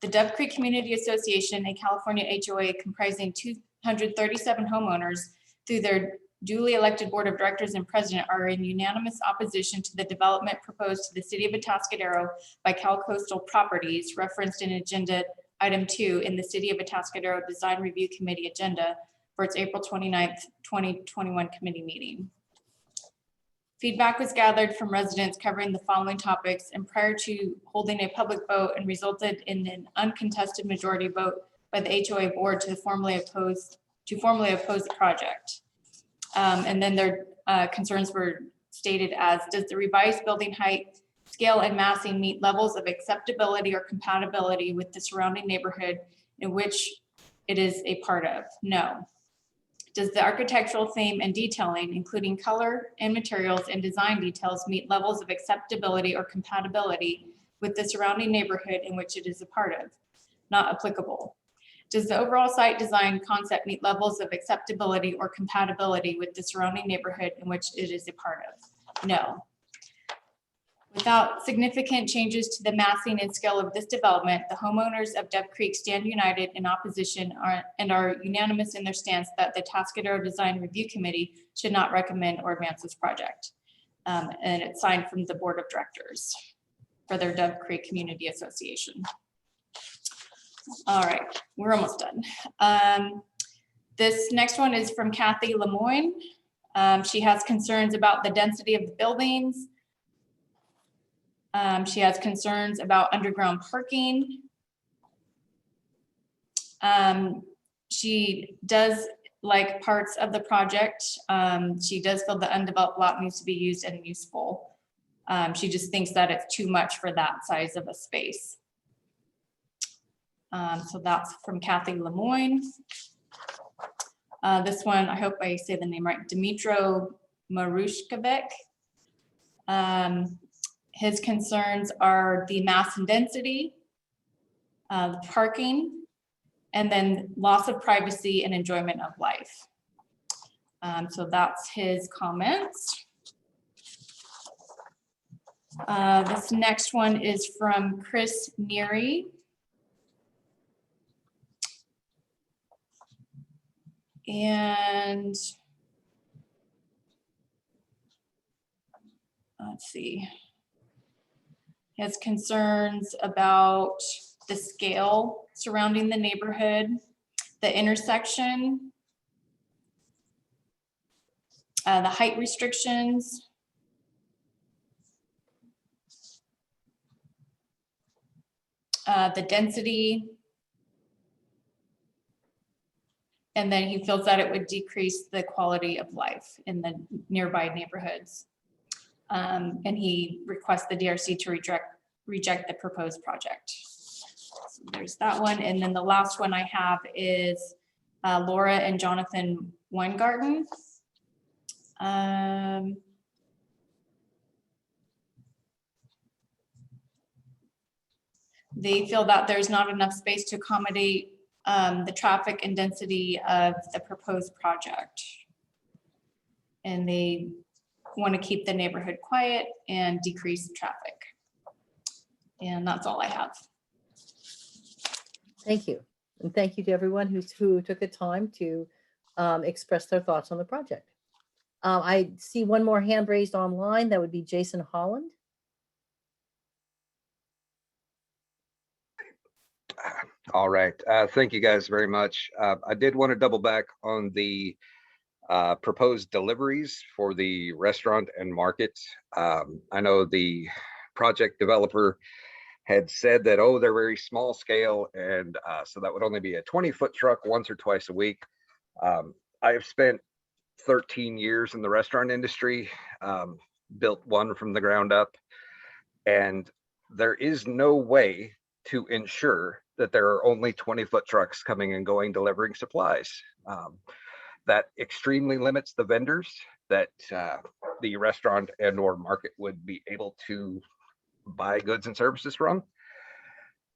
The Dove Creek Community Association, a California HOA comprising 237 homeowners through their duly elected board of directors and president, are in unanimous opposition to the development proposed to the city of Atascadero by CalCoastal Properties, referenced in agenda item 2 in the city of Atascadero Design Review Committee agenda for its April 29th, 2021 committee meeting. Feedback was gathered from residents covering the following topics, and prior to holding a public vote, and resulted in an uncontested majority vote by the HOA board to formally oppose the project. And then their concerns were stated as, does the revised building height, scale, and massing meet levels of acceptability or compatibility with the surrounding neighborhood in which it is a part of? No. Does the architectural theme and detailing, including color and materials and design details, meet levels of acceptability or compatibility with the surrounding neighborhood in which it is a part of? Not applicable. Does the overall site design concept meet levels of acceptability or compatibility with the surrounding neighborhood in which it is a part of? No. Without significant changes to the massing and scale of this development, the homeowners of Dove Creek stand united in opposition and are unanimous in their stance that the Atascadero Design Review Committee should not recommend or advance this project. And it's signed from the Board of Directors for their Dove Creek Community Association. All right, we're almost done. This next one is from Kathy Lemoyne. She has concerns about the density of the buildings. She has concerns about underground parking. She does like parts of the project. She does feel the undeveloped lot needs to be used and useful. She just thinks that it's too much for that size of a space. So that's from Kathy Lemoyne. This one, I hope I say the name right, Dimitro Marushkovic. His concerns are the mass and density, the parking, and then loss of privacy and enjoyment of life. So that's his comments. This next one is from Chris Neary. And let's see. He has concerns about the scale surrounding the neighborhood, the intersection, the height restrictions, the density, and then he feels that it would decrease the quality of life in the nearby neighborhoods. And he requests the DRC to reject the proposed project. So there's that one. And then the last one I have is Laura and Jonathan Weingarten. They feel that there's not enough space to accommodate the traffic and density of the proposed project. And they want to keep the neighborhood quiet and decrease traffic. And that's all I have. Thank you. And thank you to everyone who took the time to express their thoughts on the project. I see one more hand raised online. That would be Jason Holland. All right. Thank you guys very much. I did want to double back on the proposed deliveries for the restaurant and market. I know the project developer had said that, oh, they're very small scale. And so that would only be a 20-foot truck once or twice a week. I have spent 13 years in the restaurant industry, built one from the ground up. And there is no way to ensure that there are only 20-foot trucks coming and going delivering supplies. That extremely limits the vendors that the restaurant and or market would be able to buy goods and services from.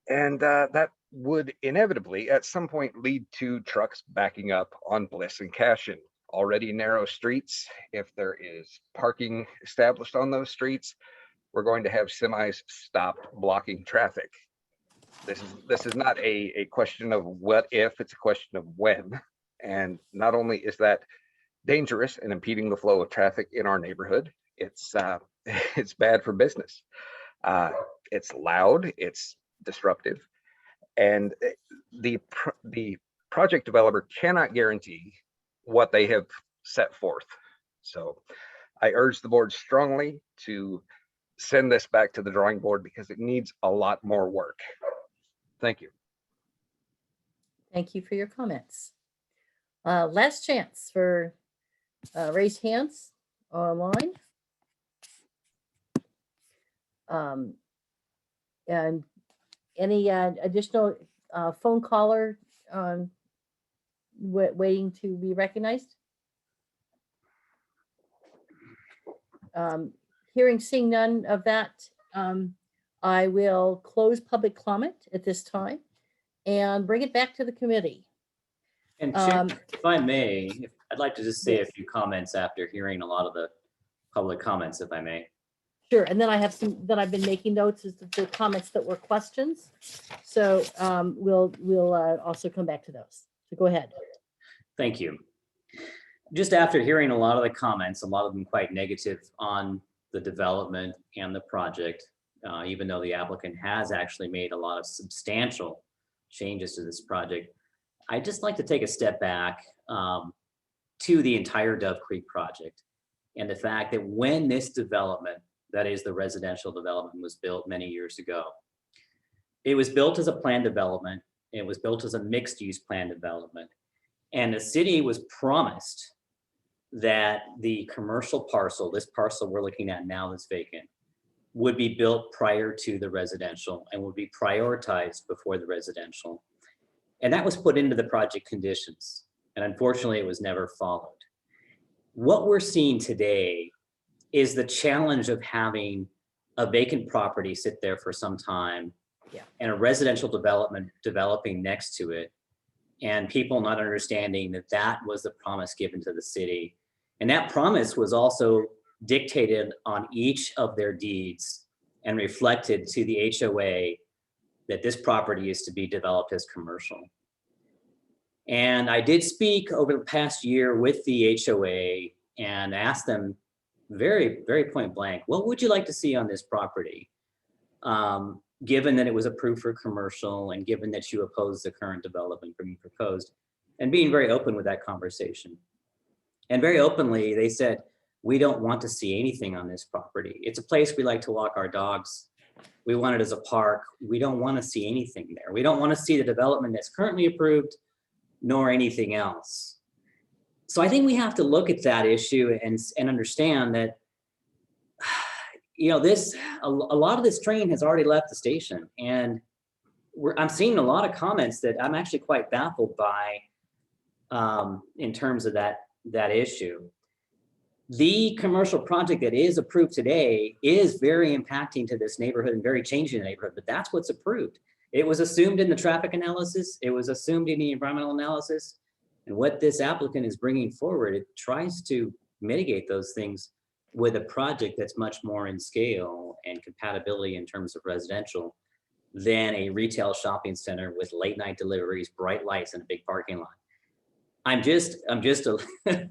And that would inevitably at some point lead to trucks backing up on Bliss and Cashin. Already narrow streets. If there is parking established on those streets, we're going to have semis stopped blocking traffic. This is not a question of what if, it's a question of when. And not only is that dangerous and impeding the flow of traffic in our neighborhood, it's bad for business. It's loud, it's disruptive, and the project developer cannot guarantee what they have set forth. So I urge the board strongly to send this back to the drawing board because it needs a lot more work. Thank you. Thank you for your comments. Last chance for raised hands online. And any additional phone caller waiting to be recognized? Seeing none of that, I will close public comment at this time and bring it back to the committee. And Chair, if I may, I'd like to just say a few comments after hearing a lot of the public comments, if I may. Sure, and then I have some that I've been making notes as the comments that were questions. So we'll also come back to those. So go ahead. Thank you. Just after hearing a lot of the comments, a lot of them quite negative on the development and the project, even though the applicant has actually made a lot of substantial changes to this project, I'd just like to take a step back to the entire Dove Creek project and the fact that when this development, that is the residential development, was built many years ago, it was built as a planned development. It was built as a mixed-use plan development. And the city was promised that the commercial parcel, this parcel we're looking at now that's vacant, would be built prior to the residential and would be prioritized before the residential. And that was put into the project conditions. And unfortunately, it was never followed. What we're seeing today is the challenge of having a vacant property sit there for some time and a residential development developing next to it, and people not understanding that that was the promise given to the city. And that promise was also dictated on each of their deeds and reflected to the HOA that this property is to be developed as commercial. And I did speak over the past year with the HOA and asked them very, very point blank, what would you like to see on this property? Given that it was approved for commercial and given that you oppose the current development being proposed, and being very open with that conversation. And very openly, they said, we don't want to see anything on this property. It's a place we like to walk our dogs. We want it as a park. We don't want to see anything there. We don't want to see the development that's currently approved, nor anything else. So I think we have to look at that issue and understand that, you know, a lot of this train has already left the station, and I'm seeing a lot of comments that I'm actually quite baffled by in terms of that issue. The commercial project that is approved today is very impacting to this neighborhood and very changing the neighborhood, but that's what's approved. It was assumed in the traffic analysis. It was assumed in the environmental analysis. And what this applicant is bringing forward, it tries to mitigate those things with a project that's much more in scale and compatibility in terms of residential than a retail shopping center with late night deliveries, bright lights, and a big parking lot. I'm just kind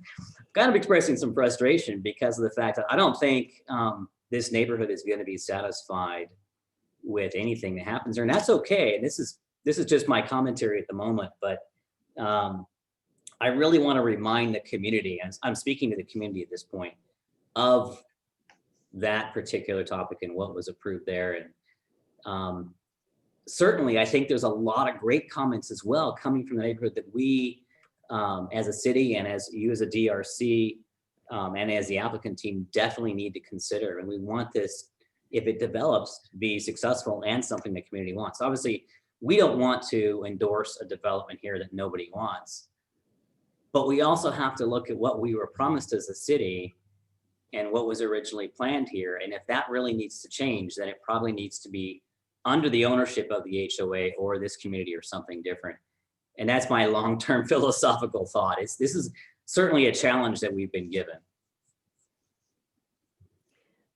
of expressing some frustration because of the fact that I don't think this neighborhood is going to be satisfied with anything that happens there, and that's okay. And this is just my commentary at the moment, but I really want to remind the community, and I'm speaking to the community at this point, of that particular topic and what was approved there. And certainly, I think there's a lot of great comments as well coming from the neighborhood that we, as a city and as you as a DRC and as the applicant team, definitely need to consider. And we want this, if it develops, to be successful and something the community wants. Obviously, we don't want to endorse a development here that nobody wants, but we also have to look at what we were promised as a city and what was originally planned here. And if that really needs to change, then it probably needs to be under the ownership of the HOA or this community or something different. And that's my long-term philosophical thought. This is certainly a challenge that we've been given.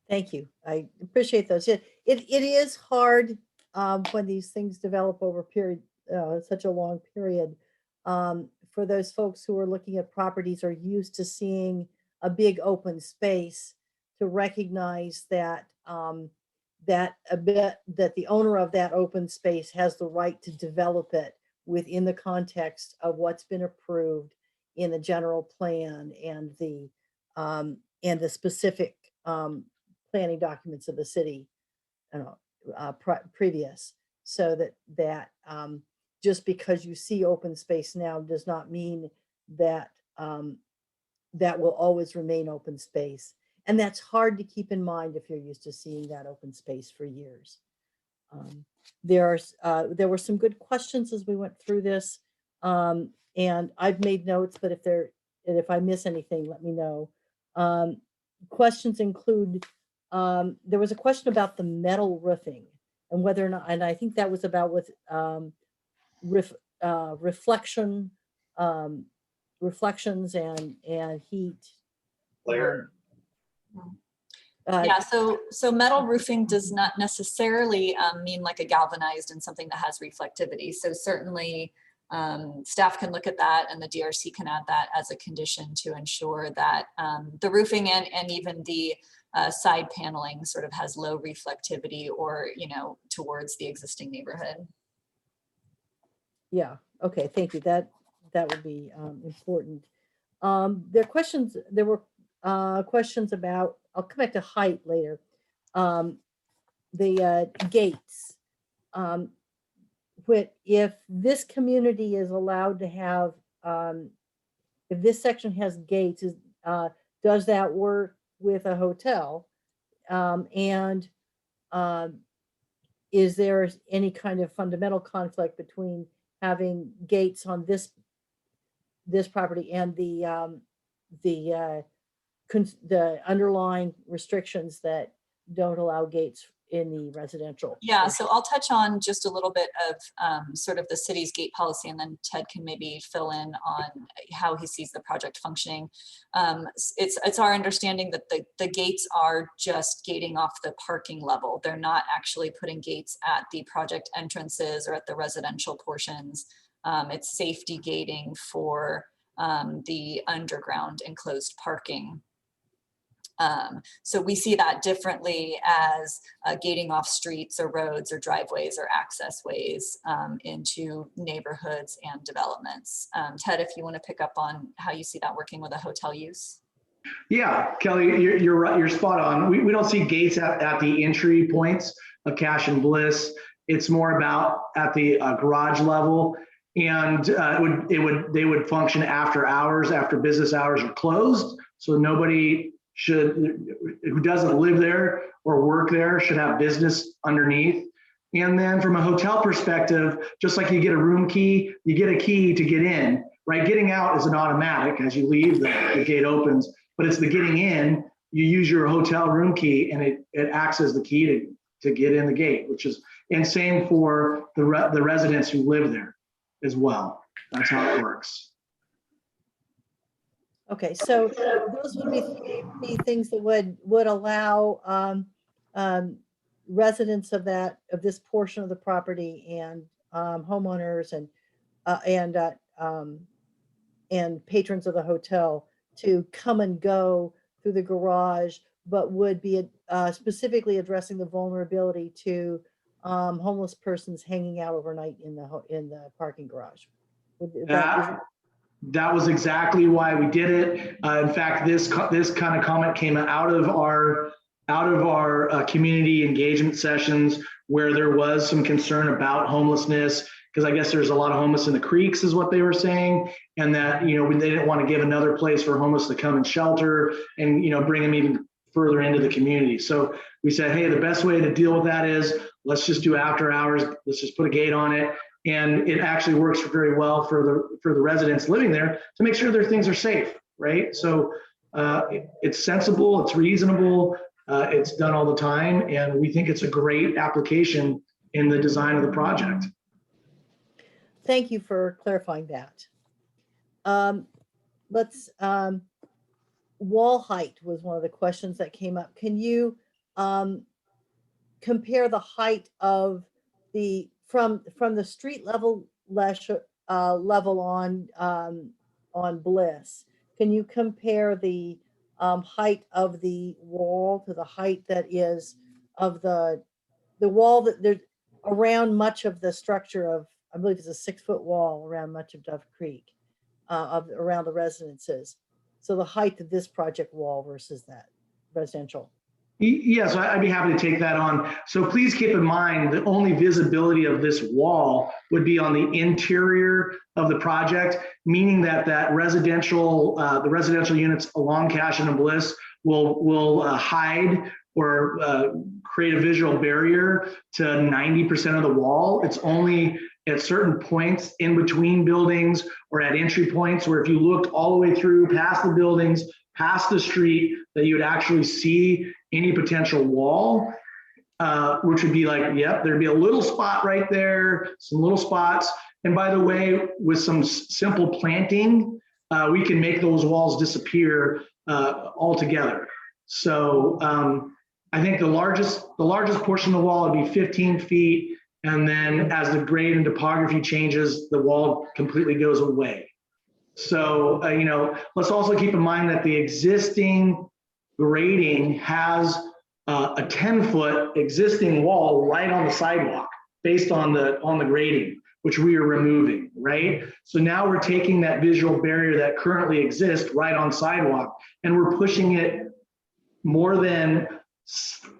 Thank you. I appreciate those. It is hard when these things develop over such a long period. For those folks who are looking at properties or used to seeing a big open space, to recognize that that the owner of that open space has the right to develop it within the context of what's been approved in the general plan and the specific planning documents of the city previous, so that just because you see open space now does not mean that that will always remain open space. And that's hard to keep in mind if you're used to seeing that open space for years. There were some good questions as we went through this, and I've made notes, but if I miss anything, let me know. Questions include, there was a question about the metal roofing and whether or not, and I think that was about with reflections and heat. Yeah, so metal roofing does not necessarily mean like a galvanized and something that has reflectivity. So certainly staff can look at that, and the DRC can add that as a condition to ensure that the roofing and even the side paneling sort of has low reflectivity or, towards the existing neighborhood. Yeah, okay, thank you. That would be important. There were questions about, I'll come back to height later. The gates. If this community is allowed to have, if this section has gates, does that work with a hotel? And is there any kind of fundamental conflict between having gates on this property and the underlying restrictions that don't allow gates in the residential? Yeah, so I'll touch on just a little bit of sort of the city's gate policy, and then Ted can maybe fill in on how he sees the project functioning. It's our understanding that the gates are just gating off the parking level. They're not actually putting gates at the project entrances or at the residential portions. It's safety gating for the underground enclosed parking. So we see that differently as gating off streets or roads or driveways or access ways into neighborhoods and developments. Ted, if you want to pick up on how you see that working with a hotel use. Yeah, Kelly, you're right. You're spot on. We don't see gates at the entry points of Cash and Bliss. It's more about at the garage level, and they would function after hours, after business hours are closed. So nobody who doesn't live there or work there should have business underneath. And then from a hotel perspective, just like you get a room key, you get a key to get in, right? Getting out is an automatic. As you leave, the gate opens, but it's the getting in, you use your hotel room key and it acts as the key to get in the gate, and same for the residents who live there as well. That's how it works. Okay, so those would be three things that would allow residents of this portion of the property and homeowners and patrons of the hotel to come and go through the garage, but would be specifically addressing the vulnerability to homeless persons hanging out overnight in the parking garage. That was exactly why we did it. In fact, this kind of comment came out of our community engagement sessions where there was some concern about homelessness, because I guess there's a lot of homeless in the creeks is what they were saying. And that, they didn't want to give another place for homeless to come and shelter and, bring them even further into the community. So we said, hey, the best way to deal with that is let's just do after hours. Let's just put a gate on it. And it actually works very well for the residents living there to make sure their things are safe, right? So it's sensible, it's reasonable, it's done all the time, and we think it's a great application in the design of the project. Thank you for clarifying that. Wall height was one of the questions that came up. Can you compare the height of from the street level level on Bliss? Can you compare the height of the wall to the height that is of the wall that there's around much of the structure of, I believe it's a 6-foot wall around much of Dove Creek, around the residences? So the height of this project wall versus that residential. Yes, I'd be happy to take that on. So please keep in mind the only visibility of this wall would be on the interior of the project, meaning that the residential units along Cash and Bliss will hide or create a visual barrier to 90% of the wall. It's only at certain points in between buildings or at entry points where if you looked all the way through past the buildings, past the street, that you would actually see any potential wall, which would be like, yep, there'd be a little spot right there, some little spots. And by the way, with some simple planting, we can make those walls disappear altogether. So I think the largest portion of the wall would be 15 feet. And then as the grade and topography changes, the wall completely goes away. So, let's also keep in mind that the existing grading has a 10-foot existing wall right on the sidewalk based on the grading, which we are removing, right? So now we're taking that visual barrier that currently exists right on sidewalk and we're pushing it more than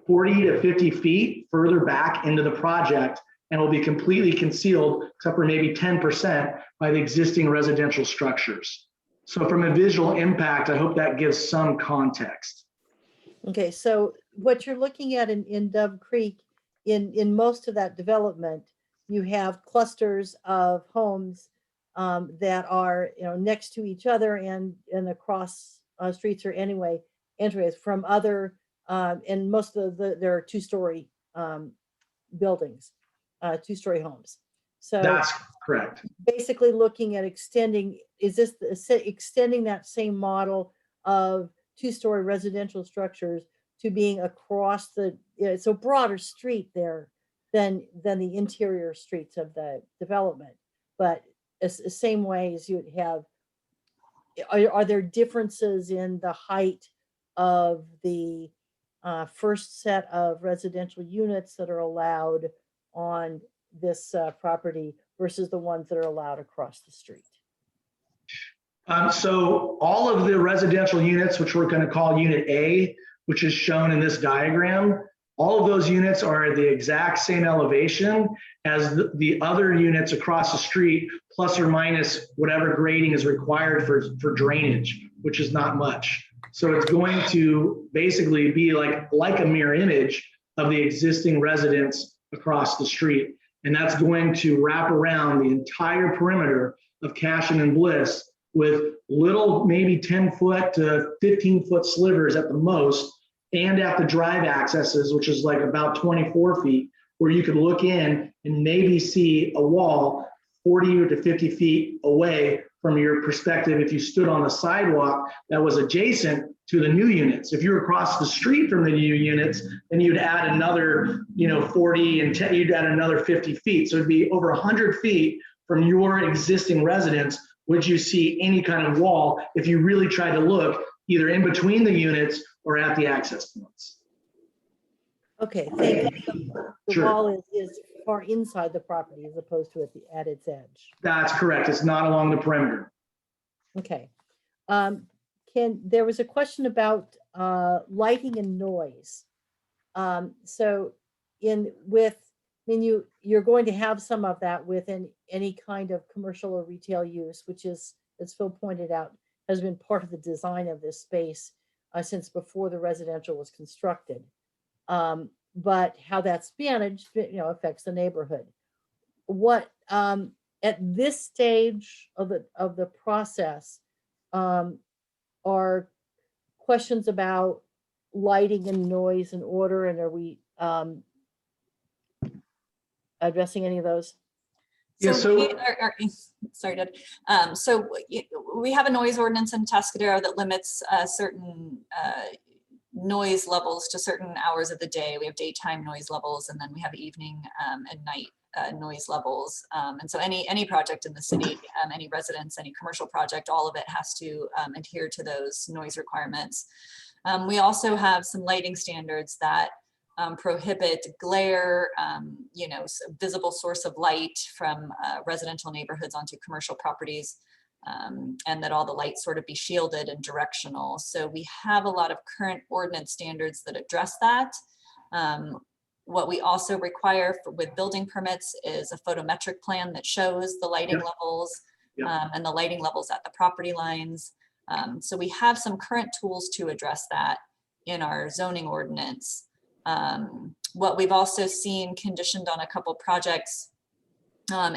40 to 50 feet further back into the project, and will be completely concealed except for maybe 10% by the existing residential structures. So from a visual impact, I hope that gives some context. Okay, so what you're looking at in Dove Creek in most of that development, you have clusters of homes that are, next to each other and across streets or anyway, entries from other, and most of there are two-story buildings, two-story homes. So That's correct. basically looking at extending, is this extending that same model of two-story residential structures to being across it's a broader street there than the interior streets of the development, but it's the same way as you'd have. Are there differences in the height of the first set of residential units that are allowed on this property versus the ones that are allowed across the street? So all of the residential units, which we're going to call Unit A, which is shown in this diagram, all of those units are at the exact same elevation as the other units across the street, plus or minus whatever grading is required for drainage, which is not much. So it's going to basically be like a mirror image of the existing residents across the street. And that's going to wrap around the entire perimeter of Cashin and Bliss with little, maybe 10-foot to 15-foot slivers at the most, and at the drive accesses, which is like about 24 feet, where you could look in and maybe see a wall 40 to 50 feet away from your perspective if you stood on the sidewalk that was adjacent to the new units. If you were across the street from the new units, then you'd add another 40 and 10, you'd add another 50 feet. So it'd be over 100 feet from your existing residence would you see any kind of wall if you really tried to look either in between the units or at the access points. Okay, thank you. The Sure. wall is far inside the property as opposed to at its edge. That's correct. It's not along the perimeter. Okay. There was a question about lighting and noise. So you're going to have some of that within any kind of commercial or retail use, which is, as Phil pointed out, has been part of the design of this space since before the residential was constructed. But how that's managed, affects the neighborhood. What at this stage of the process are questions about lighting and noise and order, and are we addressing any of those? Sorry, Deb. So we have a noise ordinance in Tuscadero that limits certain noise levels to certain hours of the day. We have daytime noise levels, and then we have evening and night noise levels. And so any project in the city, any residence, any commercial project, all of it has to adhere to those noise requirements. We also have some lighting standards that prohibit glare, visible source of light from residential neighborhoods onto commercial properties, and that all the lights sort of be shielded and directional. So we have a lot of current ordinance standards that address that. What we also require with building permits is a photometric plan that shows the lighting levels and the lighting levels at the property lines. So we have some current tools to address that in our zoning ordinance. What we've also seen conditioned on a couple projects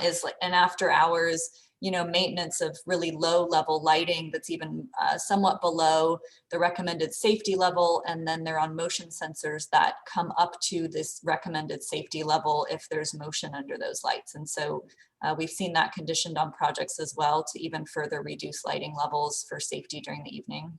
is like an after hours, maintenance of really low level lighting that's even somewhat below the recommended safety level. And then they're on motion sensors that come up to this recommended safety level if there's motion under those lights. And so we've seen that conditioned on projects as well to even further reduce lighting levels for safety during the evening.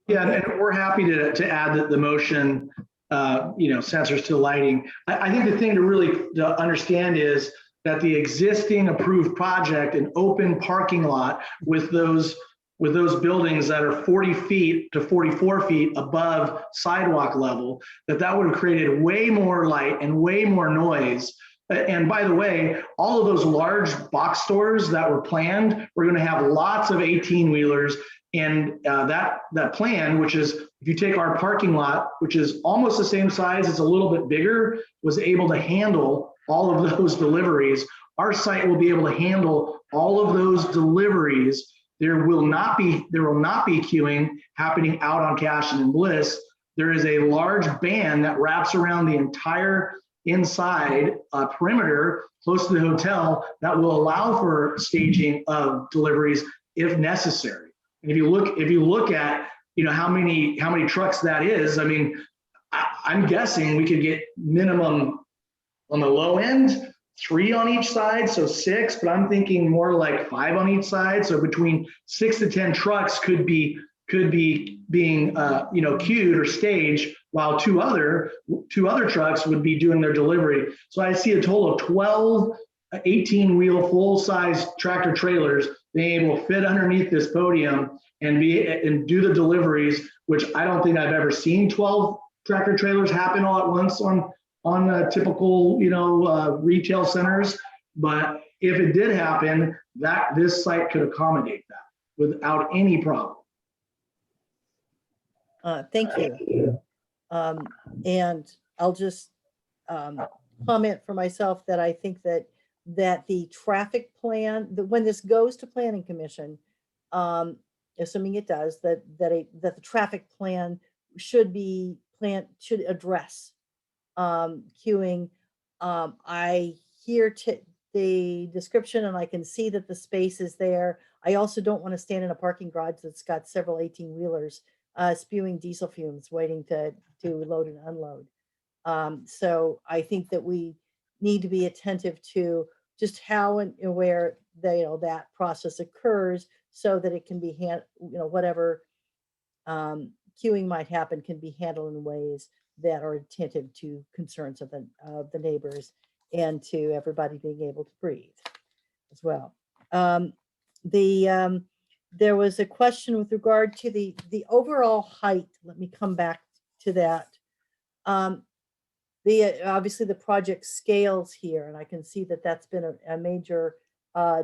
Yeah, and we're happy to add the motion, sensors to lighting. I think the thing to really understand is that the existing approved project, an open parking lot with those buildings that are 40 feet to 44 feet above sidewalk level, that would have created way more light and way more noise. And by the way, all of those large box stores that were planned, we're going to have lots of 18-wheelers. And that plan, which is, if you take our parking lot, which is almost the same size, it's a little bit bigger, was able to handle all of those deliveries. Our site will be able to handle all of those deliveries. There will not be queuing happening out on Cashin and Bliss. there is a large band that wraps around the entire inside perimeter close to the hotel that will allow for staging of deliveries if necessary. And if you look at, you know, how many trucks that is, I mean, I'm guessing we could get minimum on the low end 3 on each side, so 6, but I'm thinking more like 5 on each side. So between 6 to 10 trucks could be being you know, queued or staged, while two other trucks would be doing their delivery. So I see a total of 12 18-wheel full-size tractor trailers being able to fit underneath this podium and do the deliveries, which I don't think I've ever seen 12 tractor trailers happen all at once on typical, you know, retail centers. But if it did happen, this site could accommodate that without any problem. Thank you. And I'll just comment for myself that I think that the traffic plan, that when this goes to Planning Commission, assuming it does, that the traffic plan should address queuing. I hear the description and I can see that the space is there. I also don't want to stand in a parking garage that's got several 18-wheelers spewing diesel fumes waiting to load and unload. So I think that we need to be attentive to just how and where that process occurs, so that it can be whatever queuing might happen can be handled in ways that are attentive to concerns of the neighbors and to everybody being able to breathe as well. There was a question with regard to the overall height. Let me come back to that. Obviously the project scales here, and I can see that that's been a major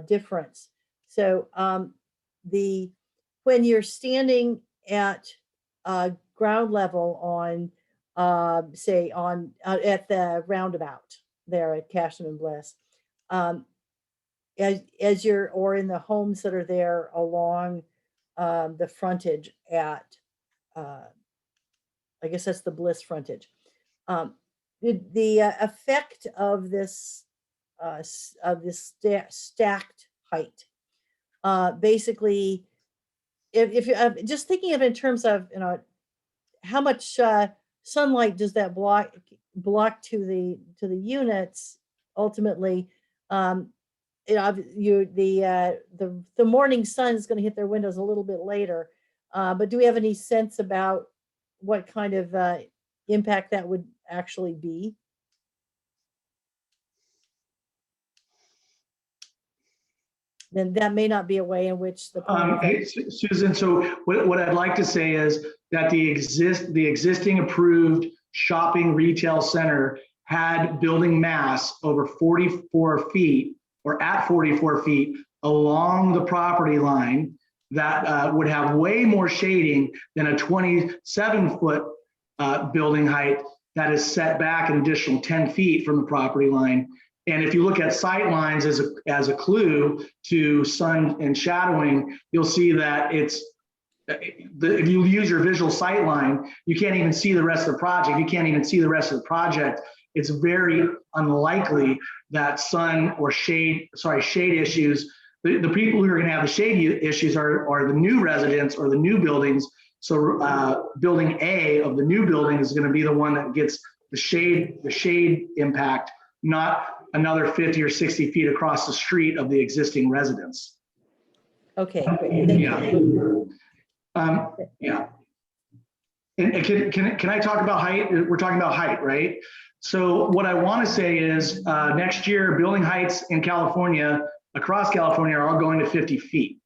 difference. So when you're standing at ground level on say at the roundabout there at Cashman and Bliss, as you're, or in the homes that are there along the frontage at I guess that's the Bliss frontage, the effect of this stacked height, basically, if you're just thinking of it in terms of, you know, how much sunlight does that block to the units ultimately, you know, the morning sun is going to hit their windows a little bit later, but do we have any sense about what kind of impact that would actually be? Then that may not be a way in which the hey, Susan, so what I'd like to say is that the existing approved shopping retail center had building mass over 44 feet or at 44 feet along the property line that would have way more shading than a 27-foot building height that is set back an additional 10 feet from the property line. And if you look at sight lines as a clue to sun and shadowing, you'll see that if you use your visual sight line, you can't even see the rest of the project. You can't even see the rest of the project. It's very unlikely that sun or shade issues. The people who are going to have the shade issues are the new residents or the new buildings. So building A of the new building is going to be the one that gets the shade impact, not another 50 or 60 feet across the street of the existing residence. Okay. Yeah. Yeah. And can I talk about height? We're talking about height, right? So what I want to say is next year, building heights in California, across California, are all going to 50 feet,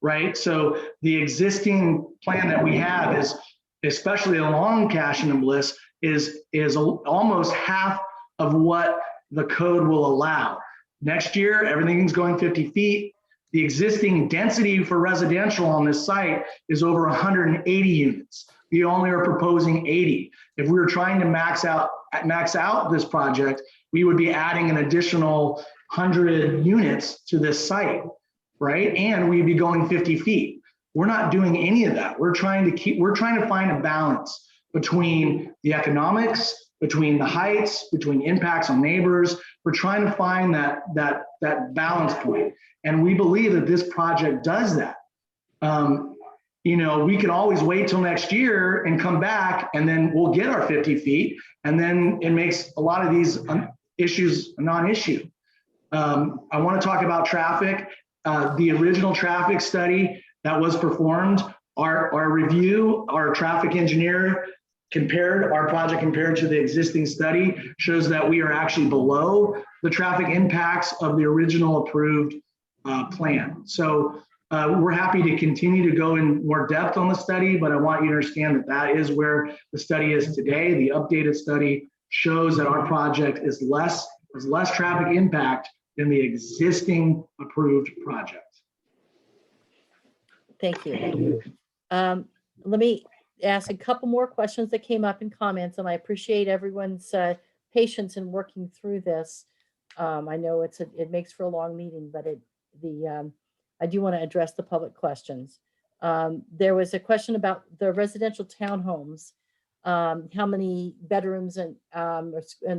right? So the existing plan that we have is, especially along Cashman and Bliss, is almost half of what the code will allow. Next year, everything's going 50 feet. The existing density for residential on this site is over 180 units. We only are proposing 80. If we were trying to max out this project, we would be adding an additional 100 units to this site, right? And we'd be going 50 feet. We're not doing any of that. We're trying to find a balance between the economics, between the heights, between impacts on neighbors. We're trying to find that balance point. And we believe that this project does that. You know, we can always wait till next year and come back, and then we'll get our 50 feet. And then it makes a lot of these issues a non-issue. I want to talk about traffic. The original traffic study that was performed, our review, our traffic engineer our project compared to the existing study shows that we are actually below the traffic impacts of the original approved plan. So we're happy to continue to go in more depth on the study, but I want you to understand that that is where the study is today. The updated study shows that our project is less traffic impact than the existing approved project. Thank you. Let me ask a couple more questions that came up in comments, and I appreciate everyone's patience in working through this. I know it makes for a long meeting, but I do want to address the public questions. There was a question about the residential townhomes. How many bedrooms and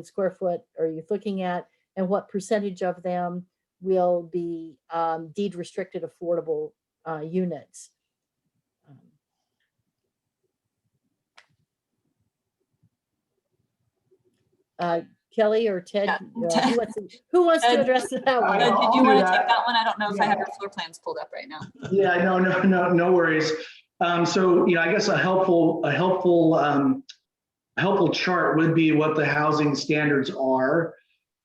square foot are you looking at, and what percentage of them will be deed restricted affordable units? Kelly or Ted, who wants to address that one? Did you want to take that one? I don't know if I have your floor plans pulled up right now. Yeah, no worries. So, you know, I guess a helpful chart would be what the housing standards are.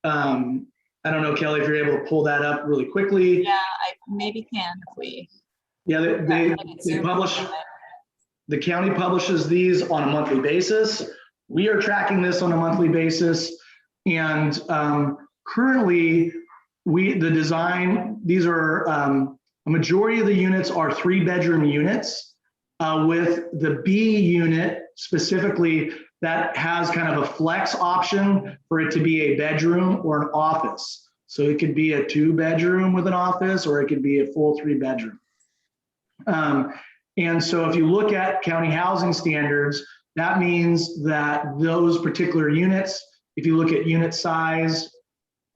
I don't know, Kelly, if you're able to pull that up really quickly. Yeah, I maybe can if we. Yeah, they publish. The county publishes these on a monthly basis. We are tracking this on a monthly basis, and currently, the design. These are a majority of the units are 3-bedroom units, with the B unit specifically that has kind of a flex option for it to be a bedroom or an office. So it could be a 2-bedroom with an office, or it could be a full 3-bedroom. And so if you look at county housing standards, that means that those particular units, if you look at unit size,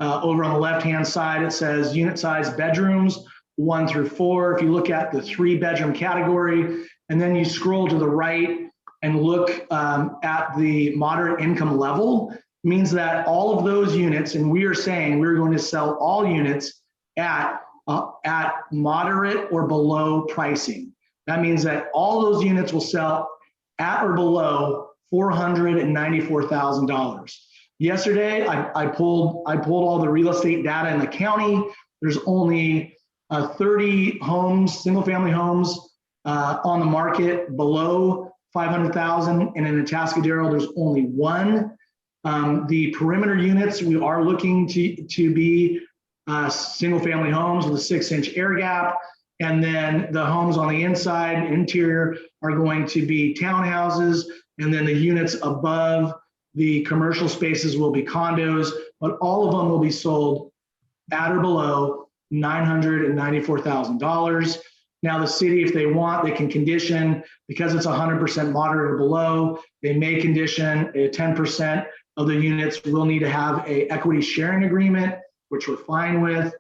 over on the left-hand side, it says unit size bedrooms 1 through 4. If you look at the 3-bedroom category, and then you scroll to the right and look at the moderate income level, means that all of those units, and we are saying we're going to sell all units at moderate or below pricing. That means that all those units will sell at or below $494,000. Yesterday, I pulled all the real estate data in the county. There's only 30 homes, single-family homes on the market below 500,000, and in Atascadero, there's only 1. The perimeter units, we are looking to be single-family homes with a 6-inch air gap. And then the homes on the inside, interior, are going to be townhouses. And then the units above the commercial spaces will be condos, but all of them will be sold at or below $994,000. Now the city, if they want, they can condition, because it's 100% moderate or below, they may condition 10% of the units will need to have a equity sharing agreement, which we're fine with.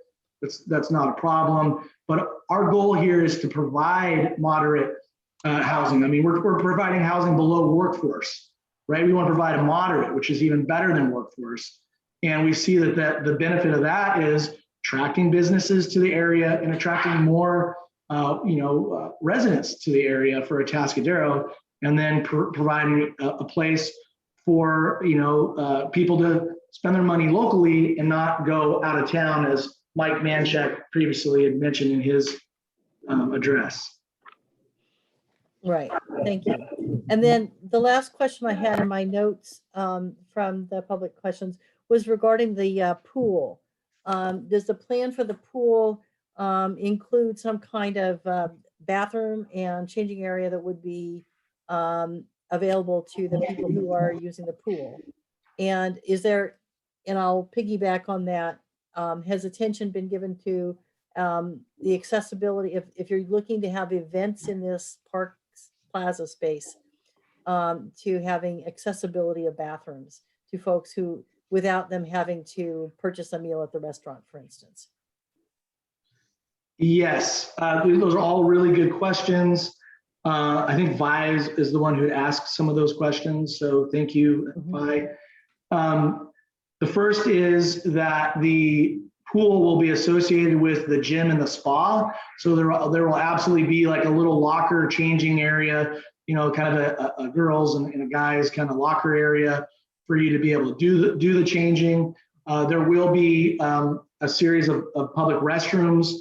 That's not a problem. But our goal here is to provide moderate housing. I mean, we're providing housing below workforce, right? We want to provide a moderate, which is even better than workforce. And we see that the benefit of that is attracting businesses to the area and attracting more residents to the area for Atascadero, and then providing a place for people to spend their money locally and not go out of town, as Mike Manchak previously had mentioned in his address. Right, thank you. And then the last question I had in my notes from the public questions was regarding the pool. Does the plan for the pool include some kind of bathroom and changing area that would be available to the people who are using the pool? And is there, and I'll piggyback on that, has attention been given to the accessibility if you're looking to have events in this park plaza space? to having accessibility of bathrooms to folks who, without them having to purchase a meal at the restaurant, for instance? Yes, those are all really good questions. I think Vi is the one who asked some of those questions, so thank you, Vi. The first is that the pool will be associated with the gym and the spa, so there will absolutely be like a little locker changing area, you know, kind of a girls and a guys kind of locker area for you to be able to do the changing. There will be a series of public restrooms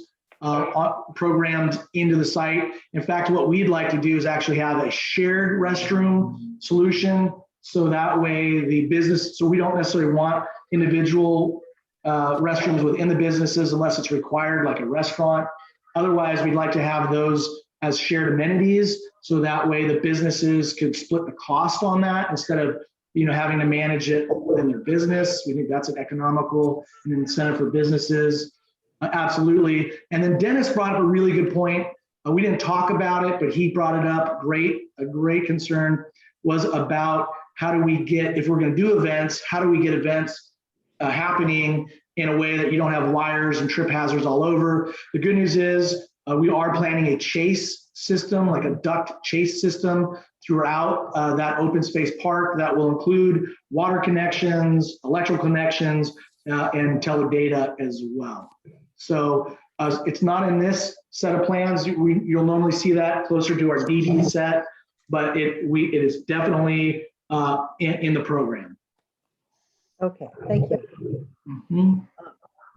programmed into the site. In fact, what we'd like to do is actually have a shared restroom solution. So that way the business, so we don't necessarily want individual restrooms within the businesses unless it's required, like a restaurant. Otherwise, we'd like to have those as shared amenities. So that way the businesses could split the cost on that instead of, you know, having to manage it within their business. We think that's an economical and incentive for businesses. Absolutely. And then Dennis brought up a really good point. We didn't talk about it, but he brought it up. A great concern was about how do we get, if we're going to do events, how do we get events happening in a way that you don't have wires and trip hazards all over? The good news is we are planning a chase system, like a duct chase system throughout that open space park that will include water connections, electrical connections, and teledata as well. So it's not in this set of plans. You'll normally see that closer to our DD set, but it is definitely in the program. Okay, thank you. Mm-hmm.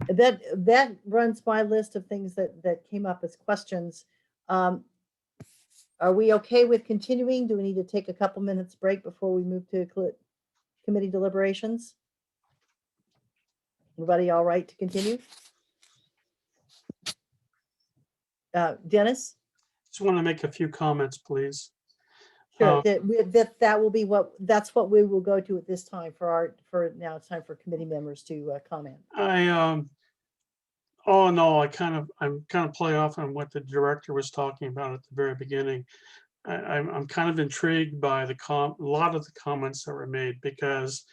That runs my list of things that came up as questions. Are we okay with continuing? Do we need to take a couple minutes break before we move to committee deliberations? Everybody all right to continue? Dennis? Just want to make a few comments, please. Sure, that will be that's what we will go to at this time for now it's time for committee members to comment. All in all, I'm kind of play off on what the director was talking about at the very beginning. I'm kind of intrigued by a lot of the comments that were made, because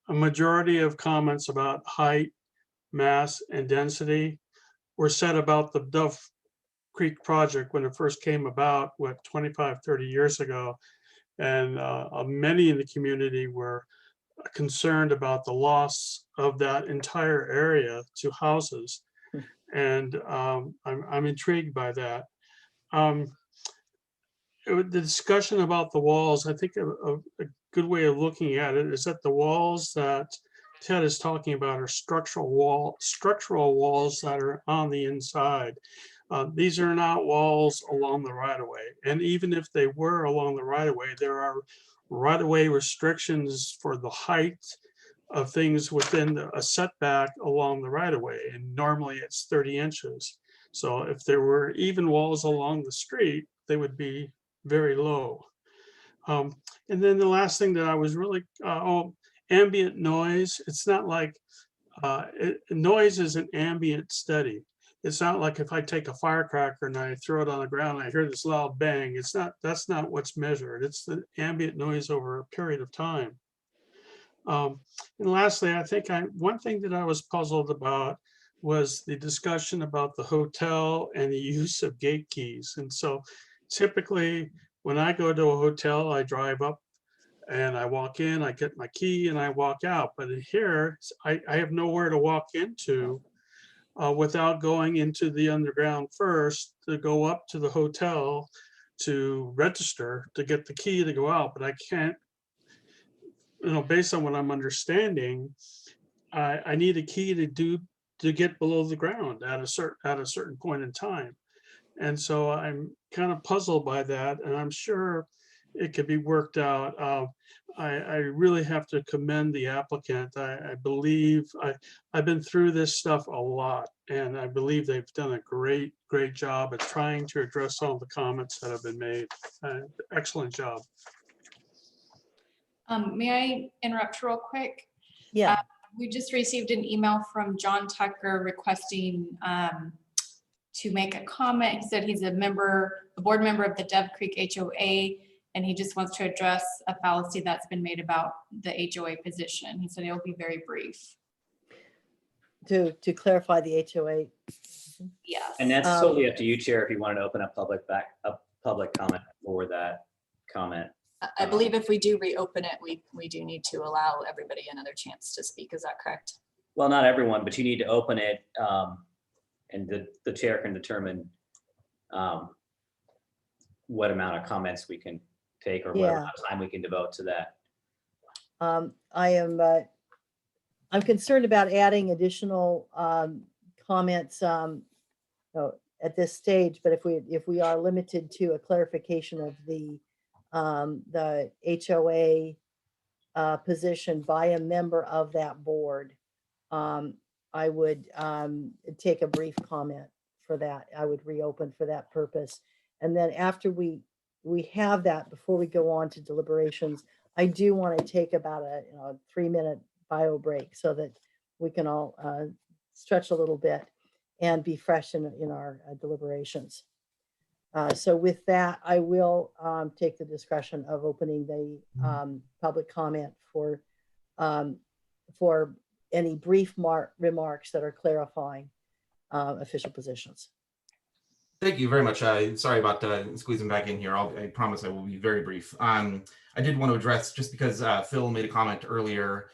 a majority of comments about height, mass, and density were said about the Dove Creek project when it first came about, 25, 30 years ago. And many in the community were concerned about the loss of that entire area to houses. And I'm intrigued by that. The discussion about the walls, I think a good way of looking at it is that the walls that Ted is talking about are structural walls that are on the inside. These are not walls along the right-of-way. And even if they were along the right-of-way, there are right-of-way restrictions for the height of things within a setback along the right-of-way. And normally it's 30 inches. So if there were even walls along the street, they would be very low. And then the last thing that I was really, ambient noise. It's not like, noise is an ambient study. It's not like if I take a firecracker and I throw it on the ground and I hear this loud bang. That's not what's measured. It's the ambient noise over a period of time. And lastly, I think one thing that I was puzzled about was the discussion about the hotel and the use of gate keys. And so typically when I go to a hotel, I drive up and I walk in, I get my key and I walk out. But here, I have nowhere to walk into without going into the underground first to go up to the hotel to register to get the key to go out. But I can't, based on what I'm understanding, I need a key to get below the ground at a certain point in time. And so I'm kind of puzzled by that, and I'm sure it could be worked out. I really have to commend the applicant. I believe I've been through this stuff a lot, and I believe they've done a great job at trying to address all the comments that have been made. Excellent job. May I interrupt real quick? Yeah. We just received an email from John Tucker requesting to make a comment. He said he's a board member of the Dove Creek HOA, And he just wants to address a fallacy that's been made about the HOA position. He said it'll be very brief. To clarify the HOA. Yes. And that's totally up to you, Chair, if you wanted to open up public comment for that comment. I believe if we do reopen it, we do need to allow everybody another chance to speak. Is that correct? Well, not everyone, but you need to open it, and the chair can determine what amount of comments we can take or what amount of time we can devote to that. I'm concerned about adding additional comments at this stage, but if we are limited to a clarification of the HOA position by a member of that board, I would take a brief comment for that. I would reopen for that purpose. And then after we have that, before we go on to deliberations, I do want to take about a 3-minute bio break so that we can all stretch a little bit and be fresh in our deliberations. So with that, I will take the discretion of opening the public comment for any brief remarks that are clarifying official positions. Thank you very much. Sorry about squeezing back in here. I promise I will be very brief. I did want to address, just because Phil made a comment earlier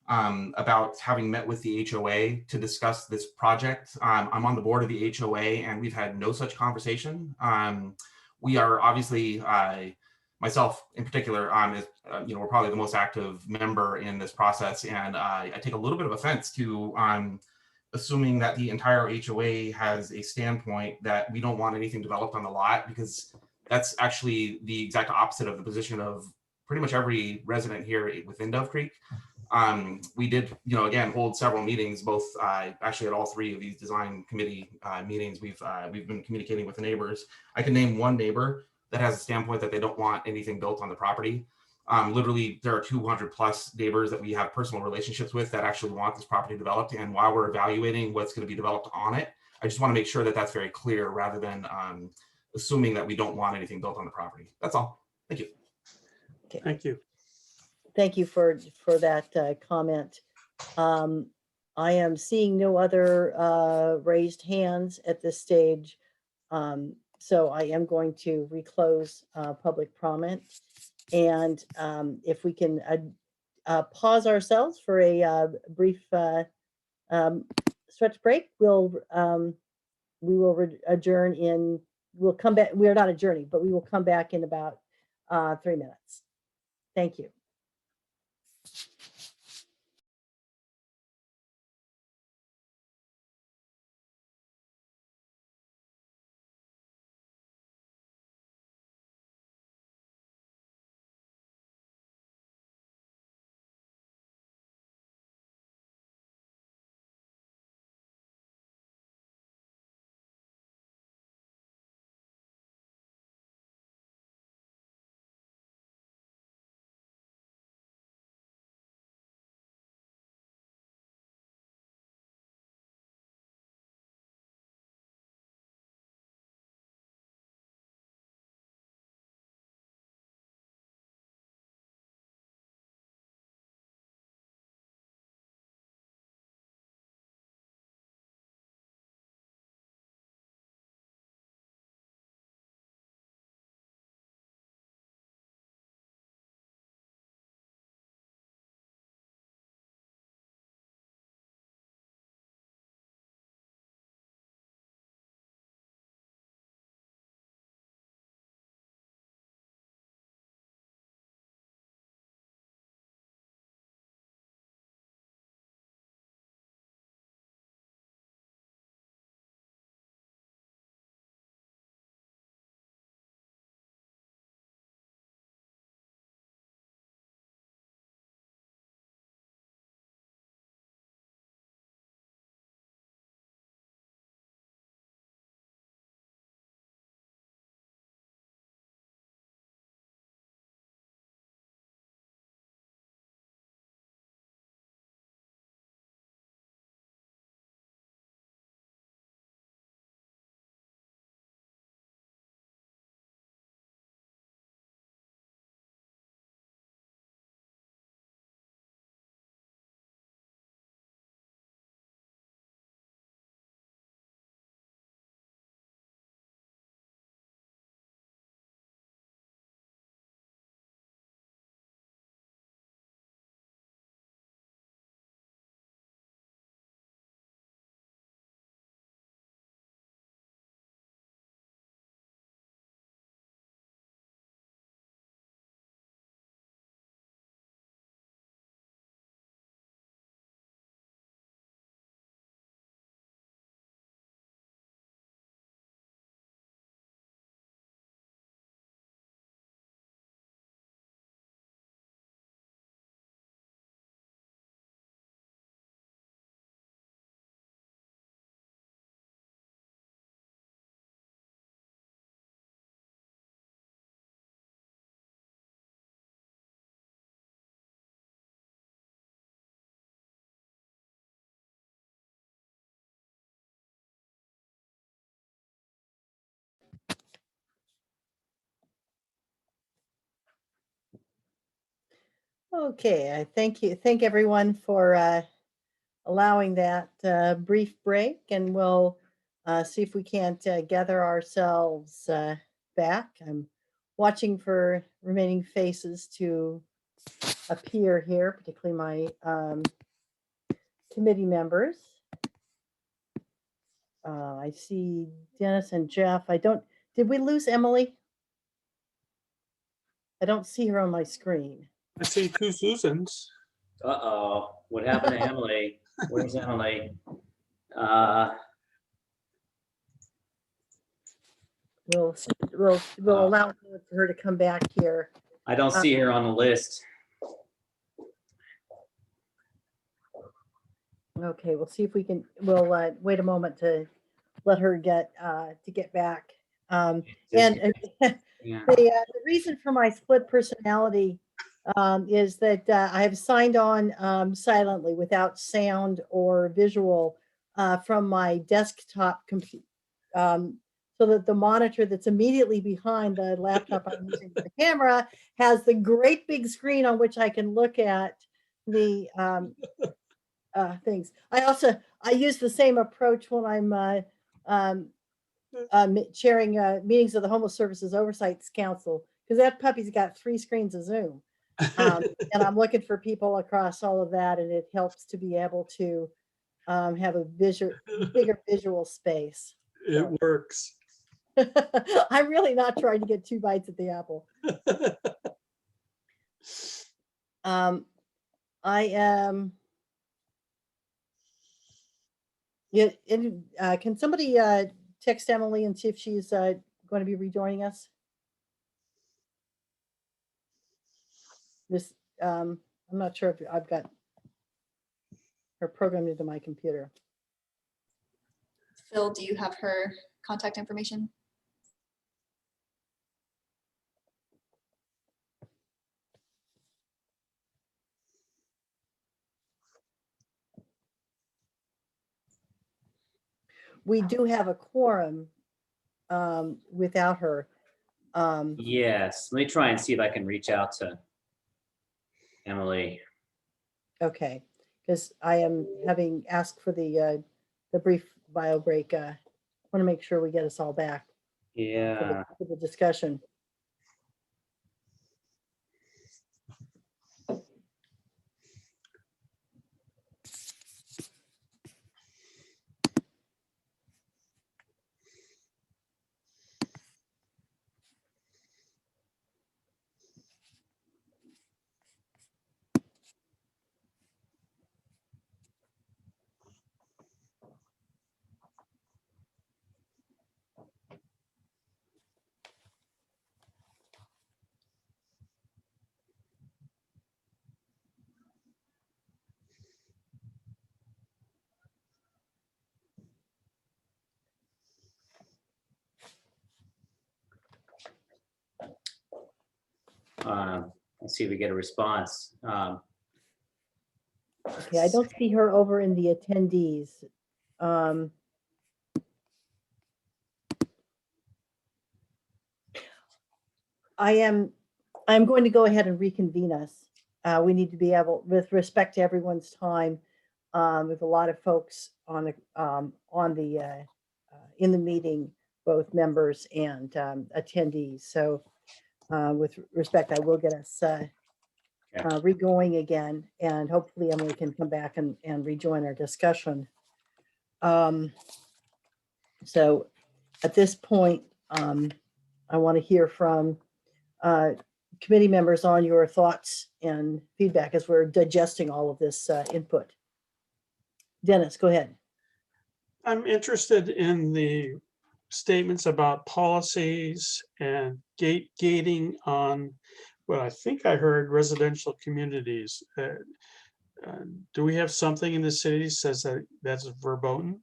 about having met with the HOA to discuss this project. I'm on the board of the HOA and we've had no such conversation. We are obviously, myself in particular, we're probably the most active member in this process, and I take a little bit of offense to assuming that the entire HOA has a standpoint that we don't want anything developed on the lot, because that's actually the exact opposite of the position of pretty much every resident here within Dove Creek. We did, again, hold several meetings, both actually at all 3 of these design committee meetings. We've been communicating with the neighbors. I can name one neighbor that has a standpoint that they don't want anything built on the property. Literally, there are 200 plus neighbors that we have personal relationships with that actually want this property developed. And while we're evaluating what's going to be developed on it, I just want to make sure that that's very clear rather than assuming that we don't want anything built on the property. That's all. Thank you. Okay. Thank you. Thank you for that comment. I am seeing no other raised hands at this stage. So I am going to reclose public comment. And if we can pause ourselves for a brief stretch break, we will adjourn in, we'll come back. We are not adjourning, but we will come back in about 3 minutes. Thank you. Okay, I thank everyone for allowing that brief break, and we'll see if we can't gather ourselves back. I'm watching for remaining faces to appear here, particularly my committee members. I see Dennis and Jeff. Did we lose Emily? I don't see her on my screen. I see two Susans. Uh-oh, what happened to Emily? Where's Emily? We'll allow for her to come back here. I don't see her on the list. Okay, we'll see if we can, we'll wait a moment to let her get back. And the reason for my split personality is that I have signed on silently without sound or visual from my desktop computer, so that the monitor that's immediately behind the laptop I'm using for the camera has the great big screen on which I can look at the things. I use the same approach when I'm chairing meetings of the Homeless Services Oversight Council, because that puppy's got 3 screens of Zoom. And I'm looking for people across all of that, and it helps to be able to have a bigger visual space. It works. I'm really not trying to get 2 bites at the apple. I am. Yeah, can somebody text Emily and see if she's going to be rejoining us? I'm not sure if I've got her programmed into my computer. Phil, do you have her contact information? We do have a quorum without her. Yes, let me try and see if I can reach out to Emily. Okay, because I am having asked for the brief bio break. Want to make sure we get us all back. Yeah. For the discussion. Let's see if we get a response. Okay, I don't see her over in the attendees. I'm going to go ahead and reconvene us. We need to be able, with respect to everyone's time, with a lot of folks on the in the meeting, both members and attendees. So with respect, I will get us re-going again, and hopefully Emily can come back and rejoin our discussion. So at this point, I want to hear from committee members on your thoughts and feedback as we're digesting all of this input. Dennis, go ahead. I'm interested in the statements about policies and gating on what I think I heard residential communities. Do we have something in the city that says that that's verboten?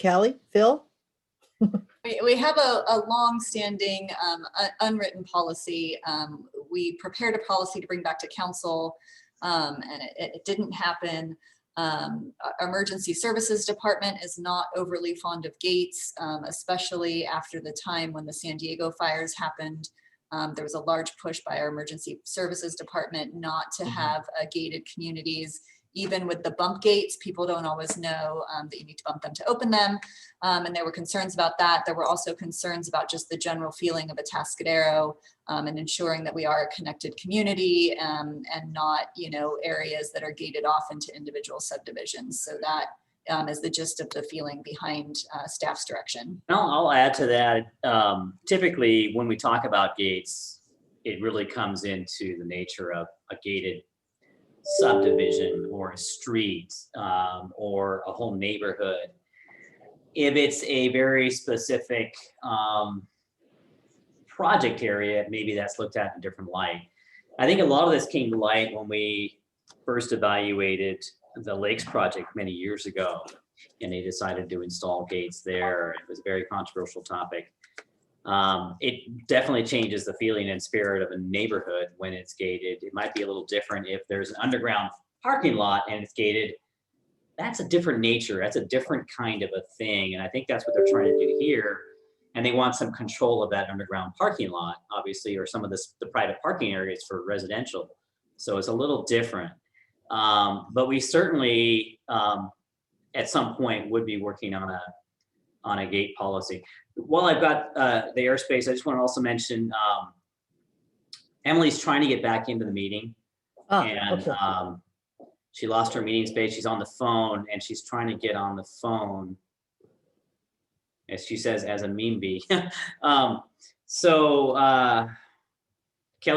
Callie, Phil? We have a long-standing unwritten policy. We prepared a policy to bring back to council, and it didn't happen. Our emergency services department is not overly fond of gates, especially after the time when the San Diego fires happened. There was a large push by our emergency services department not to have gated communities. Even with the bump gates, people don't always know that you need to bump them to open them. And there were concerns about that. There were also concerns about just the general feeling of Atascadero and ensuring that we are a connected community and not, areas that are gated off into individual subdivisions. So that is the gist of the feeling behind staff's direction. I'll add to that. Typically, when we talk about gates, it really comes into the nature of a gated subdivision or a street or a whole neighborhood. If it's a very specific project area, maybe that's looked at in a different light. I think a lot of this came to light when we first evaluated the Lakes project many years ago, and they decided to install gates there. It was a very controversial topic. It definitely changes the feeling and spirit of a neighborhood when it's gated. It might be a little different if there's an underground parking lot and it's gated. That's a different nature. That's a different kind of a thing. And I think that's what they're trying to do here. And they want some control of that underground parking lot, obviously, or some of the private parking areas for residential. So it's a little different. But we certainly, at some point, would be working on a gate policy. While I've got the airspace, I just want to also mention Emily's trying to get back into the meeting. And she lost her meeting space. She's on the phone and she's trying to get on the phone, as she says, as a meme bee. Kelly,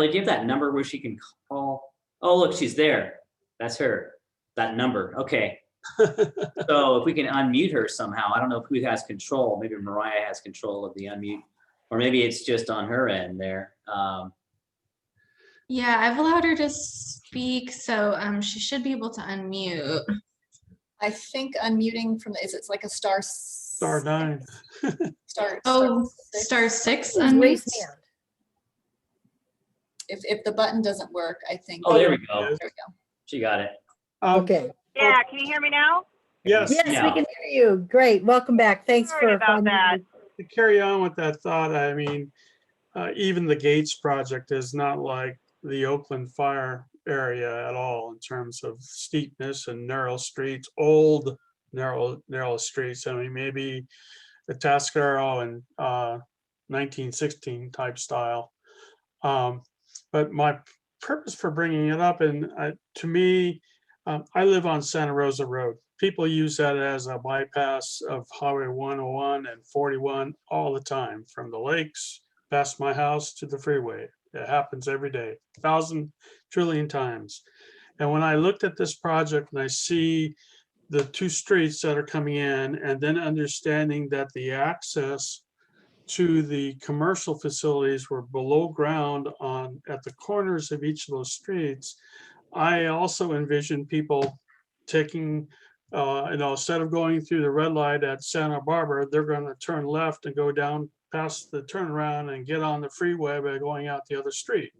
do you have that number where she can call? Oh, look, she's there. That's her, that number. Okay. So if we can unmute her somehow, I don't know who has control. Maybe Mariah has control of the unmute, or maybe it's just on her end there. Yeah, I've allowed her to speak, so she should be able to unmute. I think unmuting from it's like a star 9. star 6 Raise unmute. hand. If the button doesn't work, I think. Oh, there we go. There we go. She got it. Okay. Yeah, can you hear me now? Yes. Yes, we can hear you. Great. Welcome back. Thanks Sorry for about finding that. To carry on with that thought, I mean, even the Gates project is not like the Oakland fire area at all in terms of steepness and narrow streets, old narrow streets. I mean, maybe the Atascadero and 1916 type style. But my purpose for bringing it up, and to me, I live on Santa Rosa Road. People use that as a bypass of Highway 101 and 41 all the time, from the lakes past my house to the freeway. It happens every day, 1,000 trillion times. And when I looked at this project and I see the two streets that are coming in, and then understanding that the access to the commercial facilities were below ground at the corners of each of those streets, I also envisioned people taking, instead of going through the red light at Santa Barbara, they're going to turn left and go down past the turnaround and get on the freeway by going out the other street.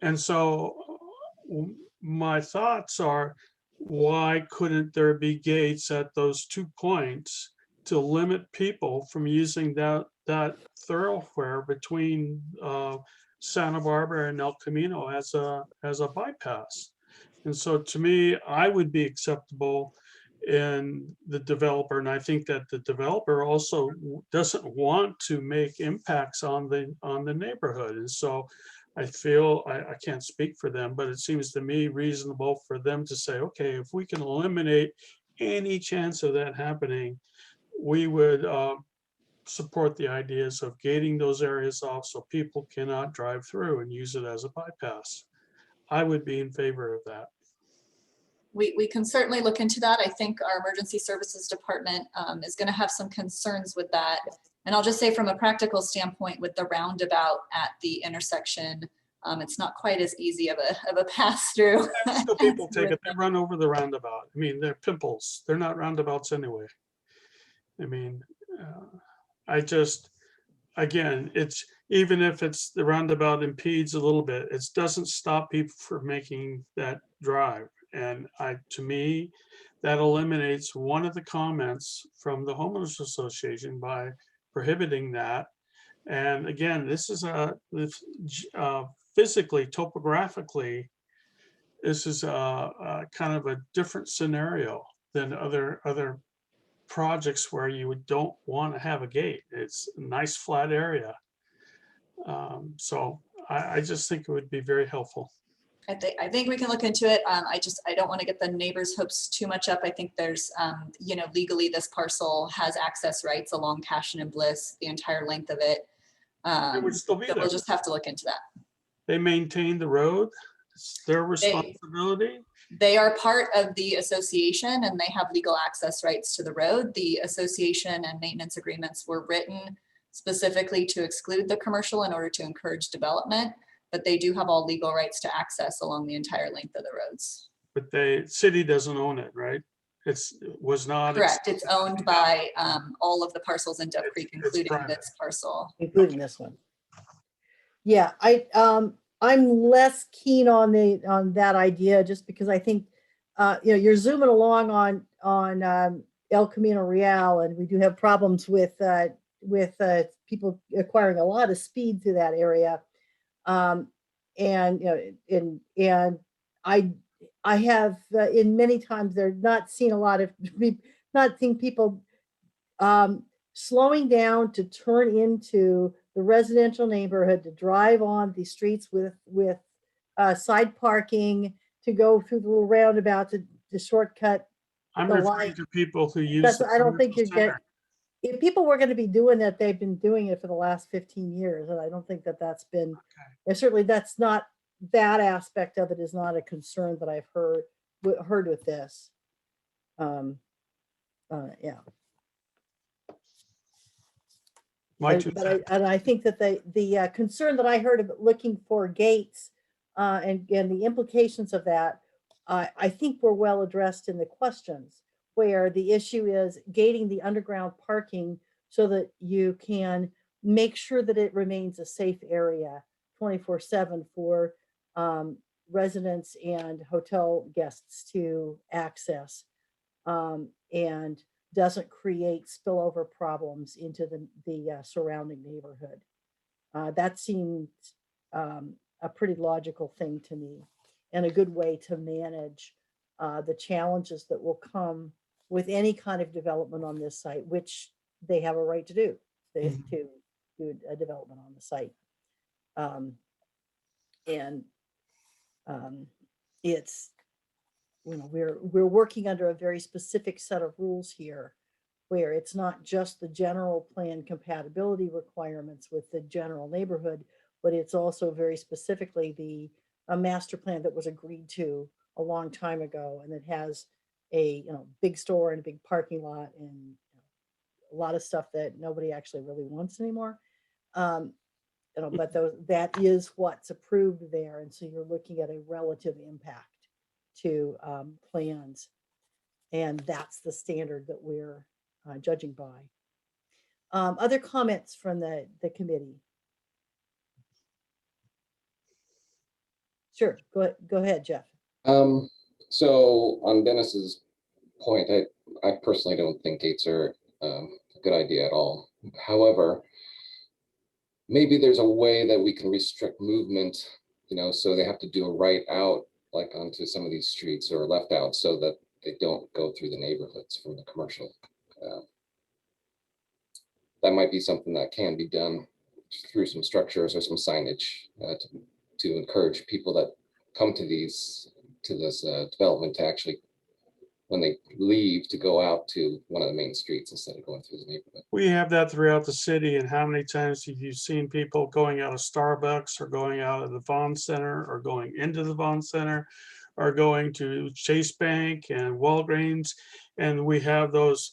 And so my thoughts are, why couldn't there be gates at those 2 points to limit people from using that thoroughfare between Santa Barbara and El Camino as a bypass? And so to me, I would be acceptable in the developer, and I think that the developer also doesn't want to make impacts on the neighborhood. And so I feel, I can't speak for them, but it seems to me reasonable for them to say, okay, if we can eliminate any chance of that happening, we would support the ideas of gating those areas off so people cannot drive through and use it as a bypass. I would be in favor of that. We can certainly look into that. I think our emergency services department is going to have some concerns with that. And I'll just say, from a practical standpoint, with the roundabout at the intersection, it's not quite as easy of a pass through. So people take it, they run over the roundabout. I mean, they're pimples. They're not roundabouts anyway. I mean, again, it's, even if it's the roundabout impedes a little bit, it doesn't stop people from making that drive. And to me, that eliminates one of the comments from the homeowners association by prohibiting that. And again, this is physically, topographically, this is a kind of a different scenario than other projects where you don't want to have a gate. It's a nice flat area. So I just think it would be very helpful. I think we can look into it. I don't want to get the neighbors' hopes too much up. I think there's, legally this parcel has access rights along Cashin and Bliss, the entire length of it. It would still be But there. we'll just have to look into that. They maintain the road. It's their responsibility. They are part of the association and they have legal access rights to the road. The association and maintenance agreements were written specifically to exclude the commercial in order to encourage development, but they do have all legal rights to access along the entire length of the roads. But the city doesn't own it, right? It was not. Correct. It's owned by all of the parcels in Dove Creek, including this parcel. Including this one. Yeah, I'm less keen on that idea just because I think you're zooming along on El Camino Real, and we do have problems with people acquiring a lot of speed through that area. I have in many times they're not seen a lot of not seeing people slowing down to turn into the residential neighborhood, to drive on the streets with side parking, to go through the little roundabout to shortcut. I'm the referring line. to people who use. That's, I don't think you get. If people were going to be doing that, they've been doing it for the last 15 years, and I don't think that's been. And certainly, that's not that aspect of it is not a concern that I've heard with this. Yeah. And I think that the concern that I heard about looking for gates and the implications of that, I think were well addressed in the questions, where the issue is gating the underground parking so that you can make sure that it remains a safe area 24/7 for residents and hotel guests to access, and doesn't create spillover problems into the surrounding neighborhood. That seemed a pretty logical thing to me, and a good way to manage the challenges that will come with any kind of development on this site, which they have a right to do, to do a development on the site. It's, we're working under a very specific set of rules here, where it's not just the general plan compatibility requirements with the general neighborhood, but it's also very specifically a master plan that was agreed to a long time ago, and it has a big store and a big parking lot and a lot of stuff that nobody actually really wants anymore. But that is what's approved there, and so you're looking at a relative impact to plans, and that's the standard that we're judging by. Other comments from the committee? Sure, go ahead, Jeff. So on Dennis's point, I personally don't think gates are a good idea at all. However, maybe there's a way that we can restrict movement, so they have to do a right out, like onto some of these streets, or left out, so that they don't go through the neighborhoods from the commercial. That might be something that can be done through some structures or some signage to encourage people that come to this development to actually, when they leave, to go out to one of the main streets instead of going through the neighborhood. We have that throughout the city, and how many times have you seen people going out of Starbucks, or going out of the Vaughn Center, or going into the Vaughn Center, or going to Chase Bank and Walgreens, and we have those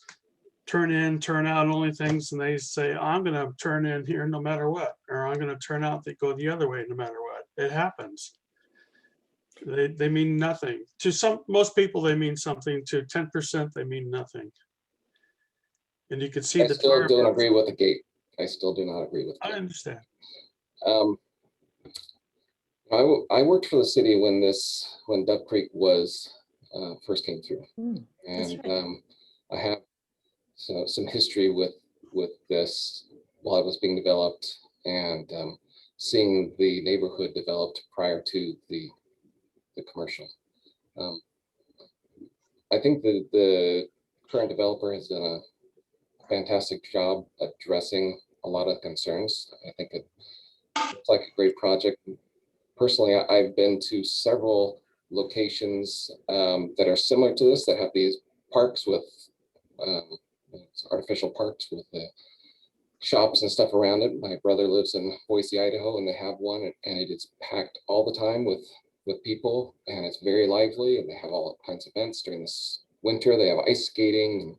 turn in, turn out only things, and they say, I'm going to turn in here no matter what, or I'm going to turn out, they go the other way no matter what. It happens. They mean nothing. To most people, they mean something. To 10%, they mean nothing. And you can see I still don't agree with the gate. I still do not agree with the gate. I understand. I worked for the city when Dove Creek was first came through. That's And right. I have some history with this while it was being developed, and seeing the neighborhood developed prior to the commercial. I think the current developer has done a fantastic job addressing a lot of concerns. I think it looks like a great project. Personally, I've been to several locations that are similar to this, that have these parks with artificial parks with the shops and stuff around it. My brother lives in Boise, Idaho, and they have one, and it is packed all the time with people, and it's very lively, and they have all kinds of events during this winter. They have ice skating,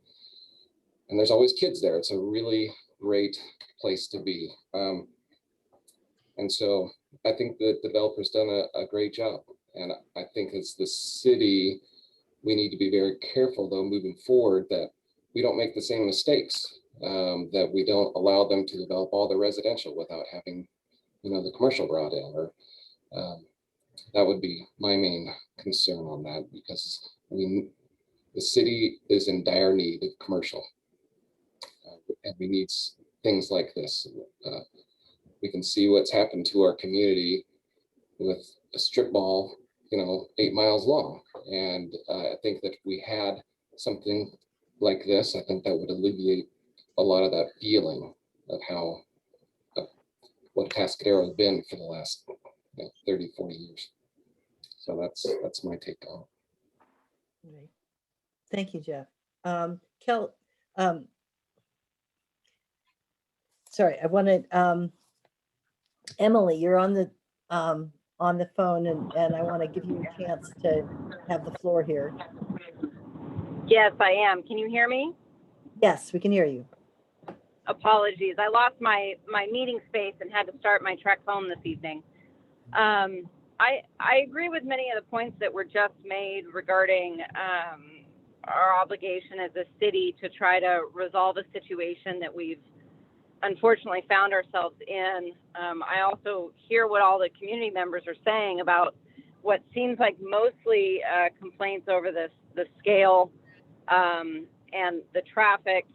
and there's always kids there. It's a really great place to be. And so I think the developer's done a great job. And I think as the city, we need to be very careful though, moving forward, that we don't make the same mistakes, that we don't allow them to develop all the residential without having, the commercial brought in, or that would be my main concern on that, because the city is in dire need of commercial, and we need things like this. We can see what's happened to our community with a strip mall, 8 miles long. And I think that if we had something like this, I think that would alleviate a lot of that feeling of what Cascadero has been for the last 30, 40 years. So that's my take on it. Right. Thank you, Jeff. Sorry, I wanted, Emily, you're on the phone, and I want to give you a chance to have the floor here. Yes, I am. Can you hear me? Yes, we can hear you. Apologies. I lost my meeting space and had to start my trek home this evening. I agree with many of the points that were just made regarding our obligation as a city to try to resolve a situation that we've unfortunately found ourselves in. I also hear what all the community members are saying about what seems like mostly complaints over the scale and the traffic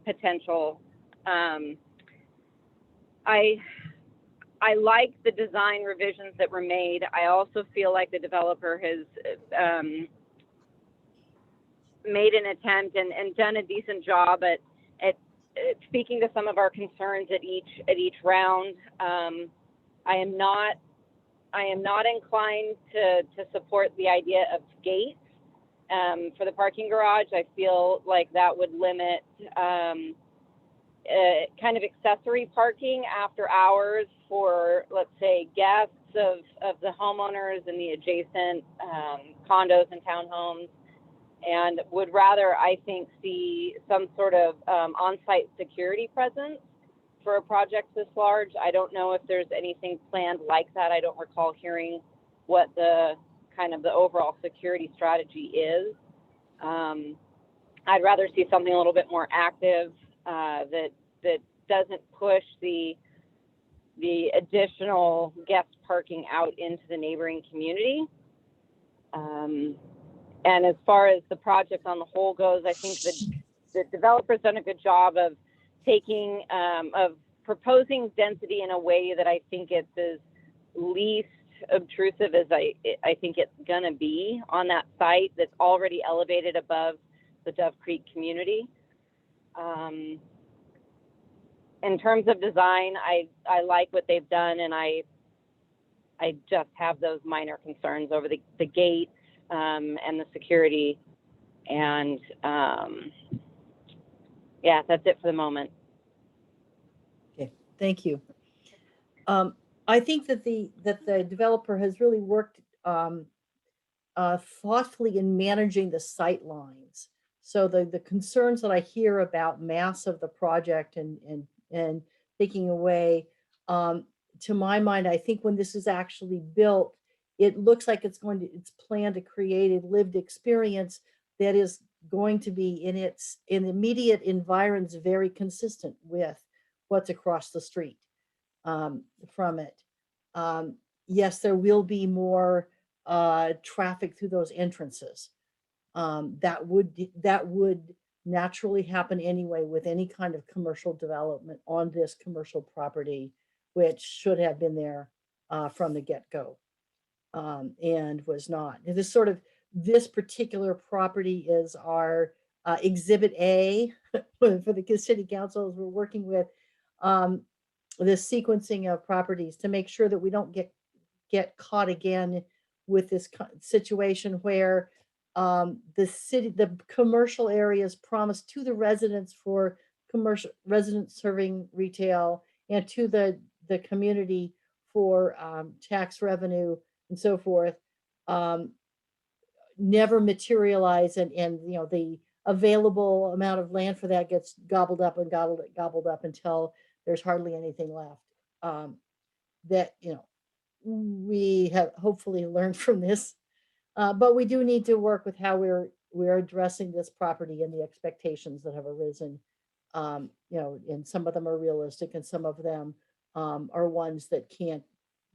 potential. I like the design revisions that were made. I also feel like the developer has made an attempt and done a decent job at speaking to some of our concerns at each round. I am not inclined to support the idea of gates for the parking garage. I feel like that would limit kind of accessory parking after hours for, let's say, guests of the homeowners and the adjacent condos and townhomes, and would rather, I think, see some sort of on-site security presence for a project this large. I don't know if there's anything planned like that. I don't recall hearing what the kind of the overall security strategy is. I'd rather see something a little bit more active that doesn't push the additional guest parking out into the neighboring community. And as far as the project on the whole goes, I think the developer's done a good job of of proposing density in a way that I think it's as least obtrusive as I think it's gonna be on that site that's already elevated above the Dove Creek community. In terms of design, I like what they've done, and I just have those minor concerns over the gates and the security, and yeah, that's it for the moment. Okay, thank you. I think that the developer has really worked thoughtfully in managing the sight lines. So the concerns that I hear about mass of the project and taking away, to my mind, I think when this is actually built, it looks like it's planned to create a lived experience that is going to be in immediate environs very consistent with what's across the street from it. Yes, there will be more traffic through those entrances. That would naturally happen anyway with any kind of commercial development on this commercial property, which should have been there from the get-go, and was not. And this particular property is our Exhibit A for the city councils we're working with, this sequencing of properties to make sure that we don't get caught again with this situation where the commercial areas promised to the residents for residents serving retail and to the community for tax revenue and so forth, never materialize, and the available amount of land for that gets gobbled up until there's hardly anything left. That we have hopefully learned from this, but we do need to work with how we're addressing this property and the expectations that have arisen. And some of them are realistic, and some of them are ones that can't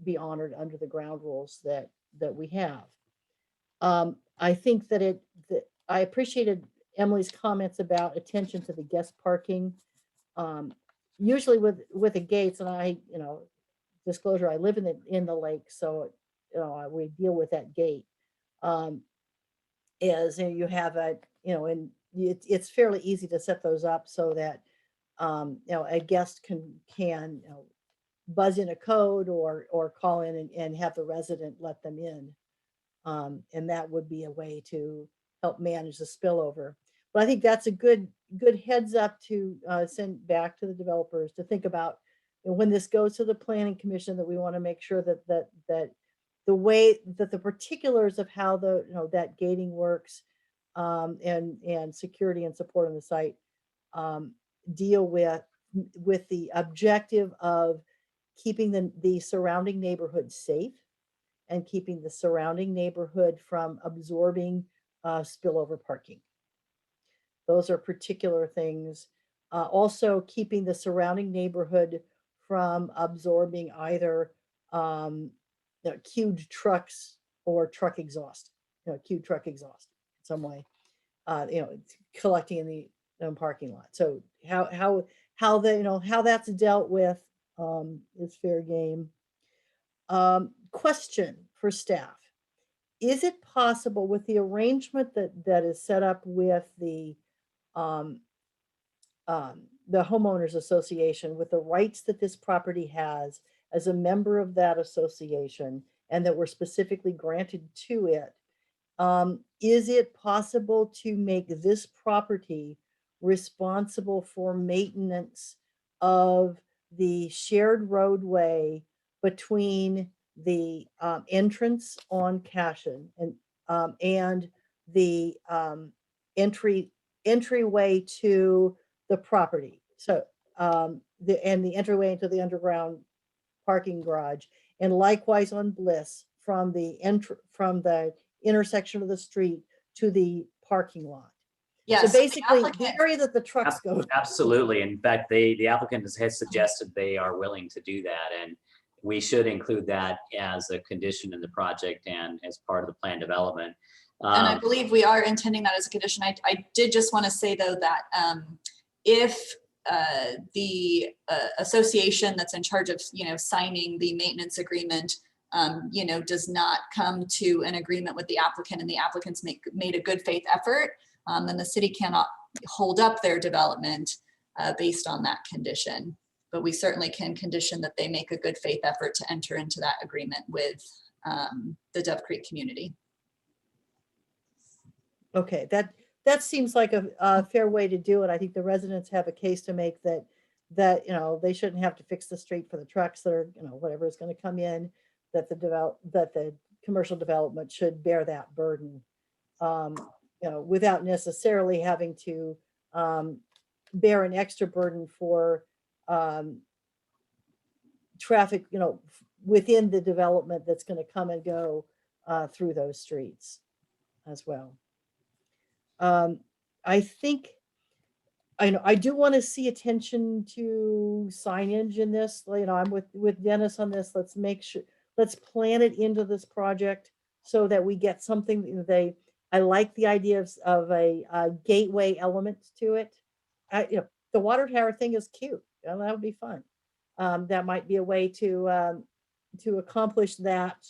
be honored under the ground rules that we have. I think that I appreciated Emily's comments about attention to the guest parking. Usually with the gates, and disclosure, I live in the lake, so we deal with that gate. Is you have and it's fairly easy to set those up so that a guest can buzz in a code or call in and have the resident let them in, and that would be a way to help manage the spillover. But I think that's a good heads up to send back to the developers to think about. And when this goes to the planning commission, that we want to make sure that the way that the particulars of how that gating works, and security and support on the site deal with the objective of keeping the surrounding neighborhood safe and keeping the surrounding neighborhood from absorbing spillover parking. Those are particular things. Also keeping the surrounding neighborhood from absorbing either queued trucks or truck exhaust, queued truck exhaust in some way, collecting in the parking lot. So how that's dealt with is fair game. Question for staff: is it possible with the arrangement that is set up with the homeowners association, with the rights that this property has as a member of that association and that were specifically granted to it, is it possible to make this property responsible for maintenance of the shared roadway between the entrance on Cashin and the entryway to the property? So the entryway into the underground parking garage, and likewise on Bliss from the intersection of the street to the parking lot. Yes. So basically the area that the trucks go. Absolutely. In fact, the applicant has suggested they are willing to do that, and we should include that as a condition in the project and as part of the plan development. And I believe we are intending that as a condition. I did just want to say though that if the association that's in charge of signing the maintenance agreement does not come to an agreement with the applicant, and the applicants made a good faith effort, then the city cannot hold up their development based on that condition. But we certainly can condition that they make a good faith effort to enter into that agreement with the Dove Creek community. Okay, that seems like a fair way to do it. I think the residents have a case to make that they shouldn't have to fix the street for the trucks that are whatever is going to come in, that the commercial development should bear that burden, without necessarily having to bear an extra burden for traffic, within the development that's going to come and go through those streets as well. I think, I do want to see attention to signage in this. I'm with Dennis on this. Let's make sure, let's plan it into this project so that we get something I like the idea of a gateway element to it. The water tower thing is cute. That would be fun. That might be a way to accomplish that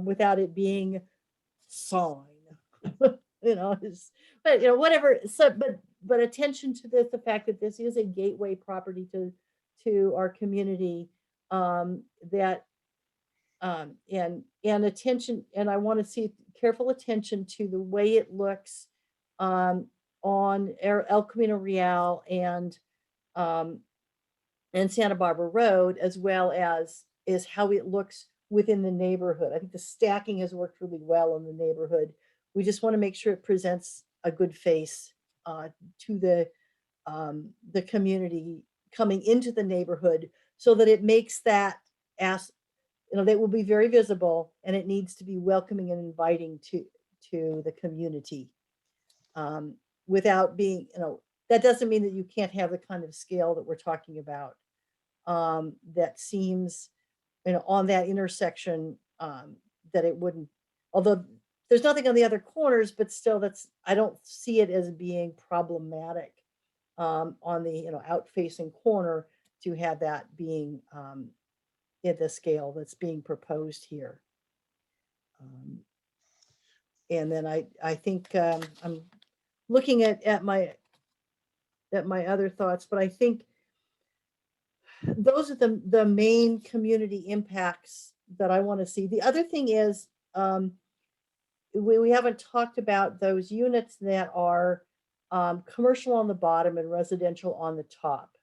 without it being sign. Whatever. So, but attention to the fact that this is a gateway property to our community. And attention, and I want to see careful attention to the way it looks on El Camino Real and Santa Barbara Road, as well as how it looks within the neighborhood. I think the stacking has worked really well in the neighborhood. We just want to make sure it presents a good face to the community coming into the neighborhood, so that it makes that that will be very visible, and it needs to be welcoming and inviting to the community. Without being, that doesn't mean that you can't have the kind of scale that we're talking about. That seems, on that intersection, that it wouldn't, although there's nothing on the other corners, but still I don't see it as being problematic on the, out-facing corner to have that being at the scale that's being proposed here. And then I think I'm looking at my other thoughts, but I think those are the main community impacts that I want to see. The other thing is, we haven't talked about those units that are commercial on the bottom and residential on the top.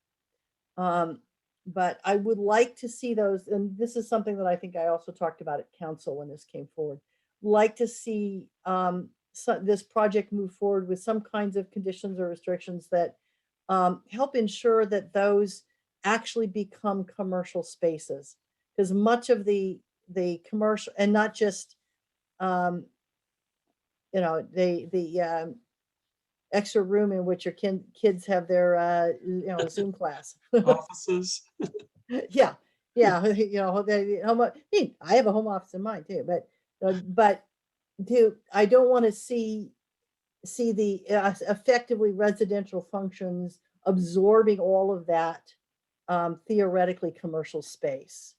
But I would like to see those, and this is something that I think I also talked about at council when this came forward. Like to see this project move forward with some kinds of conditions or restrictions that help ensure that those actually become commercial spaces, because much of the commercial, and not just the extra room in which your kids have their Zoom class. Offices. Yeah. I have a home office in mine too, but I don't want to see the effectively residential functions absorbing all of that theoretically commercial space.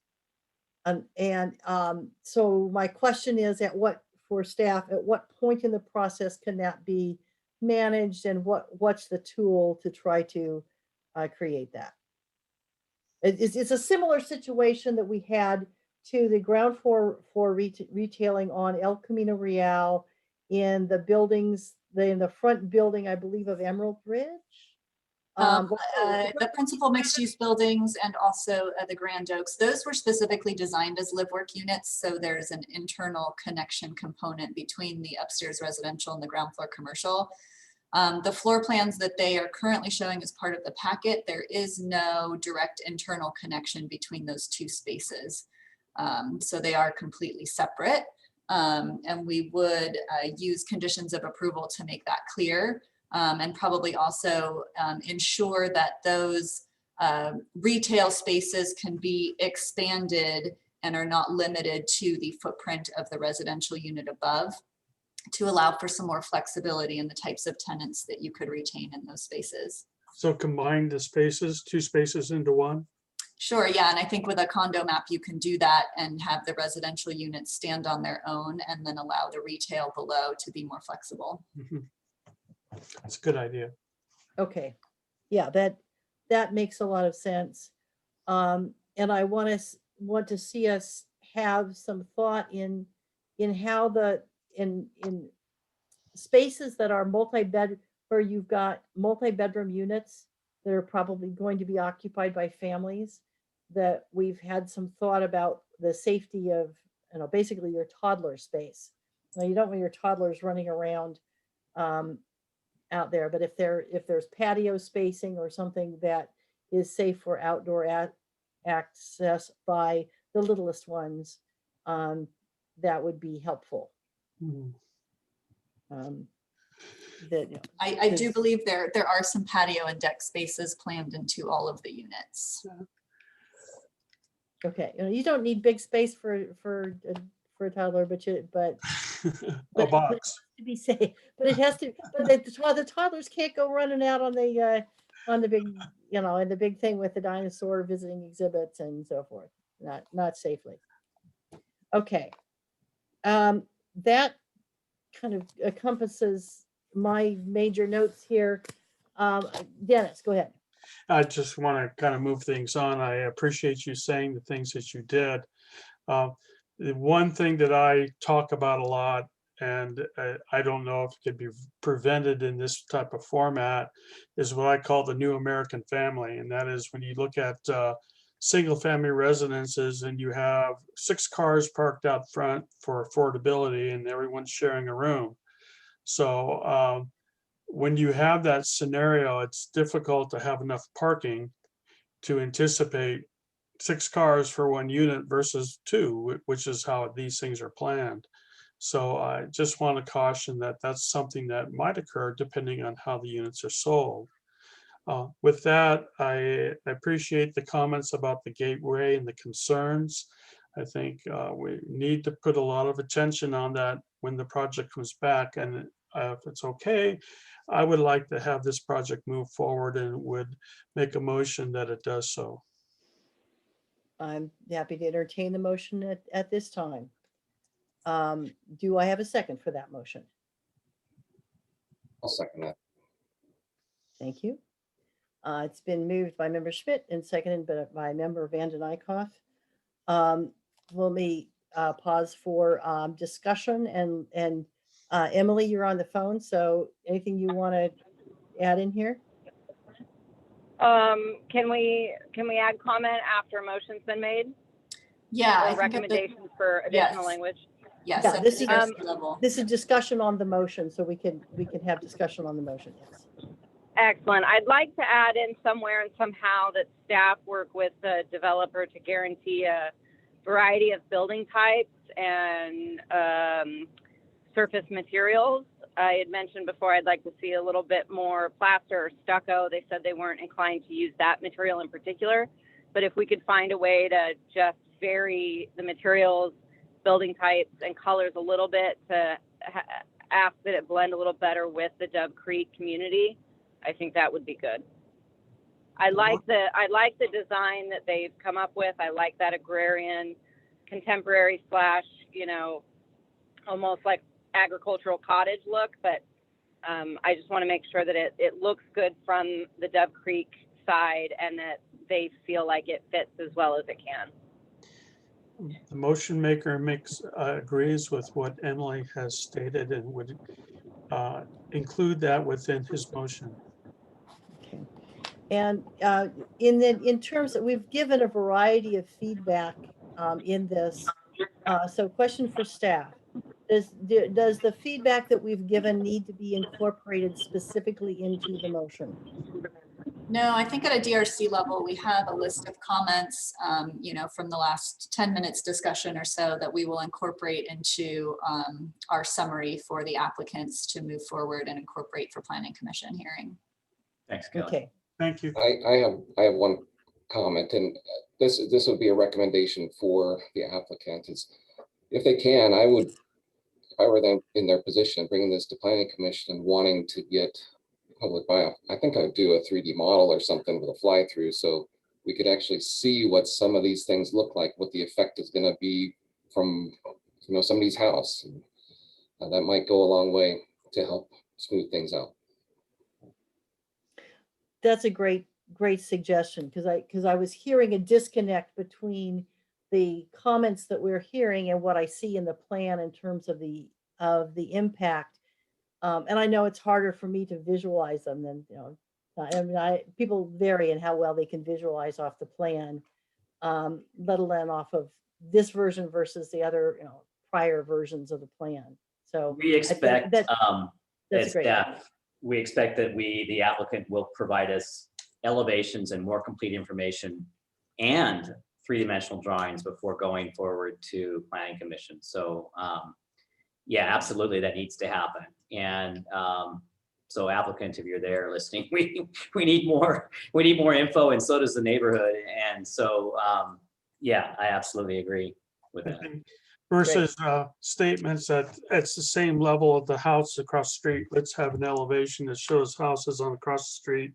So my question is, for staff, at what point in the process can that be managed, and what's the tool to try to create that? It's a similar situation that we had to the ground floor retailing on El Camino Real in the buildings, in the front building, I believe, of Emerald Ridge. The principal mixed-use buildings and also the Grand Oaks, those were specifically designed as live work units. So there's an internal connection component between the upstairs residential and the ground floor commercial. The floor plans that they are currently showing as part of the packet, there is no direct internal connection between those two spaces. So they are completely separate. And we would use conditions of approval to make that clear. And probably also ensure that those retail spaces can be expanded and are not limited to the footprint of the residential unit above, to allow for some more flexibility in the types of tenants that you could retain in those spaces. So combine the spaces, two spaces into one? Sure, yeah, and I think with a condo map, you can do that and have the residential units stand on their own and then allow the retail below to be more flexible. Mm-hmm. That's a good idea. Okay, yeah, that makes a lot of sense. And I want to see us have some thought in how in spaces that are multi-bed, where you've got multi-bedroom units that are probably going to be occupied by families, that we've had some thought about the safety of, basically your toddler space. Now, you don't want your toddlers running around out there, but if there's patio spacing or something that is safe for outdoor access by the littlest ones, that would be helpful. Mm-hmm. I do believe there are some patio and deck spaces planned into all of the units. Okay, you don't need big space for for a toddler, but A but box. to be safe, but it has to, but the toddlers can't go running out on the big, in the big thing with the dinosaur visiting exhibits and so forth, not safely. Okay. That kind of encompasses my major notes here. Dennis, go ahead. I just want to kind of move things on. I appreciate you saying the things that you did. The one thing that I talk about a lot, and I don't know if it could be prevented in this type of format, is what I call the new American family. And that is when you look at single family residences and you have 6 cars parked out front for affordability and everyone's sharing a room. So when you have that scenario, it's difficult to have enough parking to anticipate 6 cars for 1 unit versus 2, which is how these things are planned. So I just want to caution that that's something that might occur depending on how the units are sold. With that, I appreciate the comments about the gateway and the concerns. I think we need to put a lot of attention on that when the project comes back. And if it's okay, I would like to have this project move forward and would make a motion that it does so. I'm happy to entertain the motion at this time. Do I have a second for that motion? I'll second that. Thank you. It's been moved by Member Schmidt and seconded by Member Vanden Eyck. Let me pause for discussion, and Emily, you're on the phone, so anything you want to add in here? Can we add comment after a motion's been made? Yeah. Or recommendations for additional language? Yes. Yeah, this is level. this is discussion on the motion, so we can have discussion on the motion. Yes. Excellent. I'd like to add in somewhere and somehow that staff work with the developer to guarantee a variety of building types and surface materials. I had mentioned before I'd like to see a little bit more plaster or stucco. They said they weren't inclined to use that material in particular, but if we could find a way to just vary the materials, building types, and colors a little bit to ask that it blend a little better with the Dove Creek community, I think that would be good. I like the design that they've come up with. I like that agrarian, contemporary slash, almost like agricultural cottage look, but I just want to make sure that it looks good from the Dove Creek side and that they feel like it fits as well as it can. The motion maker agrees with what Emily has stated and would include that within his motion. Okay. And in terms of, we've given a variety of feedback in this. So question for staff. Does the feedback that we've given need to be incorporated specifically into the motion? No, I think at a DRC level, we have a list of comments, from the last 10 minutes discussion or so that we will incorporate into our summary for the applicants to move forward and incorporate for Planning Commission hearing. Thanks, Kelly. Okay. Thank you. I have one comment, and this would be a recommendation for the applicant. Is if they can, I would, if I were them in their position, bringing this to Planning Commission and wanting to get public buy-off, I think I would do a 3D model or something with a fly-through so we could actually see what some of these things look like, what the effect is going to be from somebody's house. And that might go a long way to help smooth things out. That's a great suggestion, because I was hearing a disconnect between the comments that we're hearing and what I see in the plan in terms of the impact. And I know it's harder for me to visualize them than, people vary in how well they can visualize off the plan, let alone off of this version versus the other, prior versions of the plan. So we expect that's as great. staff, we expect that the applicant will provide us elevations and more complete information and 3-dimensional drawings before going forward to Planning Commission. So yeah, absolutely, that needs to happen. And so applicant, if you're there listening, we need more info, and so does the neighborhood. And so yeah, I absolutely agree with that. versus statements that it's the same level of the house across the street. Let's have an elevation that shows houses on across the street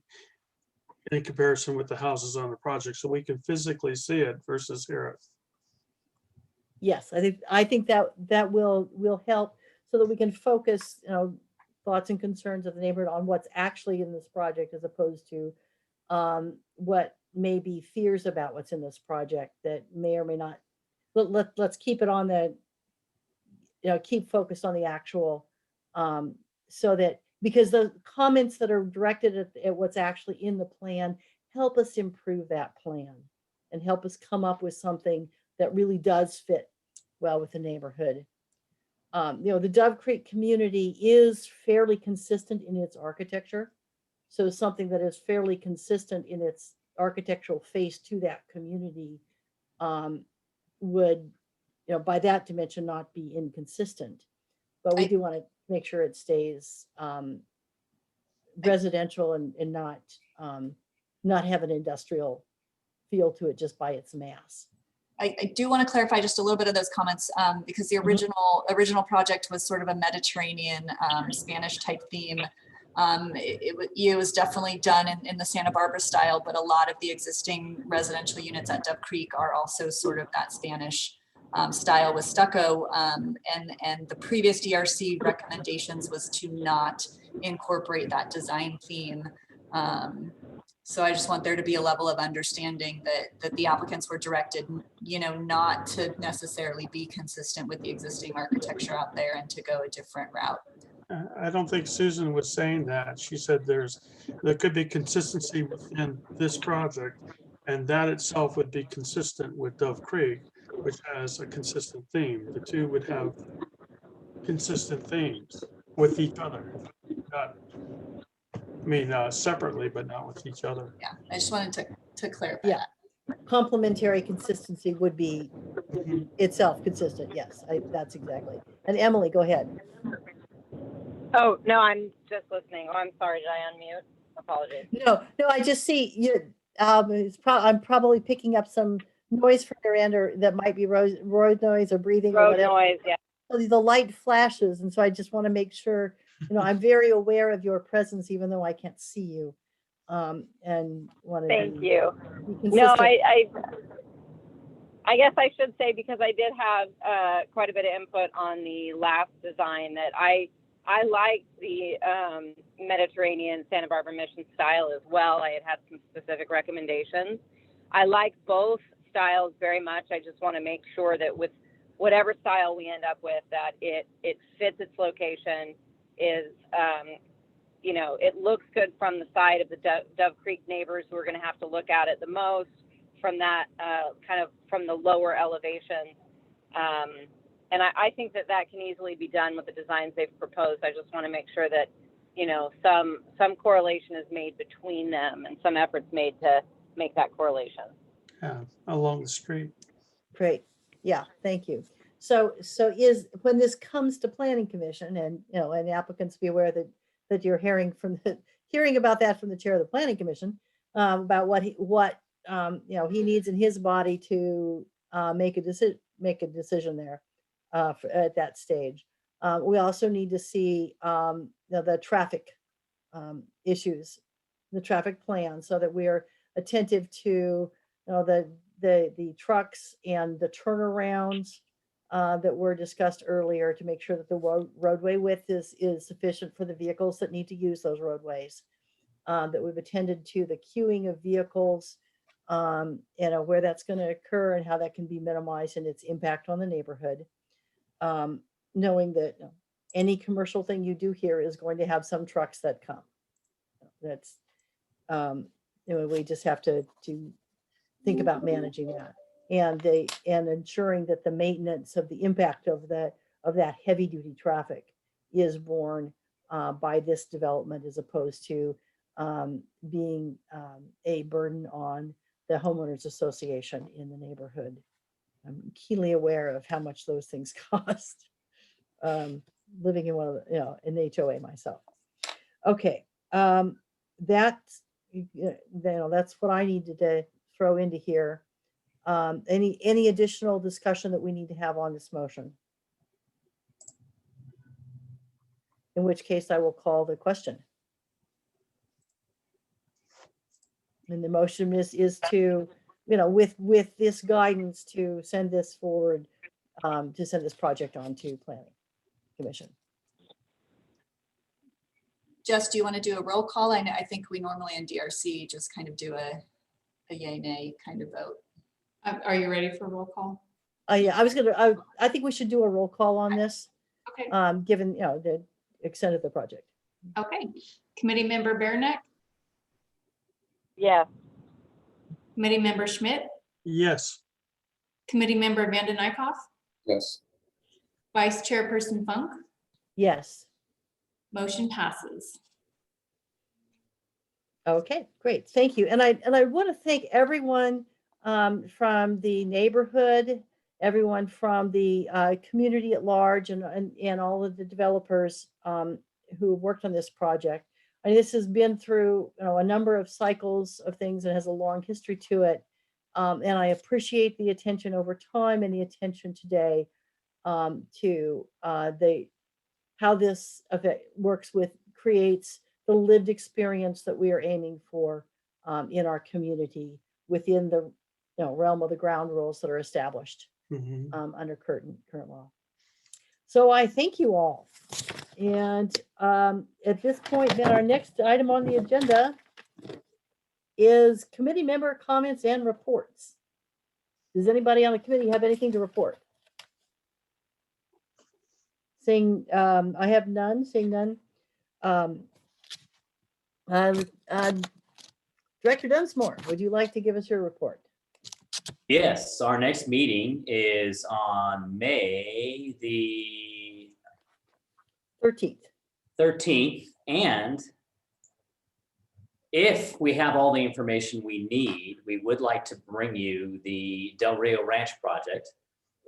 in comparison with the houses on the project, so we can physically see it versus hear it. Yes, I think that will help so that we can focus, thoughts and concerns of the neighborhood on what's actually in this project as opposed to what may be fears about what's in this project that may or may not. Let's keep it on the, keep focused on the actual, so that, because the comments that are directed at what's actually in the plan help us improve that plan and help us come up with something that really does fit well with the neighborhood. The Dove Creek community is fairly consistent in its architecture. So something that is fairly consistent in its architectural face to that community would, by that dimension, not be inconsistent. But we do want to make sure it stays residential and not have an industrial feel to it just by its mass. I do want to clarify just a little bit of those comments because the original project was sort of a Mediterranean Spanish type theme. It was definitely done in the Santa Barbara style, but a lot of the existing residential units at Dove Creek are also sort of that Spanish style with stucco. And the previous DRC recommendations was to not incorporate that design theme. So I just want there to be a level of understanding that the applicants were directed, not to necessarily be consistent with the existing architecture out there and to go a different route. I don't think Susan was saying that. She said there could be consistency within this project, and that itself would be consistent with Dove Creek, which has a consistent theme. The two would have consistent themes with each other. Separately, but not with each other. Yeah, I just wanted to clarify that. Complementary consistency would be itself consistent. Yes, that's exactly. And Emily, go ahead. Oh, no, I'm just listening. Oh, I'm sorry, did I unmute? Apologies. No, I just see you. I'm probably picking up some noise from your end, or that might be road noise or breathing. Road or whatever. noise, yeah. So the light flashes, and so I just want to make sure, I'm very aware of your presence, even though I can't see you. And want to thank you. Be no, I guess I should say, because I did have quite a bit of input on the last design, that I liked the Mediterranean Santa Barbara Mission style as well. I had some specific recommendations. I like both styles very much. I just want to make sure that with whatever style we end up with, that it fits its location, is, it looks good from the side of the Dove Creek neighbors who are going to have to look at it the most, from that kind of from the lower elevation. And I think that can easily be done with the designs they've proposed. I just want to make sure that, some correlation is made between them and some efforts made to make that correlation. Yeah, along the street. Great. Yeah, thank you. So when this comes to Planning Commission, and and applicants be aware that you're hearing about that from the chair of the Planning Commission, about what he needs in his body to make a decision there at that stage. We also need to see the traffic issues, the traffic plan, so that we are attentive to the trucks and the turnarounds that were discussed earlier, to make sure that the roadway width is sufficient for the vehicles that need to use those roadways. That we've attended to the queuing of vehicles, where that's going to occur and how that can be minimized and its impact on the neighborhood. Knowing that any commercial thing you do here is going to have some trucks that come. That's, we just have to think about managing that, and ensuring that the maintenance of the impact of that heavy duty traffic is borne by this development, as opposed to being a burden on the homeowners association in the neighborhood. I'm keenly aware of how much those things cost. Living in one of the, an HOA myself. Okay, that's what I needed to throw into here. any additional discussion that we need to have on this motion? In which case I will call the question. And the motion is to, with this guidance to send this forward, to send this project on to Planning Commission. Jess, do you want to do a roll call? I think we normally in DRC just kind of do a yay nay kind of vote. Are you ready for roll call? Yeah, I think we should do a roll call on this. Okay. Given, the extent of the project. Okay. Committee member Bareneck? Yes. Committee member Schmidt? Yes. Committee member Vanden Eyck? Yes. Vice Chairperson Funk? Yes. Motion passes. Okay, great. Thank you. And I want to thank everyone from the neighborhood, everyone from the community at large, and all of the developers who worked on this project. And this has been through a number of cycles of things and has a long history to it. And I appreciate the attention over time and the attention today to how this works creates the lived experience that we are aiming for in our community within the realm of the ground rules that are established under current law. So I thank you all. And at this point, then our next item on the agenda is committee member comments and reports. Does anybody on the committee have anything to report? Seeing, I have none, seeing none. Director Dunsmore, would you like to give us your report? Yes, our next meeting is on May the 13th. And if we have all the information we need, we would like to bring you the Del Rio Ranch project.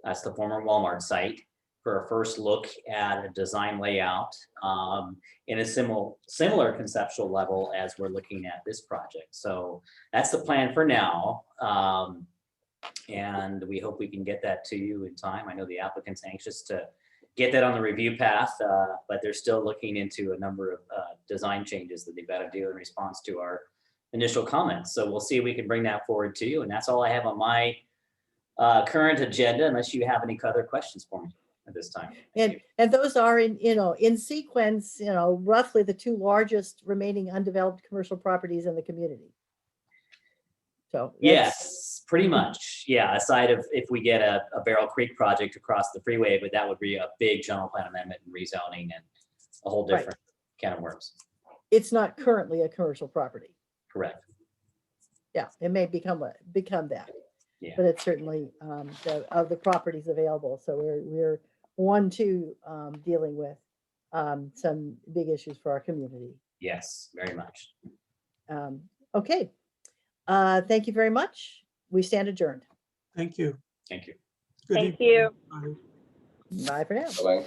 That's the former Walmart site, for a first look at a design layout in a similar conceptual level as we're looking at this project. So that's the plan for now. And we hope we can get that to you in time. I know the applicant's anxious to get that on the review path, but they're still looking into a number of design changes that they've got to do in response to our initial comments. So we'll see if we can bring that forward to you. And that's all I have on my current agenda, unless you have any other questions for me at this time. And those are in sequence, roughly the two largest remaining undeveloped commercial properties in the community. So yes, pretty much. Yeah, aside of if we get a Barrel Creek project across the freeway, but that would be a big general plan amendment and rezoning and a whole different can of worms. It's not currently a commercial property. Correct. Yeah, it may become that. Yeah. But it's certainly of the properties available. So we're dealing with some big issues for our community. Yes, very much. Okay. Thank you very much. We stand adjourned. Thank you. Thank you. Good Thank evening. you. Bye. Bye for now. Bye-bye.